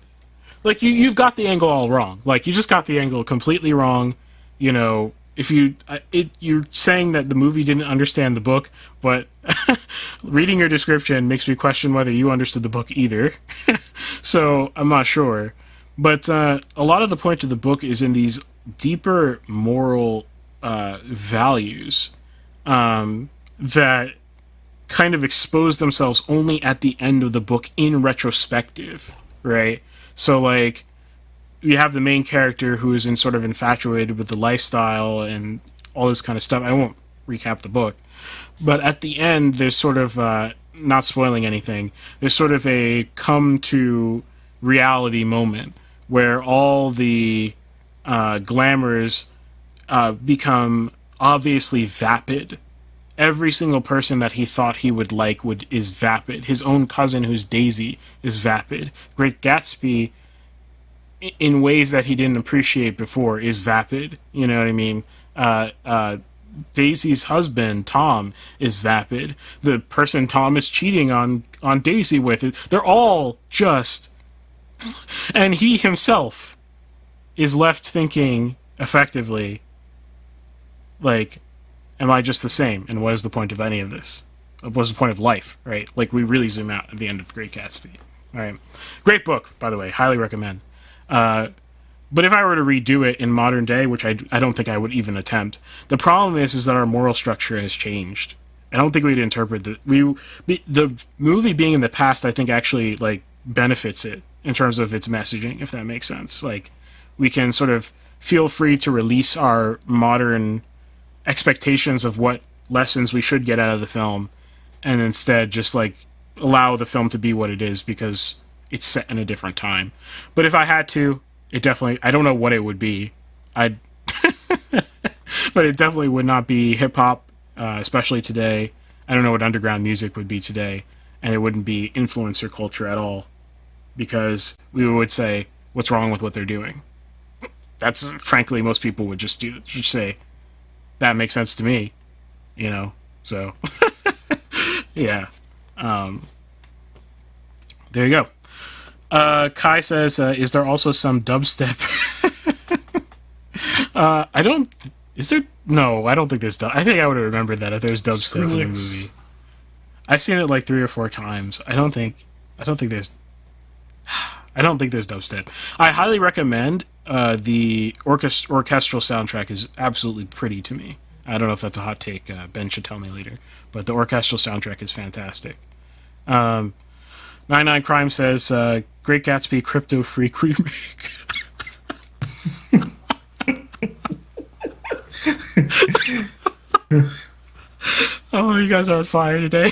like you've got the angle all wrong. Like, you just got the angle completely wrong. If you're saying that the movie didn't understand the book, but reading your description makes me question whether you understood the book either. So I'm not sure. But a lot of the point of the book is in these deeper moral values that kind of expose themselves only at the end of the book in retrospective, right? So, like, you have the main character who is sort of infatuated with the lifestyle and all this kind of stuff. I won't recap the book. But at the end, there's sort of, not spoiling anything, there's sort of a come to reality moment where all the glamours become obviously vapid. Every single person that he thought he would like is vapid. His own cousin, who's Daisy, is vapid. Great Gatsby, in ways that he didn't appreciate before, is vapid. You know what I mean? Daisy's husband, Tom, is vapid. The person Tom is cheating on Daisy with, they're all just... And he himself is left thinking, effectively, like, am I just the same? And what is the point of any of this? What's the point of life, right? Like, we really zoom out at the end of The Great Gatsby. All right. Great book, by the way. Highly recommend. But if I were to redo it in modern day, which I don't think I would even attempt, the problem is that our moral structure has changed. I don't think we'd interpret the movie being in the past. I think actually like benefits it in terms of its messaging, if that makes sense. Like, we can sort of feel free to release our modern expectations of what lessons we should get out of the film, and instead just like allow the film to be what it is because it's set in a different time. But if I had to, it definitely, I don't know what it would be. I'd but it definitely would not be hip hop, especially today. I don't know what underground music would be today, and it wouldn't be influencer culture at all, because we would say, what's wrong with what they're doing? That's, frankly, most people would just say, that makes sense to me, you know? So, yeah. There you go. Kai says, is there also some dubstep? No, I don't think there's I think I would have remembered that if there's dubstep in the movie. I've seen it like 3 or 4 times. I don't think there's dubstep. I highly recommend the orchestral soundtrack is absolutely pretty to me. I don't know if that's a hot take. Ben should tell me later. But the orchestral soundtrack is fantastic. 99 Crime says, Great Gatsby Crypto Freak remake. Oh, you guys are on fire today.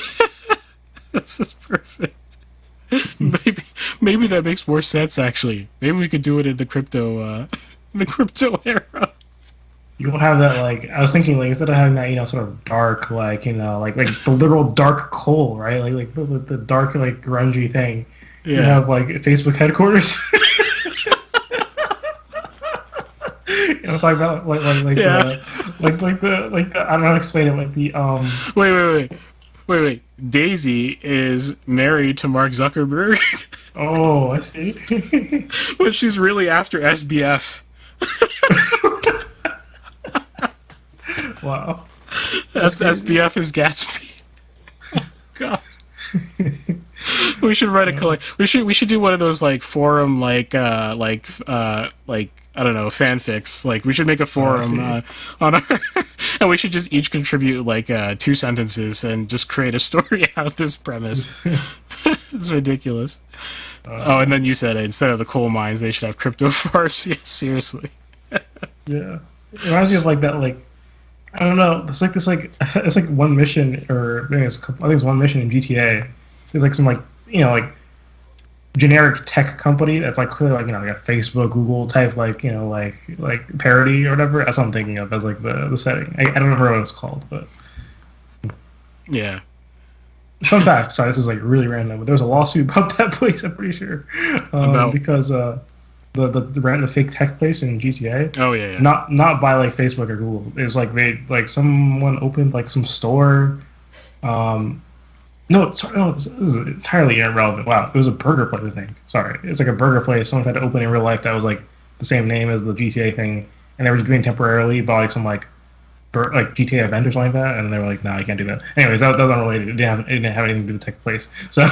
This is perfect. Maybe that makes more sense, actually. Maybe we could do it in the crypto era.
You don't have that, like, I was thinking, like, instead of having that, sort of dark, like, like the literal dark coal, right? Like the dark, like, grungy thing. Yeah. You have, like, Facebook headquarters. You know what I'm talking about? Like
yeah.
the I don't know how to explain it, like the
Wait. Daisy is married to Mark Zuckerberg.
Oh, I see.
But she's really after SBF.
Wow.
That's SBF is Gatsby. Oh, God. We should write a we should do one of those like forum like I don't know, fanfics. Like, we should make a forum on our... and we should just each contribute, like, 2 sentences and just create a story out of this premise. It's ridiculous. And then you said, instead of the coal mines, they should have crypto farms. Yeah, seriously.
Yeah. It reminds me of, like, that, like... I don't know. It's like one mission, or maybe I think it's one mission in GTA. There's, like, some, like, like... generic tech company that's like clearly like like a Facebook, Google type like like parody or whatever. That's what I'm thinking of as like the setting. I don't remember what it's called, but
yeah.
Fun fact. Sorry, this is like really random, but there was a lawsuit about that place. I'm pretty sure because the fake tech place in GTA.
Oh yeah.
Not by like Facebook or Google. It was like someone opened like some store. No, this is entirely irrelevant. Wow, it was a burger place, I think. Sorry, it's like a burger place. Someone tried to open in real life that was like the same name as the GTA thing, and they were doing temporarily by like some like GTA event or something like that, and they were like, "Nah, you can't do that." Anyways, that was unrelated. It didn't have anything to do with the tech place, so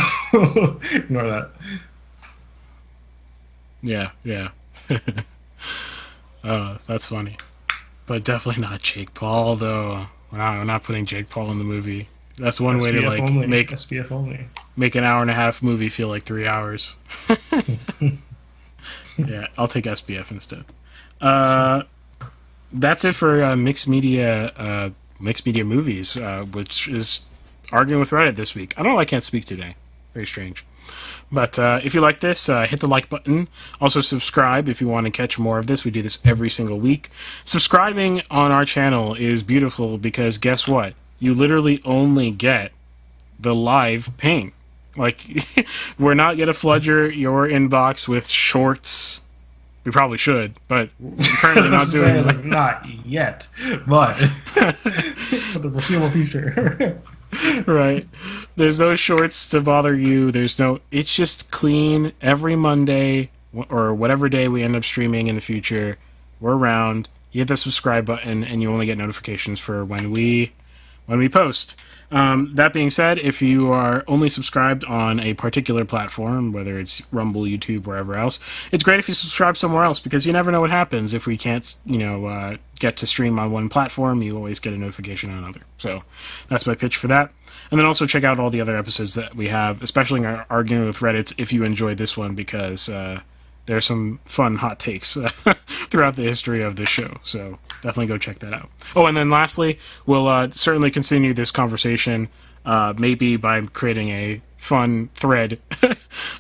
ignore that.
Yeah. That's funny, but definitely not Jake Paul though. We're not putting Jake Paul in the movie. That's one way to like
only.
make
SPF only.
Make an hour-and-a-half movie feel like 3 hours. Yeah, I'll take SPF instead. That's it for mixed media movies, which is arguing with Reddit this week. I don't know why I can't speak today. Very strange. But if you like this, hit the like button. Also subscribe if you want to catch more of this. We do this every single week. Subscribing on our channel is beautiful because guess what? You literally only get the live ping. Like, we're not going to flood your inbox with shorts. We probably should, but we're currently not doing it.
Like, not yet, but for the foreseeable future.
Right. There's no shorts to bother you. It's just clean every Monday or whatever day we end up streaming in the future. We're around. You hit the subscribe button, and you only get notifications for when we post. That being said, if you are only subscribed on a particular platform, whether it's Rumble, YouTube, wherever else, it's great if you subscribe somewhere else because you never know what happens. If we can't, get to stream on one platform, you always get a notification on another. So that's my pitch for that. And then also check out all the other episodes that we have, especially in our arguing with Reddit if you enjoyed this one because there's some fun hot takes throughout the history of the show. So definitely go check that out. Oh, and then lastly, we'll certainly continue this conversation, maybe by creating a fun thread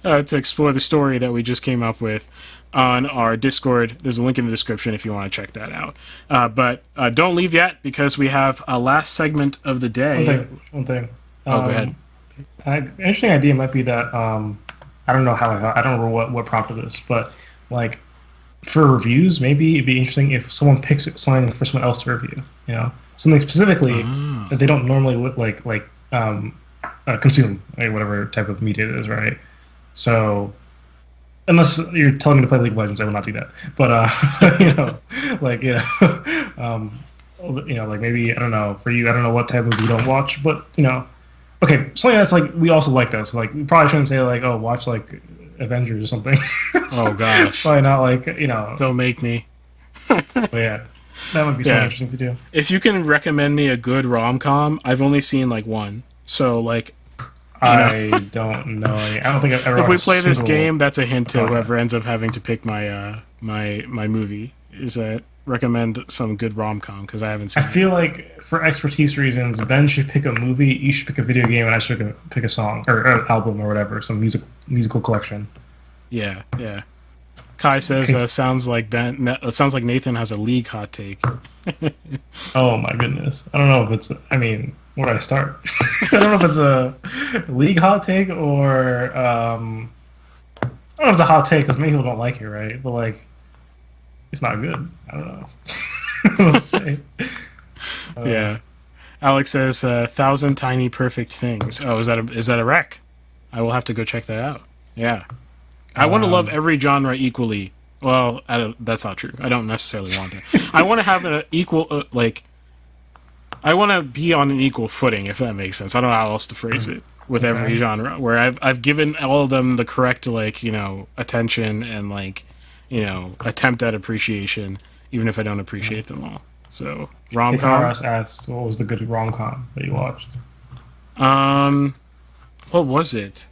to explore the story that we just came up with on our Discord. There's a link in the description if you want to check that out. But don't leave yet, because we have a last segment of the day.
One thing.
Oh, go ahead.
An interesting idea might be that I don't know how I don't remember what prompted this, but like for reviews, maybe it'd be interesting if someone picks something for someone else to review. You know, something specifically that they don't normally consume, like whatever type of media it is, right? So, unless you're telling me to play League of Legends, I will not do that. But like maybe, I don't know, for you, I don't know what type of you don't watch, but okay, something that's like we also like those. So, like, we probably shouldn't say like, oh, watch like Avengers or something.
Oh gosh,
probably not like
Don't make me.
But yeah, that would be something interesting to do.
If you can recommend me a good rom-com, I've only seen like one. So like,
I don't know. I don't think I've ever.
If we play this game, that's a hint to whoever ends up having to pick my my movie. Is that recommend some good rom-com, because I haven't seen.
I feel like for expertise reasons, Ben should pick a movie, you should pick a video game, and I should pick a song or an album or whatever, some musical collection.
Yeah. Kai says sounds like sounds like Nathan has a League hot take.
Oh my goodness! I don't know if it's. I mean, where do I start? I don't know if it's a League hot take or I don't know if it's a hot take because many people don't like it, right? But like, it's not good. I don't know. Let's say.
Yeah. Alex says 1,000 tiny perfect things. Oh, is that a rec? I will have to go check that out. Yeah. I want to love every genre equally. Well, that's not true. I don't necessarily want that. I want to have an equal, I want to be on an equal footing, if that makes sense. I don't know how else to phrase it with every genre, where I've given all of them the correct, attention and, attempt at appreciation, even if I don't appreciate them all. So, rom-com.
asked, what was the good rom-com that you watched?
What was it?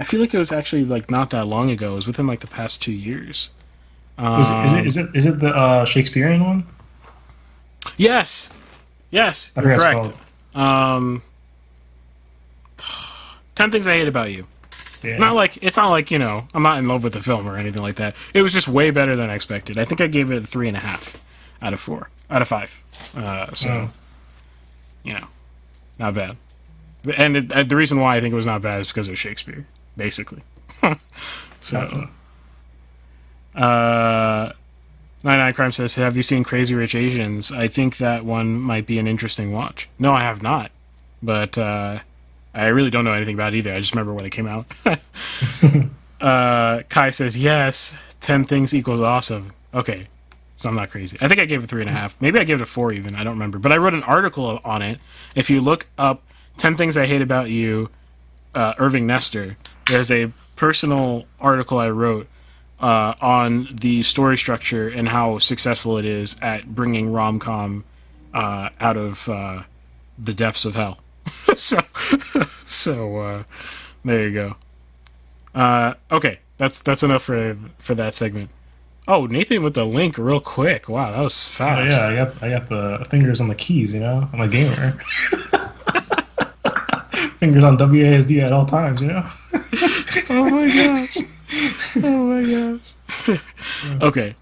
I feel like it was actually not that long ago. It was within the past 2 years.
Is it the Shakespearean one?
Yes, you're correct. 10 Things I Hate About You. Yeah. It's not like I'm not in love with the film or anything like that. It was just way better than I expected. I think I gave it a 3.5 out of 5. Not bad. And the reason why I think it was not bad is because it was Shakespeare, basically. So, 99 Crime says, have you seen Crazy Rich Asians? I think that one might be an interesting watch. No, I have not. But I really don't know anything about it either. I just remember when it came out. Kai says, yes, 10 things equals awesome. Okay, so I'm not crazy. I think I gave it 3.5. Maybe I gave it a 4 even. I don't remember. But I wrote an article on it. If you look up 10 Things I Hate About You, Irving Nestor, there's a personal article I wrote on the story structure and how successful it is at bringing rom-com out of the depths of hell. so there you go. Okay, that's enough for that segment. Oh, Nathan with the link real quick. Wow, that was fast.
Oh, yeah, I got the fingers on the keys. I'm a gamer. Fingers on WASD at all times.
Oh my gosh. Okay.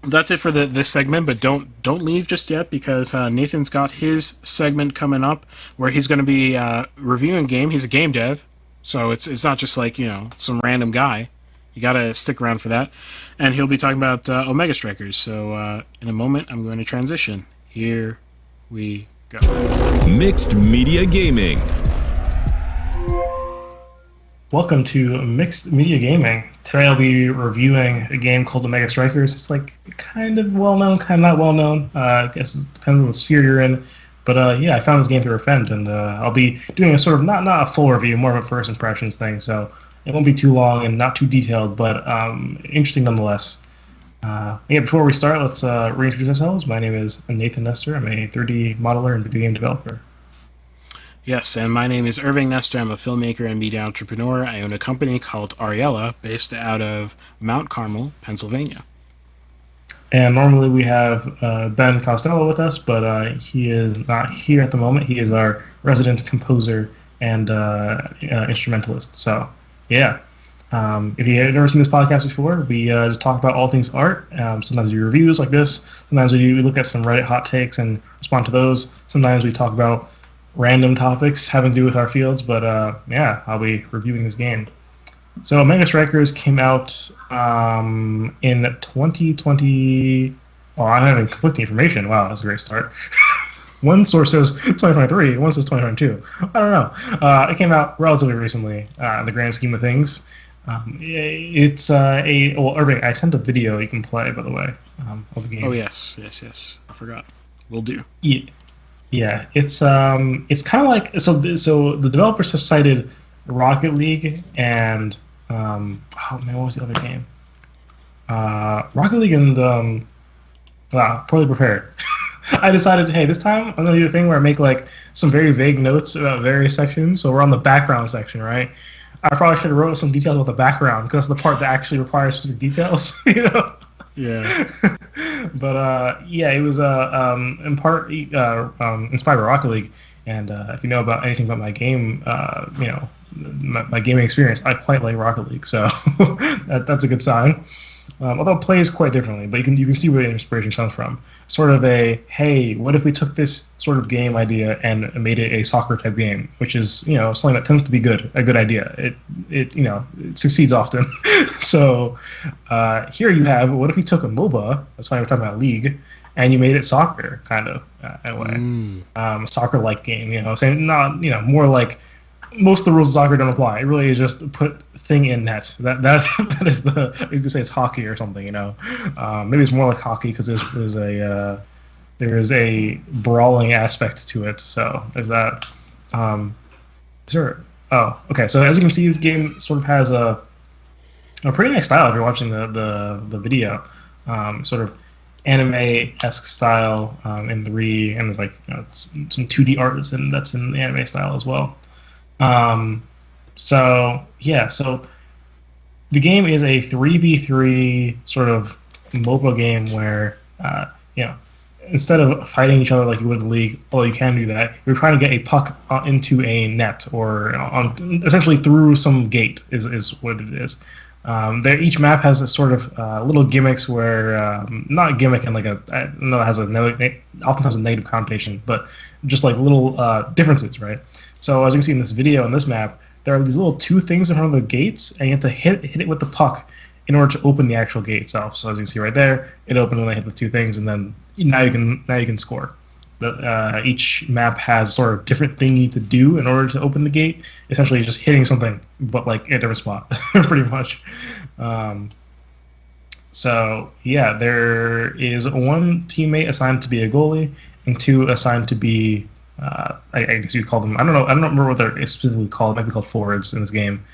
That's it for this segment, but don't leave just yet, because Nathan's got his segment coming up where he's going to be reviewing game. He's a game dev, so it's not just some random guy. You got to stick around for that. And he'll be talking about Omega Strikers. So in a moment, I'm going to transition. Here we go.
Mixed Media Gaming.
Welcome to Mixed Media Gaming. Today I'll be reviewing a game called Omega Strikers. It's kind of well-known, kind of not well-known. I guess it depends on the sphere you're in. But I found this game through a friend, and I'll be doing a sort of, not a full review, more of a first impressions thing. So it won't be too long and not too detailed, but interesting nonetheless. Before we start, let's reintroduce ourselves. My name is Nathan Nestor. I'm a 3D modeler and video game developer.
Yes, and my name is Irving Nestor. I'm a filmmaker and media entrepreneur. I own a company called Ariella, based out of Mount Carmel, Pennsylvania.
And normally we have Ben Costello with us, but he is not here at the moment. He is our resident composer and instrumentalist. So, yeah. If you have never seen this podcast before, we just talk about all things art. Sometimes we do reviews like this. Sometimes we look at some Reddit hot takes and respond to those. Sometimes we talk about random topics having to do with our fields. But yeah, I'll be reviewing this game. So Mega Strikers came out in 2020. Oh, I'm having conflicting information. Wow, that's a great start. One source says 2023, one says 2022. I don't know. It came out relatively recently in the grand scheme of things. It's well, Irving, I sent a video you can play, by the way, of the game.
Oh yes. I forgot. Will do.
Yeah. It's kind of like so the developers have cited Rocket League and oh man, what was the other game? Rocket League and Poorly Prepared. I decided, hey, this time I'm gonna do a thing where I make like some very vague notes about various sections. So we're on the background section, right? I probably should have wrote some details about the background because that's the part that actually requires specific details, you know.
Yeah.
But yeah, it was in part inspired by Rocket League, and if you know about anything about my game, you know, my gaming experience, I quite like Rocket League, so that's a good sign. Although it plays quite differently, but you can see where the inspiration comes from. Sort of a, hey, what if we took this sort of game idea and made it a soccer type game, which is, you know, something that tends to be a good idea. It you know, it succeeds often. So here you have, what if we took a MOBA, that's why we're talking about League, and you made it soccer, kind of, in a way. Soccer-like game, you know, saying not, you know, more like most of the rules of soccer don't apply. It really is just put thing in net. That is the, you could say it's hockey or something, you know. Maybe it's more like hockey because there's a brawling aspect to it. So there's that. Oh, okay. So as you can see, this game sort of has a pretty nice style if you're watching the video. Sort of anime-esque style and there's like, you know, some 2D art that's in the anime style as well. So yeah, so the game is a 3v3 sort of MOBA game where you know, instead of fighting each other like you would in League, although you can do that, you're trying to get a puck into a net or essentially through some gate is what it is. Each map has a sort of little gimmicks where not gimmick and like I know it has often has a negative connotation, but just like little differences, right? So as you can see in this video on this map, there are these little two things in front of the gates, and you have to hit it with the puck in order to open the actual gate itself. So as you can see right there, it opened when I hit the two things, and then now you can score. Each map has sort of different thing you need to do in order to open the gate. Essentially, just hitting something, but like at a different spot, pretty much. So yeah, there is one teammate assigned to be a goalie, and two assigned to be I guess you call them. I don't remember what they're specifically called. It might be called forwards in this game,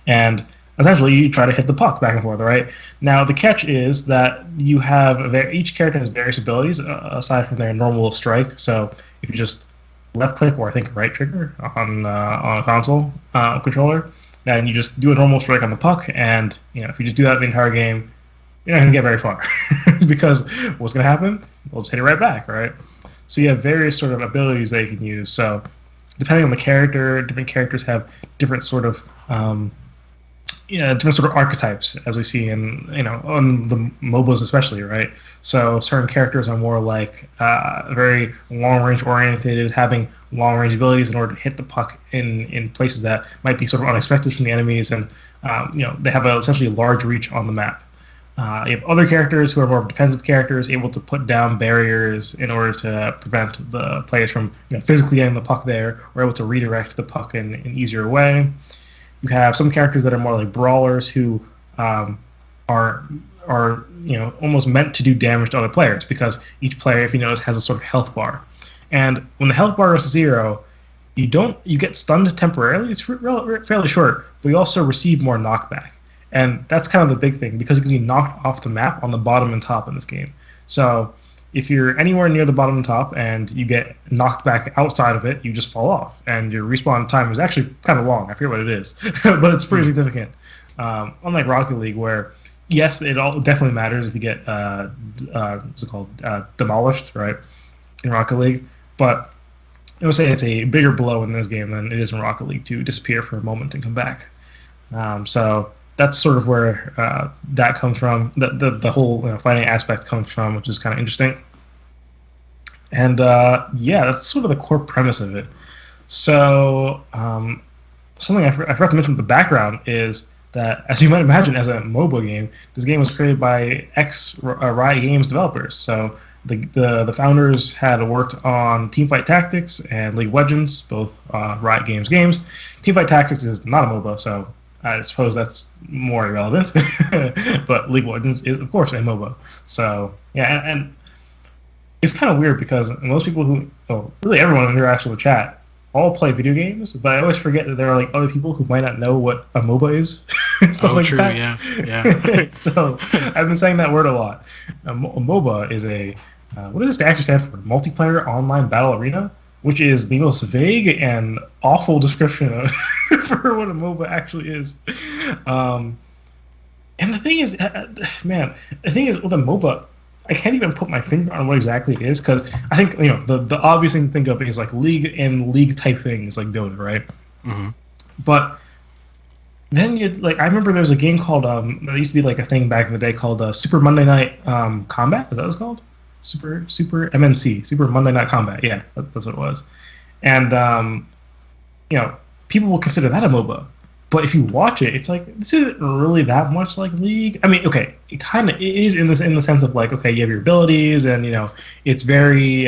and essentially you try to hit the puck back and forth. Right now, the catch is that you have each character has various abilities aside from their normal strike. So if you just left click or I think right trigger on a console controller, then you just do a normal strike on the puck, and you know if you just do that the entire game, you're not gonna get very far because what's gonna happen? We'll just hit it right back, right? So you have various sort of abilities that you can use. So depending on the character, different characters have different sort of different sort of archetypes, as we see in on the MOBAs especially, right? So certain characters are more like very long range oriented, having long range abilities in order to hit the puck in places that might be sort of unexpected from the enemies, and they have essentially a large reach on the map. You have other characters who are more defensive characters, able to put down barriers in order to prevent the players from physically getting the puck there, or able to redirect the puck in an easier way. You have some characters that are more like brawlers who are almost meant to do damage to other players, because each player, if you notice, has a sort of health bar. And when the health bar goes to zero, you get stunned temporarily. It's fairly short, but you also receive more knockback. And that's kind of the big thing, because you can be knocked off the map on the bottom and top in this game. So if you're anywhere near the bottom and top and you get knocked back outside of it, you just fall off, and your respawn time is actually kind of long. I forget what it is, but it's pretty significant. Unlike Rocket League, where yes, it all definitely matters if you get what's it called, demolished, right, in Rocket League, but I would say it's a bigger blow in this game than it is in Rocket League to disappear for a moment and come back. So that's sort of where that comes from. The whole fighting aspect comes from, which is kind of interesting. And yeah, that's sort of the core premise of it. So something I forgot to mention with the background is that, as you might imagine, as a mobile game, this game was created by ex-Riot Games developers. So the founders had worked on Teamfight Tactics and League of Legends, both Riot Games games. Teamfight Tactics is not a MOBA, so I suppose that's more irrelevant. But League of Legends is, of course, a MOBA. So yeah, and it's kind of weird because most people really everyone who interacts with the chat all play video games, but I always forget that there are like other people who might not know what a MOBA is. Stuff like
true,
that.
yeah.
So I've been saying that word a lot. A MOBA is a what does it actually stand for? Multiplayer Online Battle Arena, which is the most vague and awful description of for what a MOBA actually is. And the thing is, man, the thing is with a MOBA, I can't even put my finger on what exactly it is, because I think the obvious thing to think of is like League and League type things like Dota, right?
Mm-hmm.
But then I remember there was a game called there used to be like a thing back in the day called Super Monday Night Combat. Is that what it's called? Super MNC, Super Monday Night Combat. Yeah, that's what it was. And people will consider that a MOBA. But if you watch it, it's like, this isn't really that much like League. I mean, okay, it kind of is in the sense of like, okay, you have your abilities, and it's very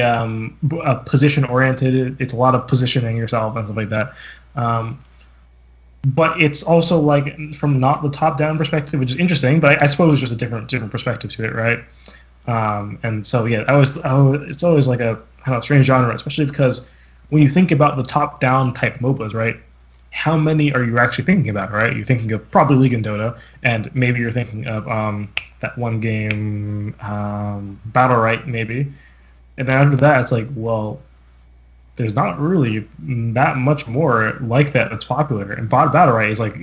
position oriented. It's a lot of positioning yourself and stuff like that. But it's also like from not the top down perspective, which is interesting. But I suppose it's just a different perspective to it, right? And so yeah, it's always like a kind of strange genre, especially because when you think about the top down type MOBAs, right? How many are you actually thinking about, right? You're thinking of probably League and Dota, and maybe you're thinking of that one game, Battle Right, maybe. And then after that, it's like, well, there's not really that much more like that that's popular. And Battle Right is like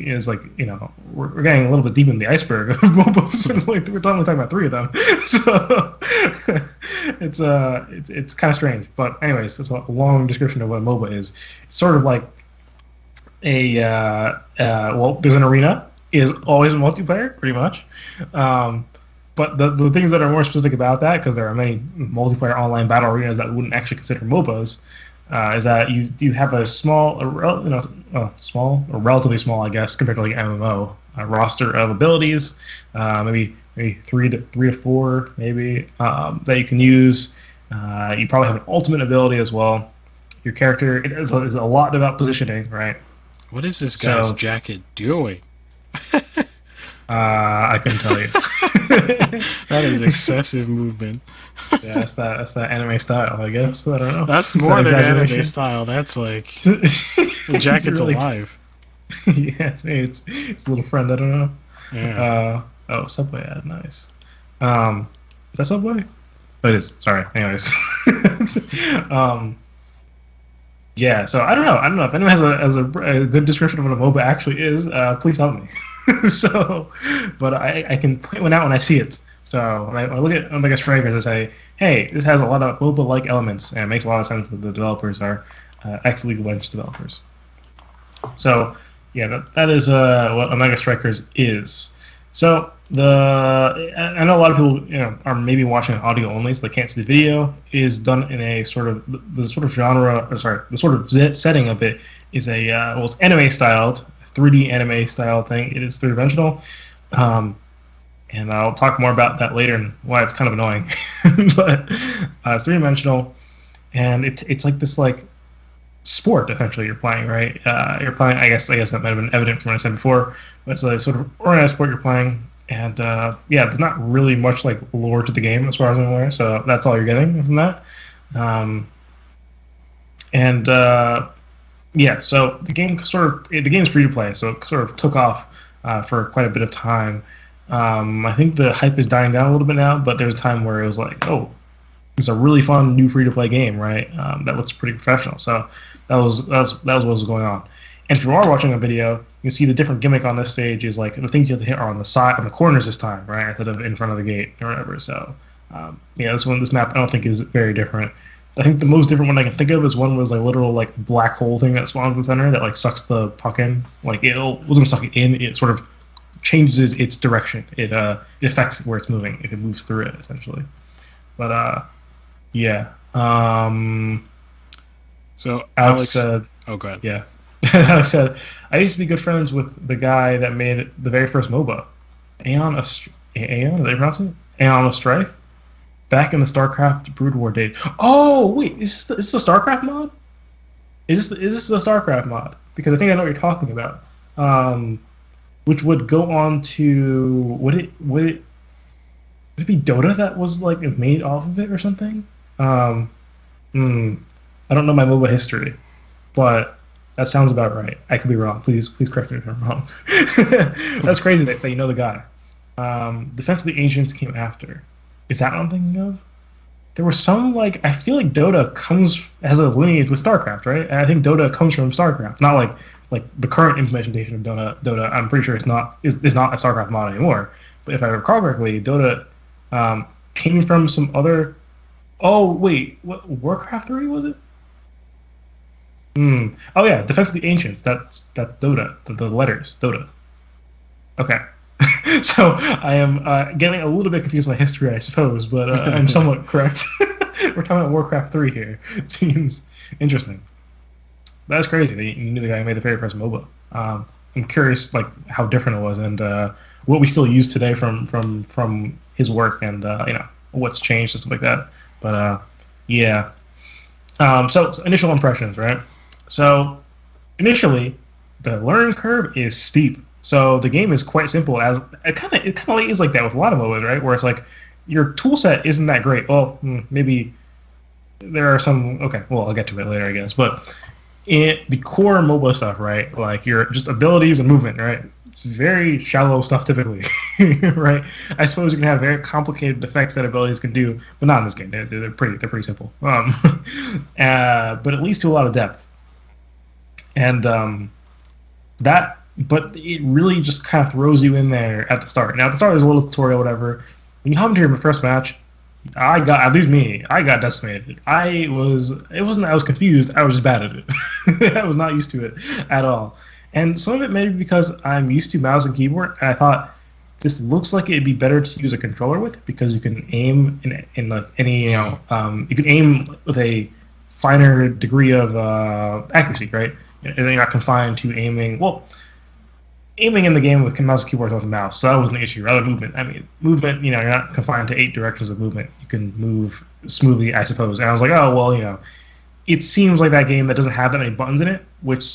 we're getting a little bit deep in the iceberg of MOBAs. It's like we're only talking about 3 of them, so it's kind of strange. But anyways, that's a long description of what a MOBA is. It's sort of like there's an arena, is always a multiplayer, pretty much. But the things that are more specific about that, because there are many multiplayer online battle arenas that wouldn't actually consider MOBAs, is that you have a relatively small, I guess, compared to like MMO, roster of abilities, maybe three to four, maybe that you can use. You probably have an ultimate ability as well. Your character is a lot about positioning, right?
What is this guy's jacket doing?
I couldn't tell you.
That is excessive movement.
Yeah, that's that anime style, I guess. I don't know.
That's more than anime style. That's like the jacket's really alive.
Yeah, maybe it's a little friend. I don't know.
Yeah.
Subway ad, nice. Is that Subway? Oh, it is. Sorry. Anyways. Yeah, so I don't know if anyone has a good description of what a MOBA actually is. Please help me. But I can point one out when I see it. So when I look at Omega Strikers, I say, hey, this has a lot of MOBA-like elements, and it makes a lot of sense that the developers are ex-League of Legends developers. So yeah, that is what Omega Strikers is. So I know a lot of people are maybe watching audio only, so they can't see the video. It is done in a sort of the sort of setting of it is it's anime styled, 3D anime style thing. It is 3-dimensional, and I'll talk more about that later and why it's kind of annoying. But it's 3-dimensional, and it's like this like sport essentially you're playing, right? You're playing. I guess that might have been evident from what I said before, but it's a sort of organized sport you're playing. And there's not really much like lore to the game as far as I'm aware, so that's all you're getting from that. So the game's free to play, so it sort of took off for quite a bit of time. I think the hype is dying down a little bit now, but there was a time where it was like, oh, it's a really fun new free to play game, right? That looks pretty professional. So that was what was going on. And if you are watching a video, you can see the different gimmick on this stage is like the things you have to hit are on the side, on the corners this time, right, instead of in front of the gate or whatever. So this map I don't think is very different. I think the most different one I can think of is one was like literal like black hole thing that spawns in the center that like sucks the puck in. Like it doesn't suck it in; it sort of changes its direction. It affects where it's moving if it moves through it essentially. But yeah.
So
Alex said,
"Oh, go ahead."
Yeah, Alex said, "I used to be good friends with the guy that made the very first MOBA, Aeon. Is that pronounce it? Aeon of Strife. Back in the StarCraft Brood War days." Oh wait, is this the StarCraft mod? Is this the StarCraft mod? Because I think I know what you're talking about. Which would go on to would it be Dota that was like made off of it or something? I don't know my MOBA history, but that sounds about right. I could be wrong. Please correct me if I'm wrong. That's crazy that you know the guy. Defense of the Ancients came after. Is that what I'm thinking of? There was some like I feel like Dota has a lineage with StarCraft, right? And I think Dota comes from StarCraft, not like the current implementation of Dota. I'm pretty sure is not a StarCraft mod anymore. But if I recall correctly, Dota came from some other. Oh wait, what Warcraft 3 was it? Oh yeah, Defense of the Ancients. That's Dota. The letters Dota. Okay. So I am getting a little bit confused with my history, I suppose, but I'm somewhat correct. We're talking about Warcraft 3 here. It seems interesting. That's crazy that you knew the guy who made the very first MOBA. I'm curious, like how different it was and what we still use today from his work and what's changed and stuff like that. But yeah. So initial impressions, right? So initially, the learning curve is steep. So the game is quite simple. As it kind of is like that with a lot of MOBAs, right? Where it's like your tool set isn't that great. Well, maybe there are some. Okay, well I'll get to it later, I guess. But the core MOBA stuff, right? Like your just abilities and movement, right? It's very shallow stuff typically, right? I suppose you can have very complicated effects that abilities can do, but not in this game. They're pretty simple. But it leads to a lot of depth, and But it really just kind of throws you in there at the start. Now, at the start, there's a little tutorial, whatever. When you hop into your first match, I got decimated. It wasn't that I was confused, I was just bad at it. I was not used to it at all. And some of it may be because I'm used to mouse and keyboard, and I thought, this looks like it'd be better to use a controller with, because you can aim in like any, you can aim with a finer degree of accuracy, right? And you're not confined to aiming in the game with mouse and keyboard with the mouse, so that wasn't the issue. Rather, movement, you're not confined to 8 directions of movement. You can move smoothly, I suppose. And I was like, oh, well, it seems like that game that doesn't have that many buttons in it, which,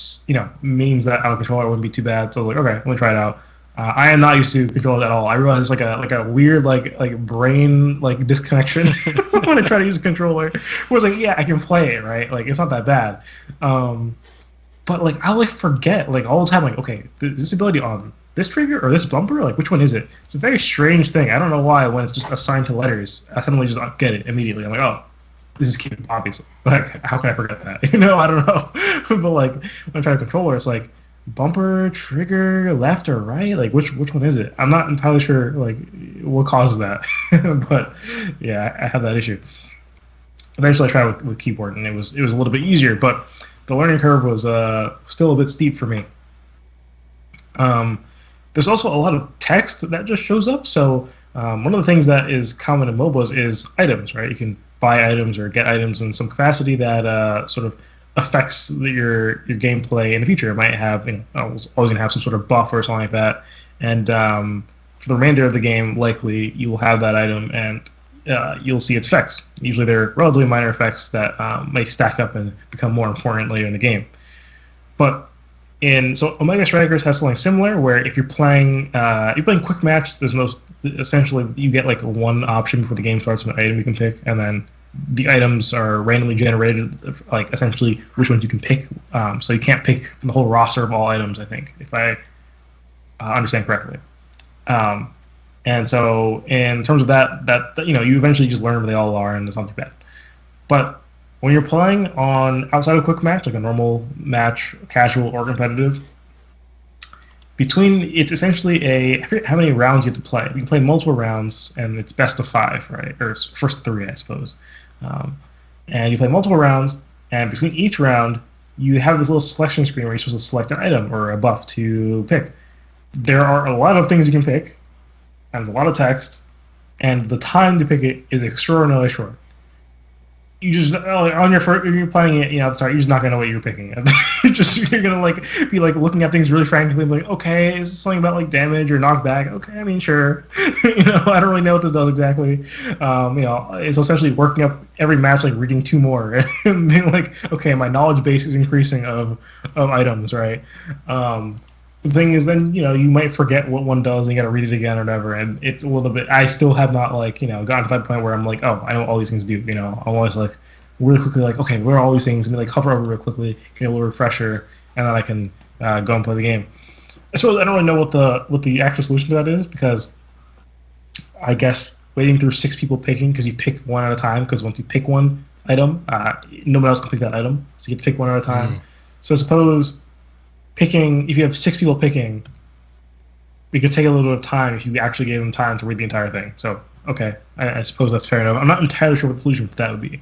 means that on a controller wouldn't be too bad. So I was like, okay, let me try it out. I am not used to controllers at all. I realized it's like a weird like brain like disconnection when I try to use a controller. Where it's like, yeah, I can play it, right? Like it's not that bad. But like I'll like forget like all the time, like, okay, this ability on this trigger or this bumper, like which one is it? It's a very strange thing. I don't know why when it's just assigned to letters, I suddenly just get it immediately. I'm like, oh, this is key, obviously. Like how can I forget that? I don't know. But like when I try a controller, it's like bumper, trigger, left or right? Like which one is it? I'm not entirely sure like what causes that. But yeah, I have that issue. Eventually I tried with keyboard and it was a little bit easier, but the learning curve was still a bit steep for me. There's also a lot of text that just shows up. So one of the things that is common in MOBAs is items, right? You can buy items or get items in some capacity that sort of affects your gameplay in the future. It might have, always going to have some sort of buff or something like that. And for the remainder of the game, likely you will have that item and you'll see its effects. Usually they're relatively minor effects that may stack up and become more important later in the game. But so Omega Strikers has something similar, where if you're playing quick match, essentially you get like one option before the game starts, an item you can pick, and then the items are randomly generated, like essentially which ones you can pick. So you can't pick from the whole roster of all items, I think, if I understand correctly. And so in terms of that you eventually just learn where they all are, and it's not too bad. But when you're playing on outside of quick match, like a normal match, casual or competitive, it's essentially I forget how many rounds you have to play. You can play multiple rounds, and it's best of 5, right? Or first 3, I suppose. And you play multiple rounds, and between each round, you have this little selection screen where you're supposed to select an item or a buff to pick. There are a lot of things you can pick, and there's a lot of text, and the time to pick it is extraordinarily short. You just on your first, if you're playing it, you're just not gonna know what you're picking. You're gonna be looking at things really frankly, like, okay, is this something about like damage or knockback? Okay, I mean, sure. I don't really know what this does exactly. It's essentially working up every match, like reading 2 more, and being like, okay, my knowledge base is increasing of items, right? The thing is, then you might forget what one does, and you got to read it again or whatever. And it's a little bit. I still have not gotten to that point where I'm like, oh, I know what all these things do. I'm always like really quickly like, okay, where are all these things? And like hover over real quickly, get a little refresher, and then I can go and play the game. I suppose I don't really know what the actual solution to that is, because I guess waiting through 6 people picking, because you pick one at a time. Because once you pick one item, nobody else can pick that item, so you get to pick one at a time. So I suppose. If you have 6 people picking, it could take a little bit of time if you actually gave them time to read the entire thing. So, okay, I suppose that's fair enough. I'm not entirely sure what the solution to that would be.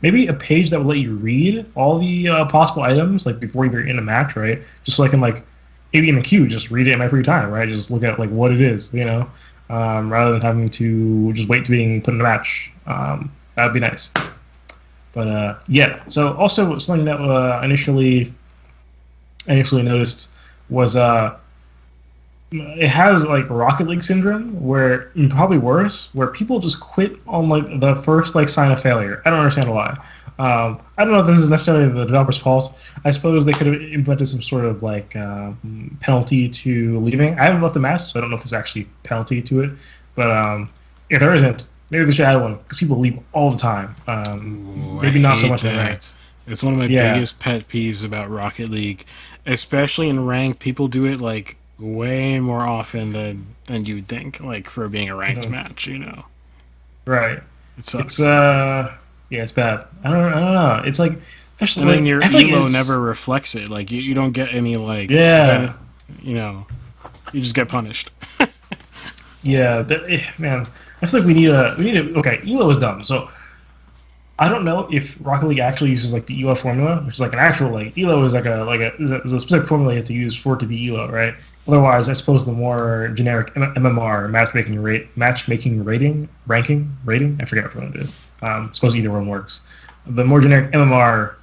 Maybe a page that would let you read all the possible items before you're in a match, right? Just so I can maybe in a queue, just read it in my free time, right? Just look at what it is, rather than having to just wait to being put in a match. That'd be nice. But yeah. So also something that initially noticed was it has Rocket League syndrome, where probably worse, where people just quit on the first sign of failure. I don't understand why. I don't know if this is necessarily the developer's fault. I suppose they could have implemented some sort of penalty to leaving. I haven't left a match, so I don't know if there's actually penalty to it. But if there isn't, maybe they should add one, because people leave all the time. Maybe not so much in ranked.
It's one of my biggest pet peeves about Rocket League. Especially in ranked, people do it way more often than you'd think, for being a ranked match,
Right.
It sucks.
It's it's bad. I don't know. It's especially
and then your elo never reflects it. You don't get any you just get punished.
Yeah, man. I feel like we need a okay. Elo is dumb, so. I don't know if Rocket League actually uses the ELO formula, which is an actual ELO is is a specific formula you have to use for it to be ELO, right? Otherwise, I suppose the more generic MMR matchmaking rating, I forget which one it is. I suppose either one works. The more generic MMR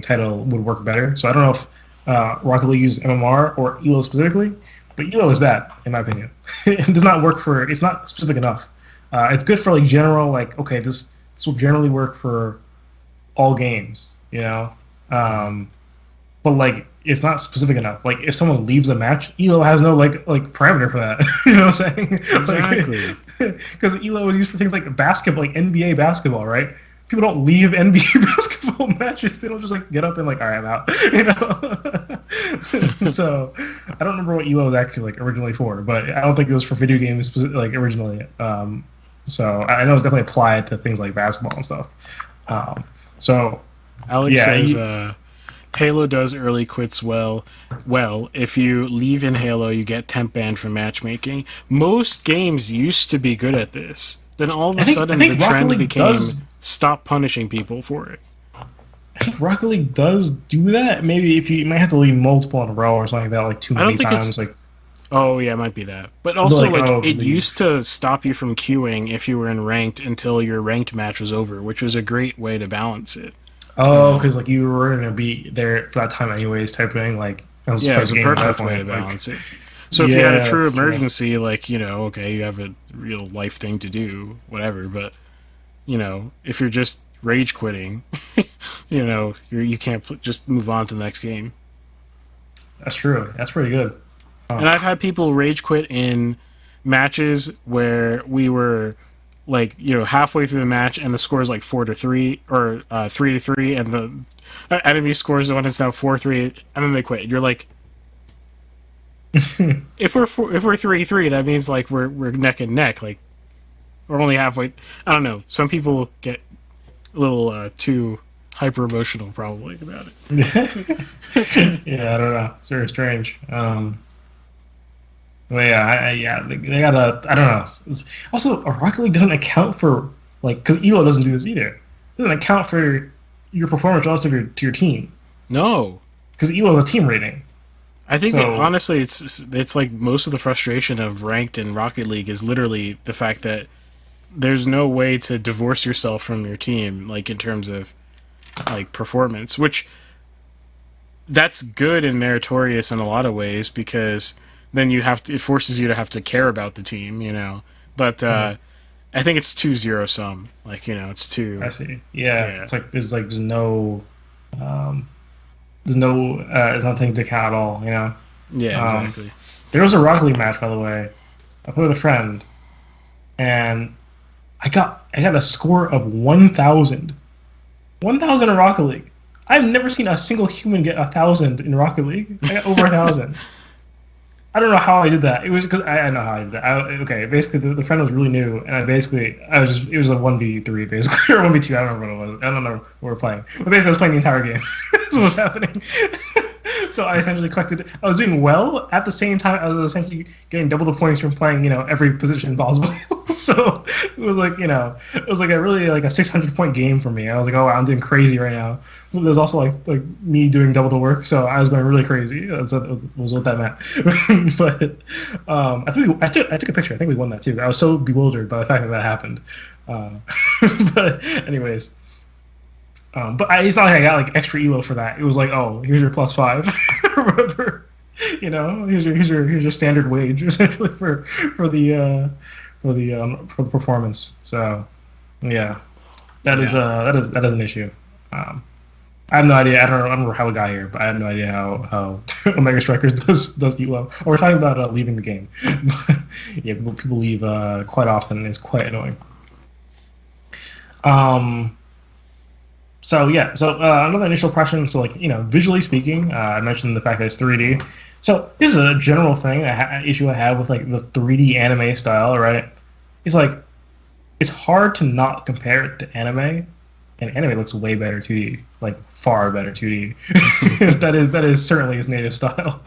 title would work better. So I don't know if Rocket League uses MMR or ELO specifically, but ELO is bad in my opinion. It does not work it's not specific enough. It's good for general okay, this will generally work for all games, but it's not specific enough. If someone leaves a match, ELO has no parameter for that. You know what I'm saying?
Exactly.
Because ELO is used for things like basketball, NBA basketball, right? People don't leave NBA basketball matches. They don't just get up and all right, I'm out. So I don't remember what ELO was actually originally for, but I don't think it was for video games originally. So I know it's definitely applied to things like basketball and stuff. So
Alex says Halo does early quits well. Well, if you leave in Halo, you get temp banned from matchmaking. Most games used to be good at this. Then all of a sudden the trend became stop punishing people for it.
I think Rocket League does do that. Maybe if you might have to leave multiple in a row or something like that, too many times.
Oh, yeah, it might be that. But also, it used to stop you from queuing if you were in ranked until your ranked match was over, which was a great way to balance it.
Oh, because you were going to be there for that time anyways, type thing. It was
a perfect way to balance it. So if you had a true emergency, okay, you have a real life thing to do, whatever. But if you're just rage quitting, you can't just move on to the next game.
That's true. That's pretty good.
And I've had people rage quit in matches where we were halfway through the match and the score is 4-3 or 3-3, and the enemy scores the one that's now 4-3, and then they quit. You're if we're 3-3, that means like we're neck and neck. Like we're only halfway. I don't know. Some people get a little too hyper emotional probably about it.
Yeah, I don't know. It's very strange. But yeah, they gotta. I don't know. Also, a Rocket League doesn't account for like because ELO doesn't do this either. It doesn't account for your performance relative to your team
No,
because ELO is a team rating.
I think
So-
that honestly, it's like most of the frustration of ranked in Rocket League is literally the fact that there's no way to divorce yourself from your team, like in terms of like performance, which that's good and meritorious in a lot of ways because then it forces you to have to care about the team, you know. But I think it's too zero sum, like it's too.
I see. Yeah,
Yeah.
it's like there's no, there's nothing to account at all. You know.
Yeah, exactly.
There was a Rocket League match, by the way. I played with a friend, and I got a score of 1,000. 1,000 in Rocket League. I've never seen a single human get 1,000 in Rocket League. I got over 1,000. I don't know how I did that. It was because I know how I did that. Basically, the friend was really new, and it was a 1v3 basically, or 1v2. I don't remember what it was. I don't know what we were playing. But basically, I was playing the entire game. That's what was happening. So I essentially collected. I was doing well at the same time. I was essentially getting double the points from playing, every position possible. So it was like, it was like a really like a 600-point game for me. I was like, oh, wow, I'm doing crazy right now. There's also like me doing double the work, so I was going really crazy. That was what that meant. But I took a picture. I think we won that too. I was so bewildered by the fact that happened. But anyways. But it's not like I got like extra elo for that. It was like, oh, here's your +5, or whatever. Here's your standard wage essentially for the performance. So, yeah, that is an issue. I have no idea. I don't remember how it got here, but I have no idea how Omega Strikers does elo. Oh, we're talking about leaving the game. Yeah, people leave quite often. It's quite annoying. So another initial impression. So visually speaking, I mentioned the fact that it's 3D. So this is a general thing, issue I have with like the 3D anime style, right? It's like it's hard to not compare it to anime, and anime looks way better 2D, like far better 2D. that is certainly its native style.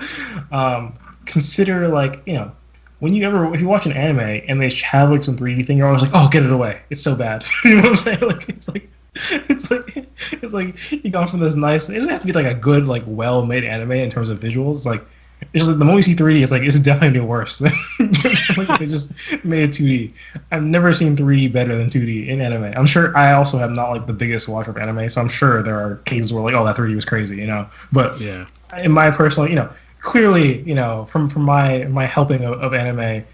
Consider if you watch an anime and they have like some 3D thing, you're always like, oh, get it away, it's so bad. You know what I'm saying? It's like you go from this nice. It doesn't have to be like a good, like well-made anime in terms of visuals. It's just like the moment you see 3D, it's like it's definitely worse. Like they just made 2D. I've never seen 3D better than 2D in anime. I'm sure I also have not like the biggest watcher of anime, so I'm sure there are cases where like, oh, that 3D was crazy, But
Yeah.
in my personal, clearly, from my helping of anime, it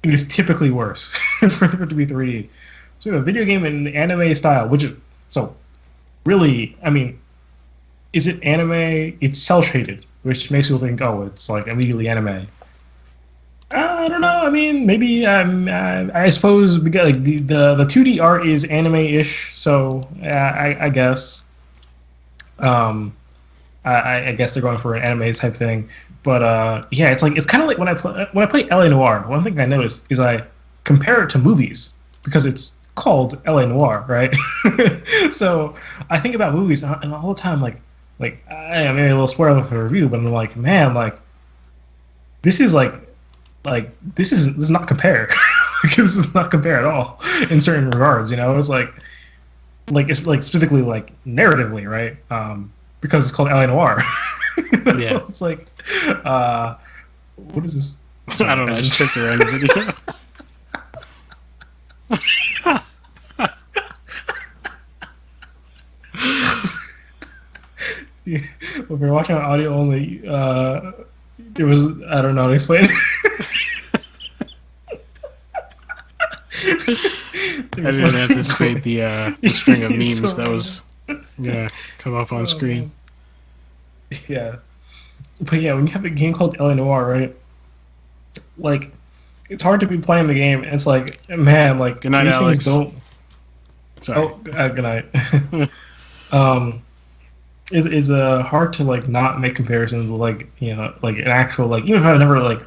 is typically worse for it to be 3D. So a video game in the anime style, which is so really, I mean, is it anime? It's cel shaded, which makes people think, oh, it's like immediately anime. I don't know. I mean, maybe I suppose we got like the 2D art is anime-ish, so I guess. I guess they're going for an anime type thing, but yeah, it's kind of like when I play LA Noire. One thing I noticed is I compare it to movies because it's called LA Noire, right? So I think about movies and all the time, like I mean, a little spoiler for the review, but I'm like, man, like this is this is not compare. This is not compare at all in certain regards. It's it's like specifically like narratively, right? Because it's called LA Noire.
Yeah.
It's like, what is this?
I don't know. I just clicked around the video.
Yeah, if you're watching on audio only, it was, I don't know how to explain it.
I didn't anticipate the string of memes that was gonna come up on screen.
Yeah. But yeah, when you have a game called LA Noire, right? Like, it's hard to be playing the game, and it's like, man, like,
Good night,
these
Alex.
things don't...
Sorry.
Oh, good night. is hard to like not make comparisons with like like an actual like even if I've never like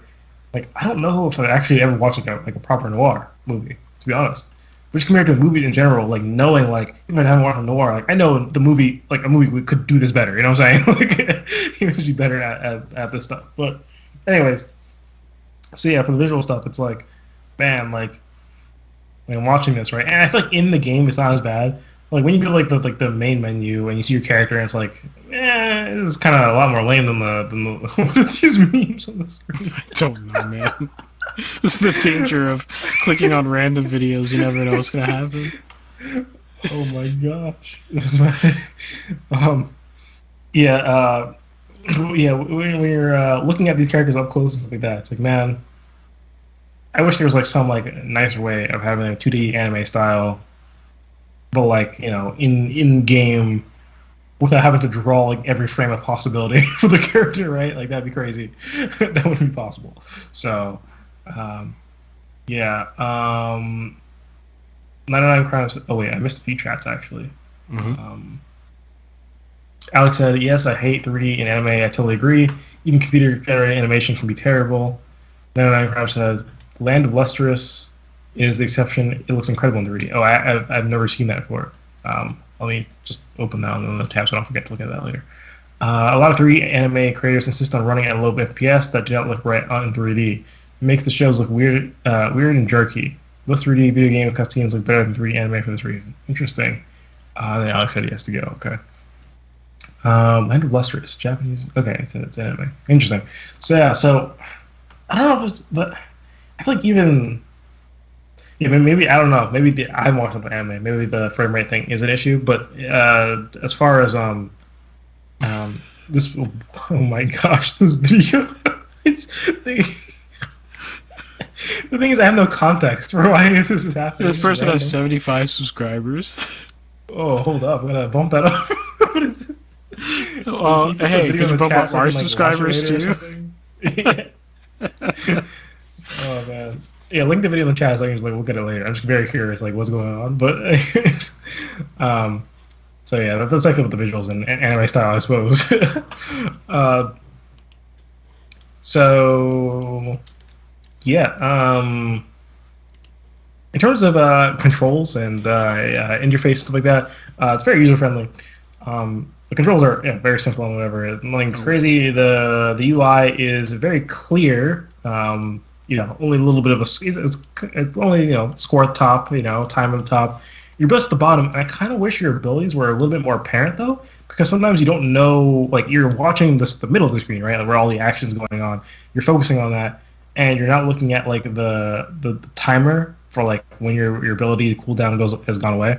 I don't know if I've actually ever watched like a proper noir movie, to be honest. Which compared to movies in general, like knowing like even if I haven't watched a noir, like I know the movie like a movie could do this better. You know what I'm saying? Like it should be better at this stuff. But anyways, so yeah, for the visual stuff, it's like man, like I'm watching this right, and I feel like in the game it's not as bad. Like when you go like the main menu and you see your character, and it's like, it's kind of a lot more lame than the what are these memes on the screen?
I don't know, man. This is the danger of clicking on random videos. You never know what's gonna happen.
Oh my gosh. Yeah. Yeah. When you're looking at these characters up close and stuff like that, it's like, man, I wish there was like some like nicer way of having a 2D anime style, but like in game without having to draw like every frame of possibility for the character, right? Like that'd be crazy. That wouldn't be possible. So, yeah. 99 Crimes. Oh wait, I missed the feed chats actually.
Mm-hmm.
Alex said, "Yes, I hate 3D in anime. I totally agree. Even computer-generated animation can be terrible." 99 Crimes said, "Land of Lustrous is the exception. It looks incredible in 3D." Oh, I've never seen that before. Let me just open that on the tab so I don't forget to look at that later. A lot of 3D anime creators insist on running at low FPS that do not look right on 3D. It makes the shows look weird and jerky. Most 3D video game cutscenes look better than 3D anime for this reason. Interesting. Then Alex said he has to go. Okay. Land of Lustrous, Japanese. Okay, it's anime. Interesting. So yeah, I don't know if it's, but I feel like even. Yeah, maybe I don't know. Maybe I haven't watched enough anime. Maybe the frame rate thing is an issue. But as far as this, oh my gosh, this video. The thing is, I have no context for why this is happening.
This person has 75 subscribers.
Oh, hold up! I'm gonna bump that up. What is this?
Hey, could you bump up our subscribers too?
Yeah. Oh man. Yeah, link the video in the chat so I can we'll get it later. I'm just very curious, like what's going on. But so yeah, that's like with the visuals and anime style, I suppose. So yeah, in terms of controls and interface stuff like that, it's very user friendly. The controls are very simple and whatever. Nothing crazy. The UI is very clear. Only a little bit of it's only score at the top, time at the top, your best at the bottom. And I kind of wish your abilities were a little bit more apparent though, because sometimes you don't know, like you're watching the middle of the screen, right, where all the action's going on. You're focusing on that, and you're not looking at like the timer for like when your ability cooldown has gone away.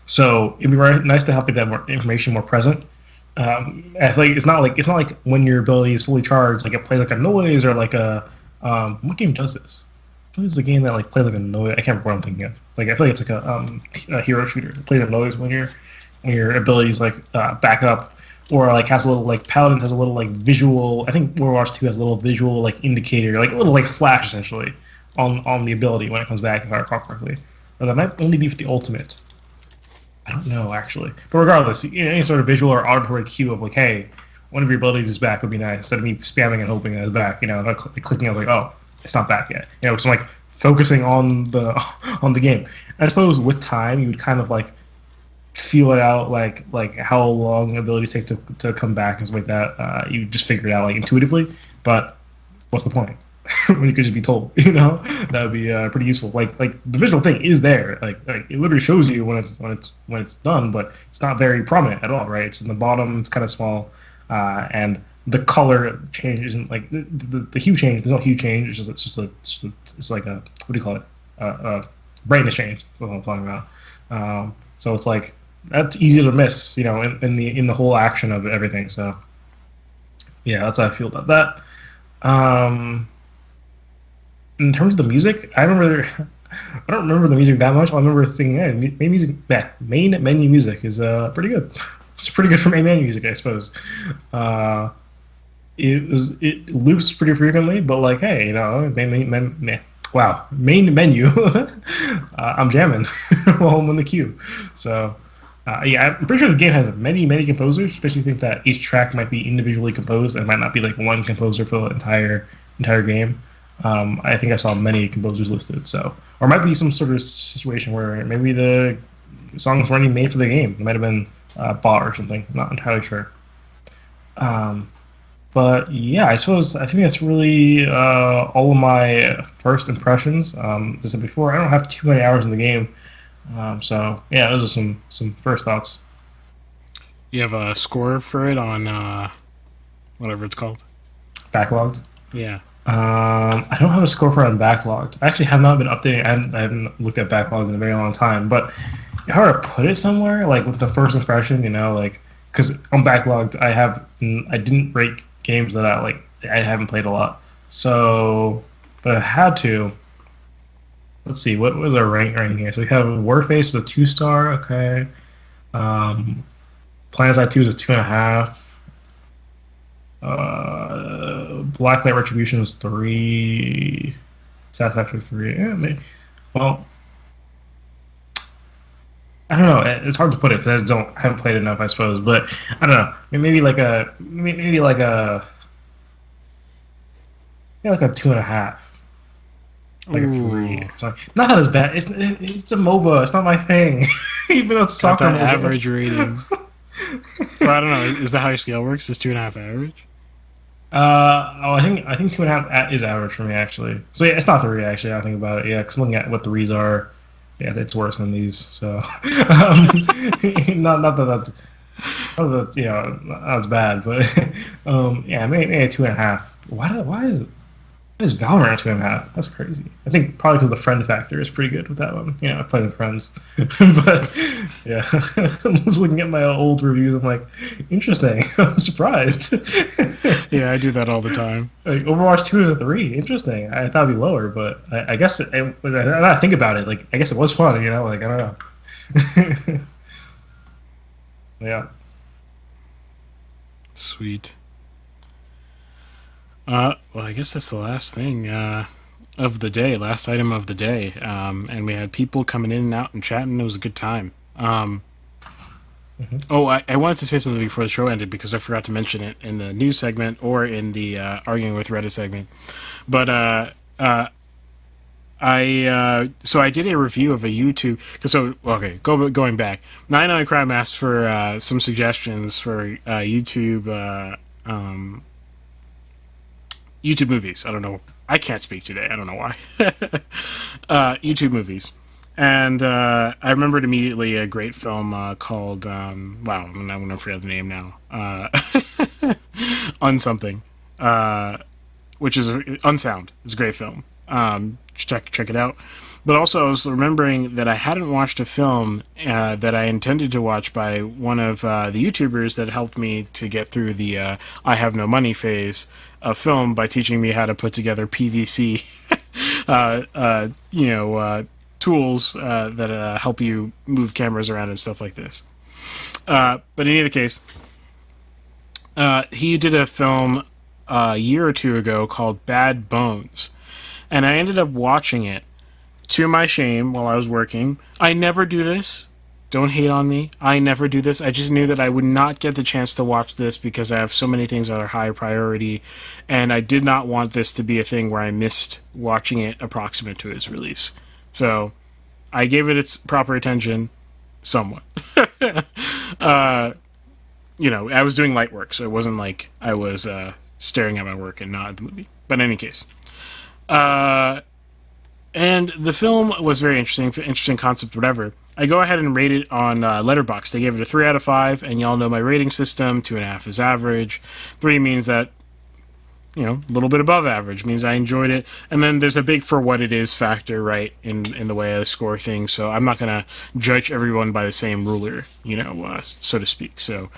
So it'd be very nice to have that more information more present. I feel like it's not like when your ability is fully charged, like it plays like a noise or like a what game does this? I feel like it's a game that like plays like a noise. I can't remember what I'm thinking of. Like I feel like it's like a hero shooter. It plays a noise when your abilities like back up, or like has a little like Paladins has a little like visual. I think Overwatch 2 has a little visual like indicator, like a little like flash essentially on the ability when it comes back, if I recall correctly. Or that might only be for the ultimate. I don't know, actually. But regardless, any sort of visual or auditory cue of like, hey, one of your abilities is back would be nice. Instead of me spamming and hoping that it's back, not clicking on like, oh, it's not back yet. So I'm like focusing on the game. I suppose with time, you would kind of like feel it out, like how long abilities take to come back and stuff like that. You just figure it out like intuitively. But what's the point? When you could just be told, that would be pretty useful. Like the visual thing is there, like it literally shows you when it's done, but it's not very prominent at all, right? It's in the bottom, it's kind of small, and the color change isn't like the hue change. There's no hue change. It's like a what do you call it? Brightness change. That's what I'm talking about. So it's like that's easy to miss, in the whole action of everything. So yeah, that's how I feel about that. In terms of the music, I don't remember the music that much. I remember thinking, main menu music is pretty good. It's pretty good for main menu music, I suppose. It loops pretty frequently, but like, hey, main menu. I'm jamming while I'm in the queue. So Yeah, I'm pretty sure the game has many composers. Especially think that each track might be individually composed and might not be like one composer for the entire game. I think I saw many composers listed. So, or it might be some sort of situation where maybe the songs weren't even made for the game. It might have been bought or something. I'm not entirely sure. But yeah, I think that's really all of my first impressions. As I said before, I don't have too many hours in the game, so yeah, those are some first thoughts.
You have a score for it on whatever it's called?
Backlogged.
Yeah.
I don't have a score for it on Backlogged. I actually have not been updating. I haven't looked at Backlogged in a very long time. But if I were to put it somewhere, like with the first impression, like because on Backlogged, I didn't rate games that I haven't played a lot. So, but I had to. Let's see, what was our rank here? So we have Warface is a 2-star. Okay. PlanetSide 2 is a 2.5. Blacklight Retribution is 3. Satisfactory 3. Yeah, maybe. Well, I don't know. It's hard to put it because I haven't played enough, I suppose. But I don't know. Maybe like a 2.5. Like a 3. Not that it's bad. It's a MOBA. It's not my thing. Even though it's soccer.
Got that average rating. Well, I don't know. Is that how your scale works? Is 2.5 average?
I think 2.5 is average for me actually. So yeah, it's not 3 actually. I think about it. Yeah, because I'm looking at what the reads are. Yeah, it's worse than these. So not that that's that's bad, but yeah, maybe a 2.5. Why is Valorant 2.5? That's crazy. I think probably because the friend factor is pretty good with that one. I play with friends. But yeah, I was looking at my old reviews. I'm like, interesting. I'm surprised.
Yeah, I do that all the time.
Like Overwatch 2 is a 3. Interesting. I thought it'd be lower, but I guess now I think about it, like I guess it was fun. Like I don't know. Yeah.
Sweet. Well, I guess that's the last thing of the day, last item of the day. And we had people coming in and out and chatting. It was a good time. Oh, I wanted to say something before the show ended because I forgot to mention it in the news segment or in the Arguing with Reddit segment. But I did a review of a YouTube. Going back, 99 Crime asked for some suggestions for YouTube. YouTube movies. I don't know. I can't speak today. I don't know why. YouTube movies. And I remembered immediately a great film called, I'm going to forget the name now. Unsomething. Which is Unsound. It's a great film. Check it out. But also I was remembering that I hadn't watched a film that I intended to watch by one of the YouTubers that helped me to get through the I have no money phase of film by teaching me how to put together PVC tools that help you move cameras around and stuff like this. But in either case, he did a film a year or two ago called Bad Bones. And I ended up watching it. To my shame, while I was working. I never do this. Don't hate on me. I never do this. I just knew that I would not get the chance to watch this because I have so many things that are high priority, and I did not want this to be a thing where I missed watching it approximate to its release. So, I gave it its proper attention, somewhat. I was doing light work, so it wasn't like I was staring at my work and not at the movie. But in any case. And the film was very interesting concept, whatever. I go ahead and rate it on Letterboxd. They gave it a 3 out of 5, and y'all know my rating system. 2.5 is average. 3 means that, a little bit above average, means I enjoyed it. And then there's a big for what it is factor, right, in the way I score things. So I'm not going to judge everyone by the same ruler, so to speak. So,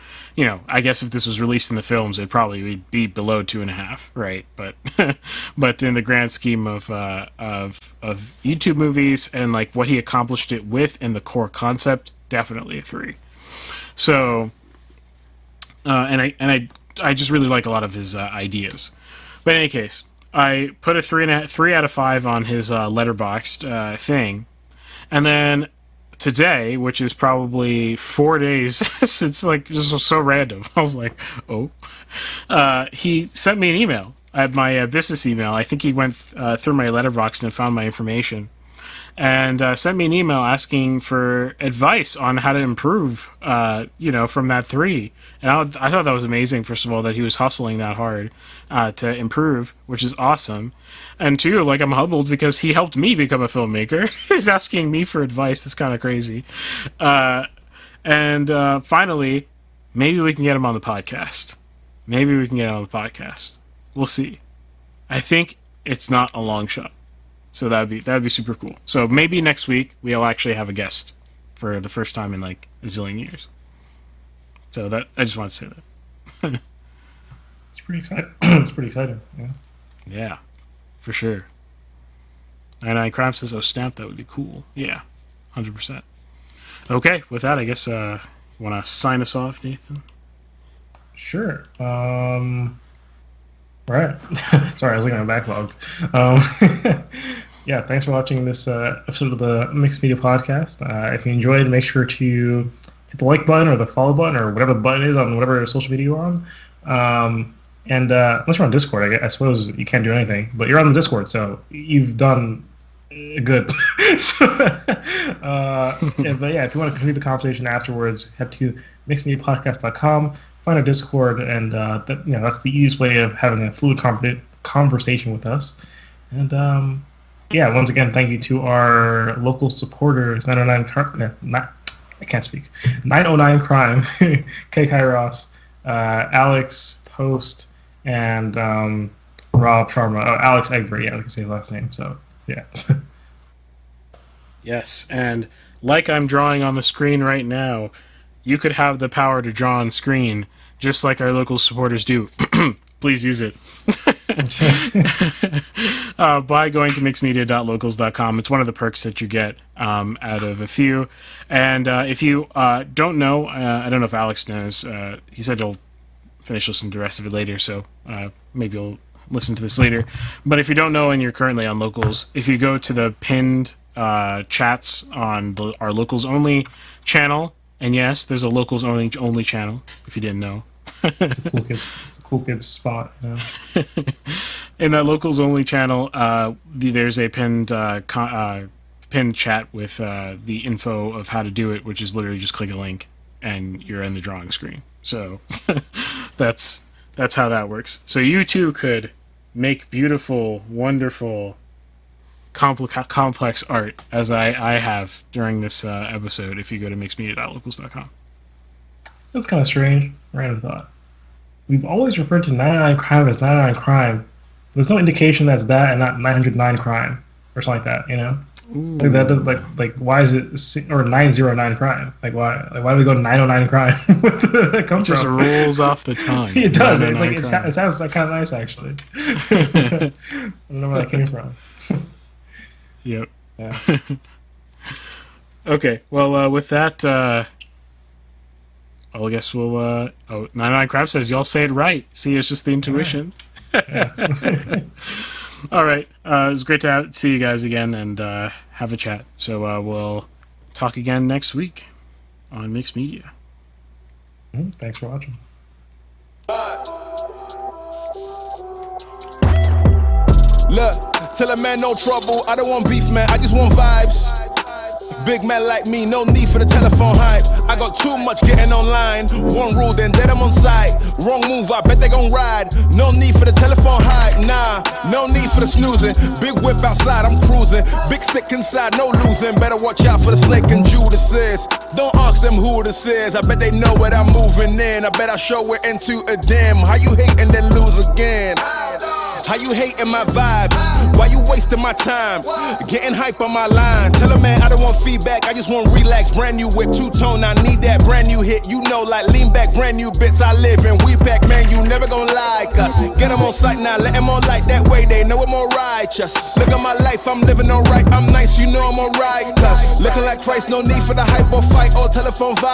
I guess if this was released in the films, it'd probably be below 2.5, right? But but in the grand scheme of YouTube movies and like what he accomplished it with and the core concept, definitely a 3. So, and I just really like a lot of his ideas. But in any case, I put a 3 out of 5 on his Letterboxd thing, and then today, which is probably 4 days since, like, just so random. I was like, oh. He sent me an email at my business email. I think he went through my letterbox and found my information. And sent me an email asking for advice on how to improve, from that 3. And I thought that was amazing, first of all, that he was hustling that hard to improve, which is awesome. And 2, like, I'm humbled because he helped me become a filmmaker. He's asking me for advice. That's kind of crazy. And finally, maybe we can get him on the podcast. We'll see. I think it's not a long shot. So that'd be super cool. So maybe next week we'll actually have a guest for the first time in like a zillion years. So that I just want to say that.
It's pretty exciting. It's pretty exciting.
Yeah, for sure. And Crime says, "Oh snap, that would be cool." Yeah, 100%. Okay, with that, I guess want to sign us off, Nathan?
Sure. Right. Sorry, I was looking at my backlogs. Yeah, thanks for watching this episode of the Mixed Media Podcast. If you enjoyed, make sure to hit the like button or the follow button or whatever the button is on whatever social media you're on. And unless you're on Discord, I suppose you can't do anything. But you're on the Discord, so you've done good. But yeah, if you want to continue the conversation afterwards, head to mixedmediapodcast.com. Find our Discord, and that's the easiest way of having a fluid conversation with us. And once again, thank you to our local supporters, 909 Crime, K. Kairos, Alex Post, and Rob Sharma. Oh, Alex Egbert, I can say his last name. So yeah.
Yes, and like I'm drawing on the screen right now, you could have the power to draw on screen, just like our local supporters do. Please use it. By going to mixedmedia.locals.com. It's one of the perks that you get out of a few. And if you don't know, I don't know if Alex knows, he said he'll finish listening to the rest of it later, so maybe you'll listen to this later. But if you don't know and you're currently on Locals, if you go to the pinned chats on our Locals Only channel, and yes, there's a Locals Only channel, if you didn't know.
It's the cool kids spot.
In that Locals Only channel, there's a pinned chat with the info of how to do it, which is literally just click a link and you're in the drawing screen. So that's how that works. So you too could make beautiful, wonderful, complex art, as I have during this episode, if you go to mixedmedia.locals.com.
That's kind of strange. Random thought. We've always referred to 99 Crime as 99 Crime. There's no indication that's that and not 909 Crime or something like that, Like that, like why is it, or 909 Crime? Like why do we go to 909 Crime? Where did that come
from? It just rolls off the tongue.
It does. It's like it sounds like kind of nice, actually. I don't know where that came from.
Yep.
Yeah.
Okay. Well, with that, I guess we'll. 99 Crab says y'all say it right. See, it's just the intuition.
Yeah.
All right. It was great to see you guys again and have a chat. So we'll talk again next week on Mixed Media.
Thanks for watching.
Look, tell a man no trouble. I don't want beef, man. I just want vibes. Big man like me, no need for the telephone hype. I got too much getting online. One rule, then dead I'm on site. Wrong move, I bet they gon' ride. No need for the telephone hype, nah. No need for the snoozing. Big whip outside, I'm cruising. Big stick inside, no losing. Better watch out for the snake and Judas is. Don't ask them who this is. I bet they know what I'm moving in. I bet I show it into a dim. How you hate and then lose again? How you hating my vibes? Why you wasting my time? Getting hype on my line. Tell a man I don't want feedback, I just want relax. Brand new whip, two-tone, I need that brand new hit. You know, like lean back, brand new bits I live in. We back, man, you never gon' like us. Get them on sight now, let them on light. That way they know I'm all righteous. Look at my life, I'm living alright. I'm nice, you know I'm alright. Cause looking like Christ, no need for the hype or fight or telephone vibe.